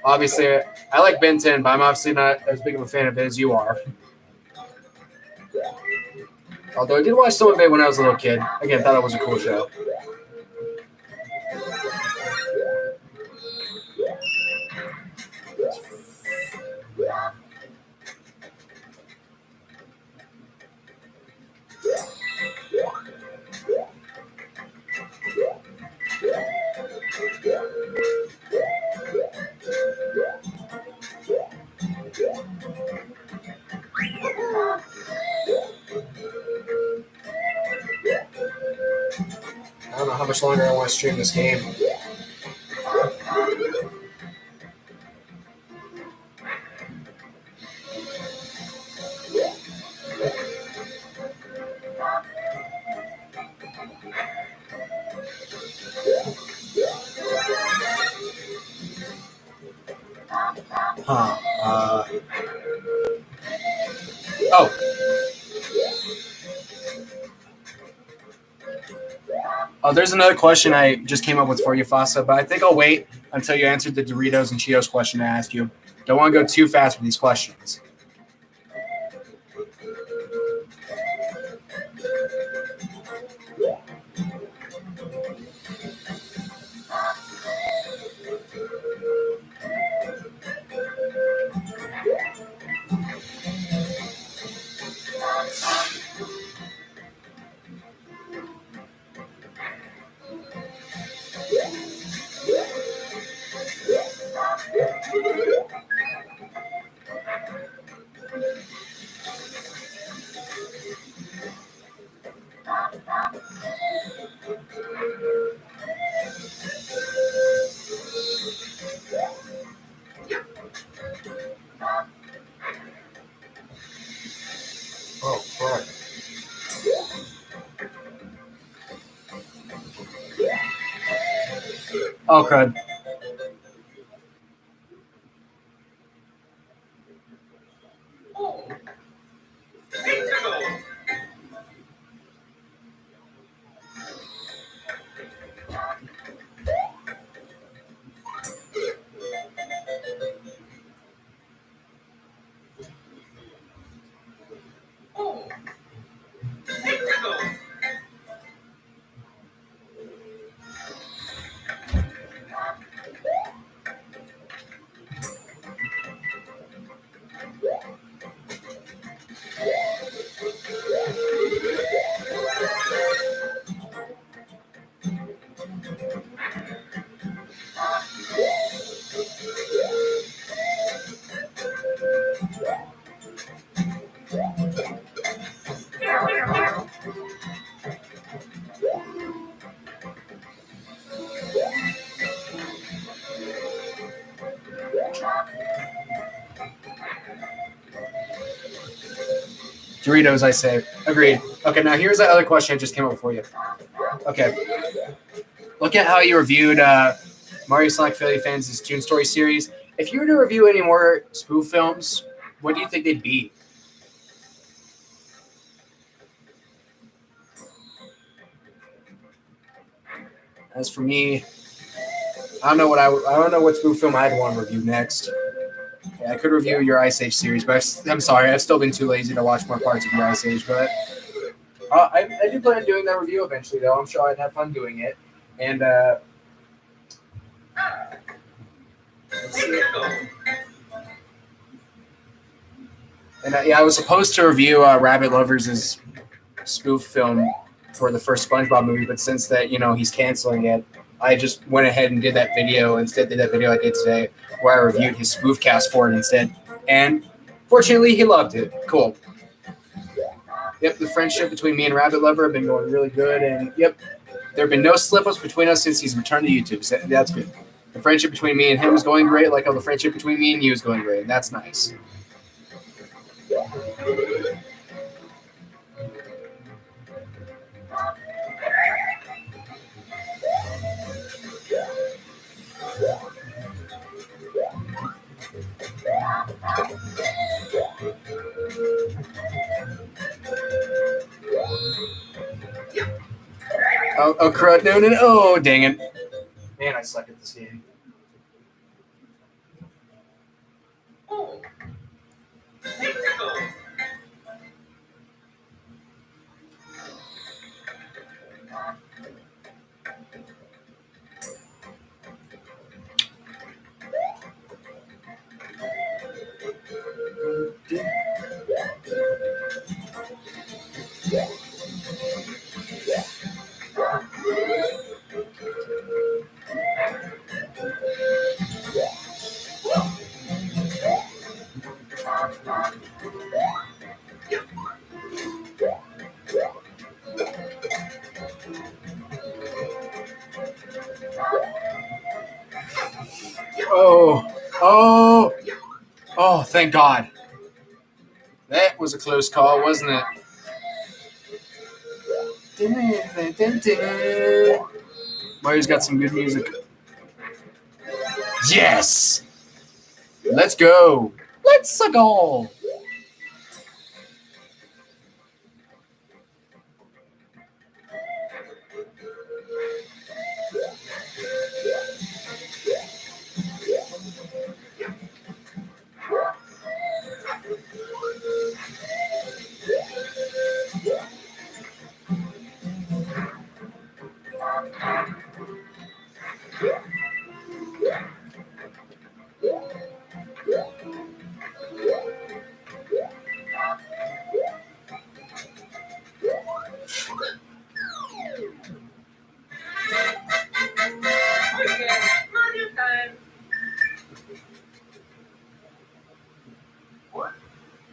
Obviously, I like Ben 10, but I'm obviously not as big of a fan of it as you are. Although I did watch some of it when I was a little kid. Again, thought it was a cool show. I don't know how much longer I want to stream this game. Huh. Oh. Oh, there's another question I just came up with for you, Fasa, but I think I'll wait until you answered the Doritos and Cheetos question I asked you. Don't want to go too fast with these questions. Oh, crap. Oh, crud. Doritos, I say. Agreed. Okay, now here's that other question I just came up for you. Okay. Look at how you reviewed Mario Sonic Philly Fans' Toon Story series. If you were to review any more spoof films, what do you think they'd be? As for me, I don't know what spoof film I'd want to review next. Yeah, I could review your Ice Age series, but I'm sorry, I've still been too lazy to watch more parts of your Ice Age. But I do plan on doing that review eventually, though. I'm sure I'd have fun doing it. And let's see. And yeah, I was supposed to review Rabbit Lovers' spoof film for the first SpongeBob movie, but since that he's canceling it, I just went ahead and did that video instead. Did that video I did today where I reviewed his spoof cast for it instead, and fortunately he loved it. Cool. Yep, the friendship between me and Rabbit Lover have been going really good, and yep, there have been no slip-ups between us since he's returned to YouTube. So that's good. The friendship between me and him is going great, like how the friendship between me and you is going great. That's nice. Oh, crud. No. Oh, dang it. Man, I suck at this game. Oh. Let's go. Oh, thank God. That was a close call, wasn't it? Mario's got some good music. Yes! Let's go. Let's go.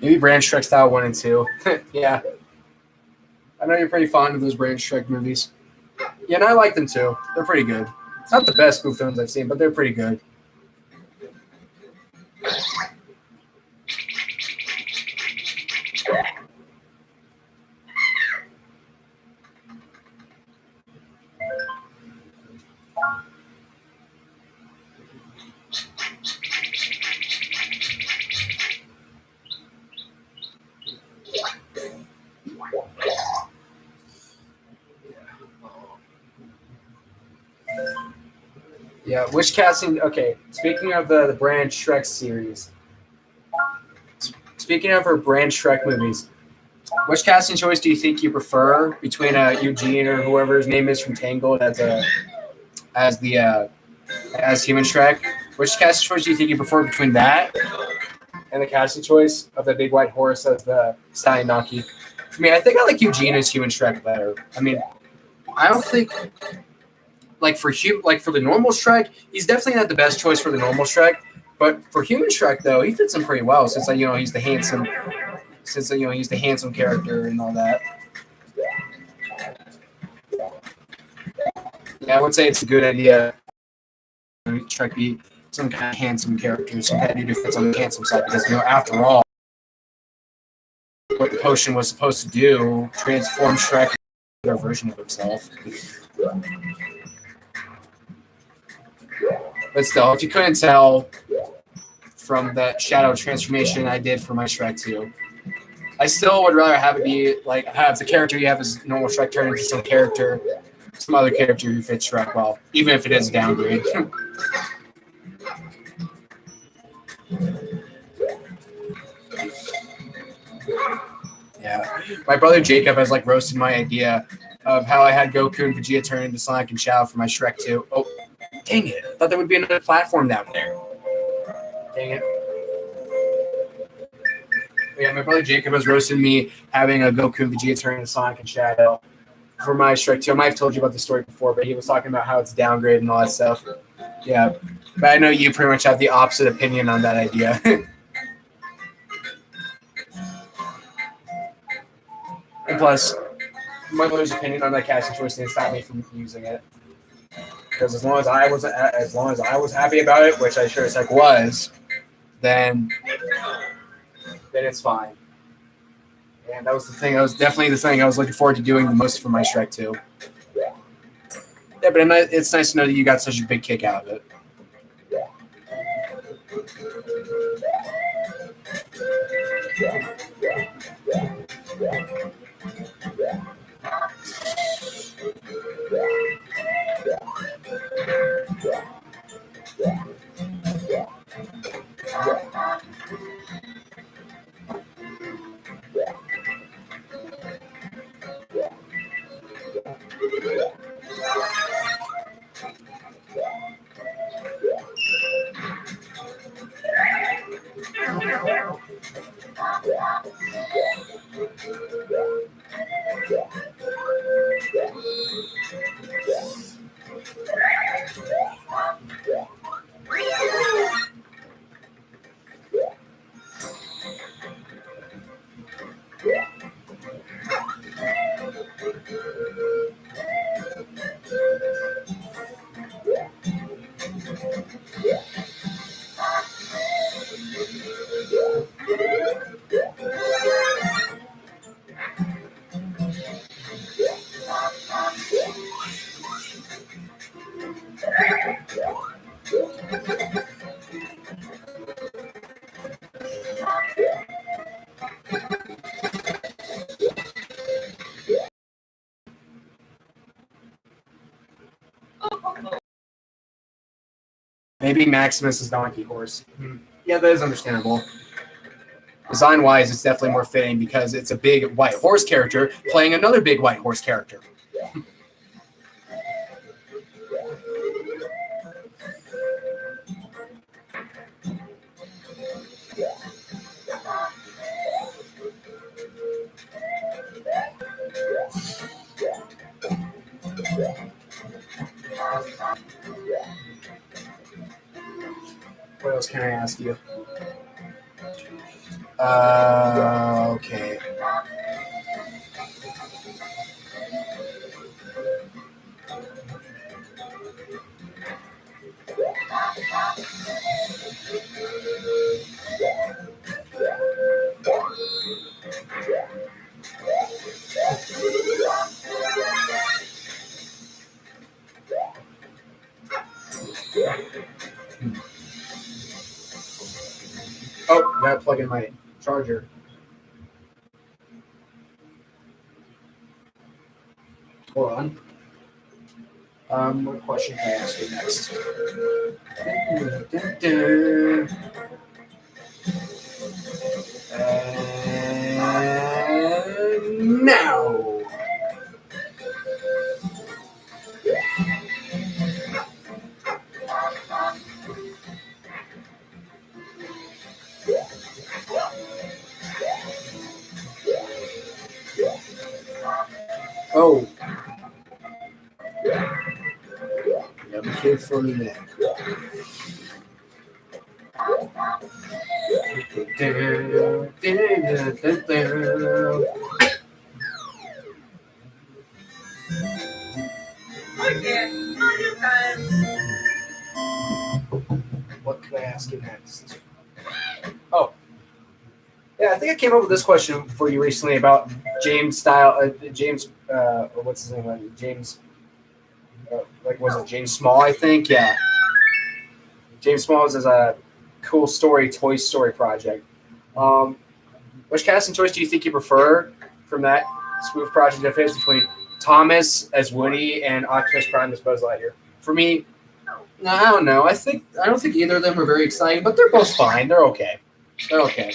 Maybe Branch Trek Style 1 and 2. Yeah. I know you're pretty fond of those Branch Trek movies. Yeah, and I like them too. They're pretty good. It's not the best spoof films I've seen, but they're pretty good. Yeah, which casting? Okay, speaking of the Branch Shrek series, speaking of her Branch Shrek movies, which casting choice do you think you prefer between Eugene or whoever his name is from Tangled as Human Shrek? Which casting choice do you think you prefer between that and the casting choice of the big white horse as the stallion donkey? For me, I think I like Eugene as Human Shrek better. I mean, I don't think. Like for the normal Shrek, he's definitely not the best choice for the normal Shrek. But for Human Shrek, though, he fits him pretty well since he's the handsome character and all that. Yeah, I would say it's a good idea. Shrek be some kind of handsome character, some kind of dude who fits on the handsome side because after all, what the potion was supposed to do, transform Shrek into a better version of himself. But still, if you couldn't tell from that shadow transformation I did for my Shrek 2, I still would rather have it be like have the character you have as normal Shrek turn into some other character who fits Shrek well, even if it is a downgrade. Yeah, my brother Jacob has roasted my idea of how I had Goku and Vegeta turn into Sonic and Chao for my Shrek 2. Oh. Dang it. I thought there would be another platform down there. Dang it. Yeah, my brother Jacob has roasted me having a Goku and Vegeta turn into Sonic and Shadow for my Shrek 2. I might have told you about the story before, but he was talking about how it's downgraded and all that stuff. Yeah, but I know you pretty much have the opposite opinion on that idea. And plus, my mother's opinion on that casting choice didn't stop me from using it. Because as long as I was happy about it, which I sure as heck was, then it's fine. And that was the thing. That was definitely the thing I was looking forward to doing the most for my Shrek 2. Yeah, but it's nice to know that you got such a big kick out of it. Maybe Maximus is Donkey Horse. Yeah, that is understandable. Design-wise, it's definitely more fitting because it's a big white horse character playing another big white horse character. What else can I ask you? Okay. Oh, gotta plug in my charger. Hold on. What question can I ask you next? Now. Oh. Yeah, be careful in there. What could I ask you next? Oh. Yeah, I think I came up with this question for you recently about James style. Or what's his name? James. Was it James Small? I think. Yeah. James Small's is a cool Toy Story project. Which casting choice do you think you prefer from that spoof project of his between Thomas as Woody and Optimus Prime as Buzz Lightyear? For me, I don't know. I don't think either of them are very exciting, but they're both fine. They're okay. They're okay.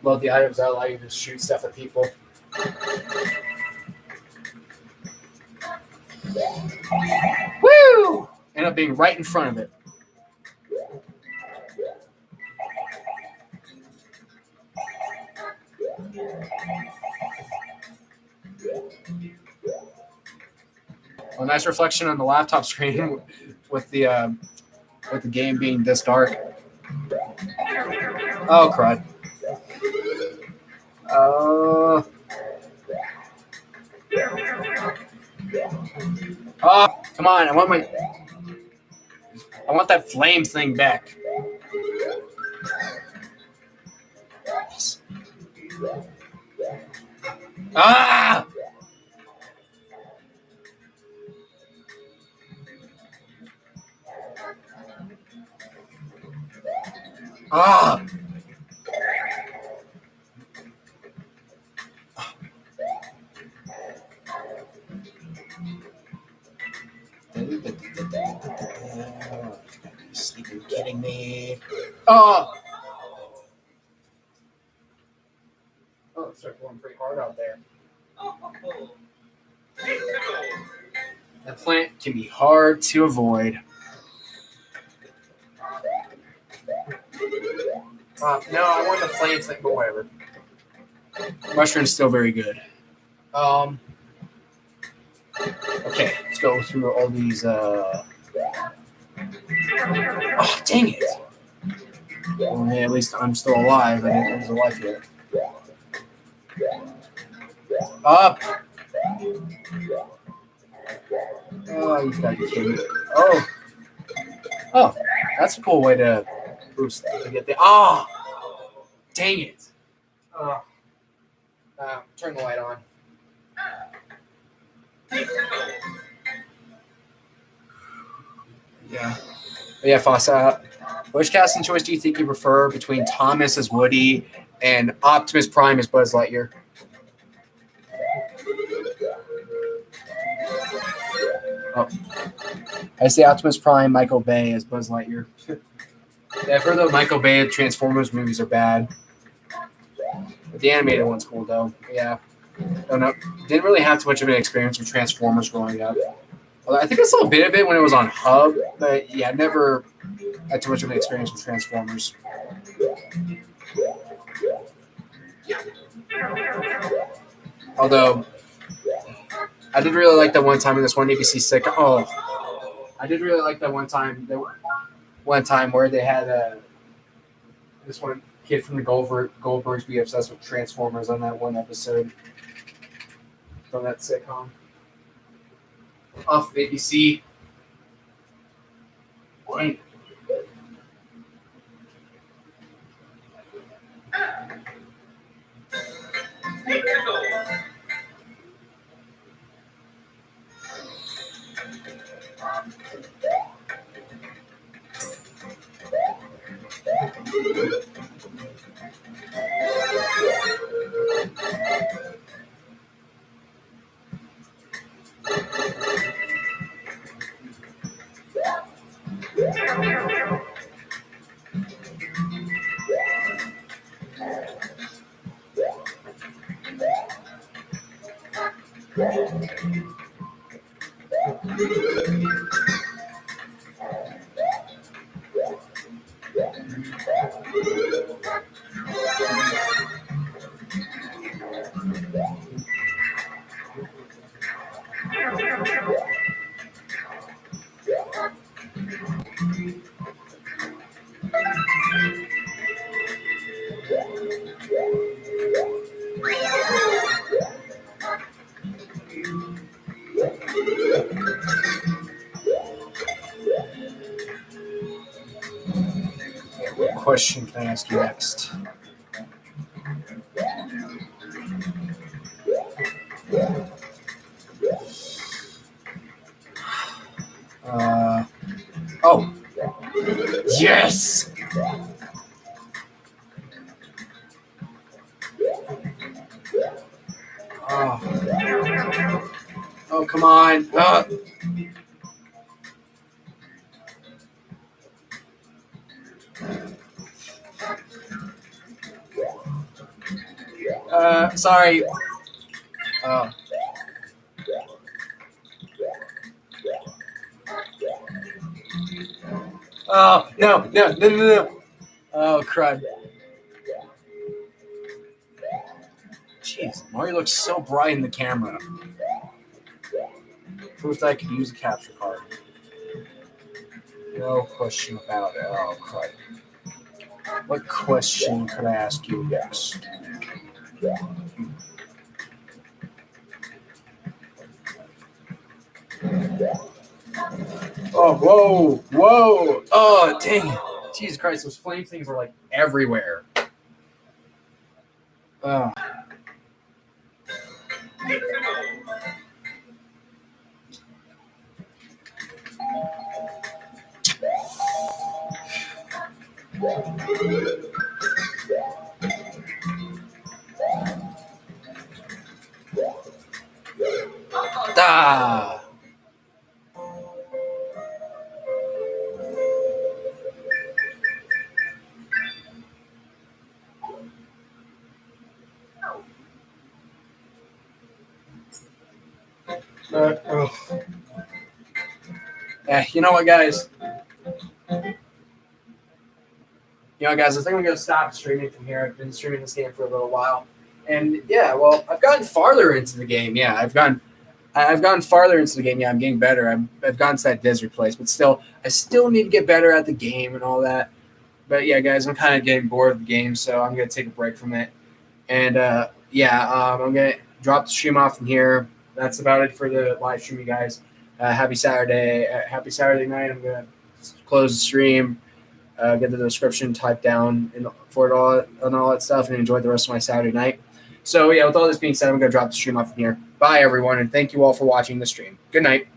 Love the items that allow you to shoot stuff at people. Woo! End up being right in front of it. A nice reflection on the laptop screen with the game being this dark. Oh crud! Oh, come on! I want that flame thing back. Yes. Ah! Ah! You're kidding me. Oh! Oh, it started going pretty hard out there. That plant can be hard to avoid. No, I want the flame thing, but whatever. Mushroom's still very good. Okay, let's go through all these. Oh, dang it! Well, hey, at least I'm still alive. I didn't lose a life yet. Up! Oh, you've got to be kidding me. Oh, that's a cool way to boost to get the. Ah! Oh, dang it! Turn the light on. Yeah. But yeah, Fossa. Which casting choice do you think you prefer between Thomas as Woody and Optimus Prime as Buzz Lightyear? Oh. I say Optimus Prime, Michael Bay as Buzz Lightyear. Yeah, I've heard the Michael Bay Transformers movies are bad. But the animated one's cool, though. Yeah. Don't know. Didn't really have too much of an experience with Transformers growing up. Although I think I saw a bit of it when it was on Hub, but yeah, never had too much of an experience with Transformers. Although I did really like that one time in this one ABC sitcom. Oh, I did really like that one time. Where they had this one kid from the Goldbergs be obsessed with Transformers on that one episode from that sitcom off of ABC. Dang. What question can I ask you next? Oh, come on. Sorry. Oh, no. Oh, crud. Jeez, Mario looks so bright in the camera. Proof that I could use a capture card. No question about it. Oh, crud. What question could I ask you next? Oh, whoa. Oh, dang it. Jesus Christ, those flame things are like everywhere. Oh. Ah. You know what, guys? I think I'm gonna stop streaming from here. I've been streaming this game for a little while, and yeah, well, I've gotten farther into the game. Yeah, I've gotten farther into the game. Yeah, I'm getting better. I've gotten to that desert place, but still, I still need to get better at the game and all that. But yeah, guys, I'm kind of getting bored of the game, so I'm gonna take a break from it. And I'm gonna drop the stream off from here. That's about it for the live stream, you guys. Happy Saturday! Happy Saturday night. I'm gonna close the stream. Get the description typed down for it all and all that stuff, and enjoy the rest of my Saturday night. So yeah, with all this being said, I'm gonna drop the stream off from here. Bye everyone, and thank you all for watching the stream. Good night.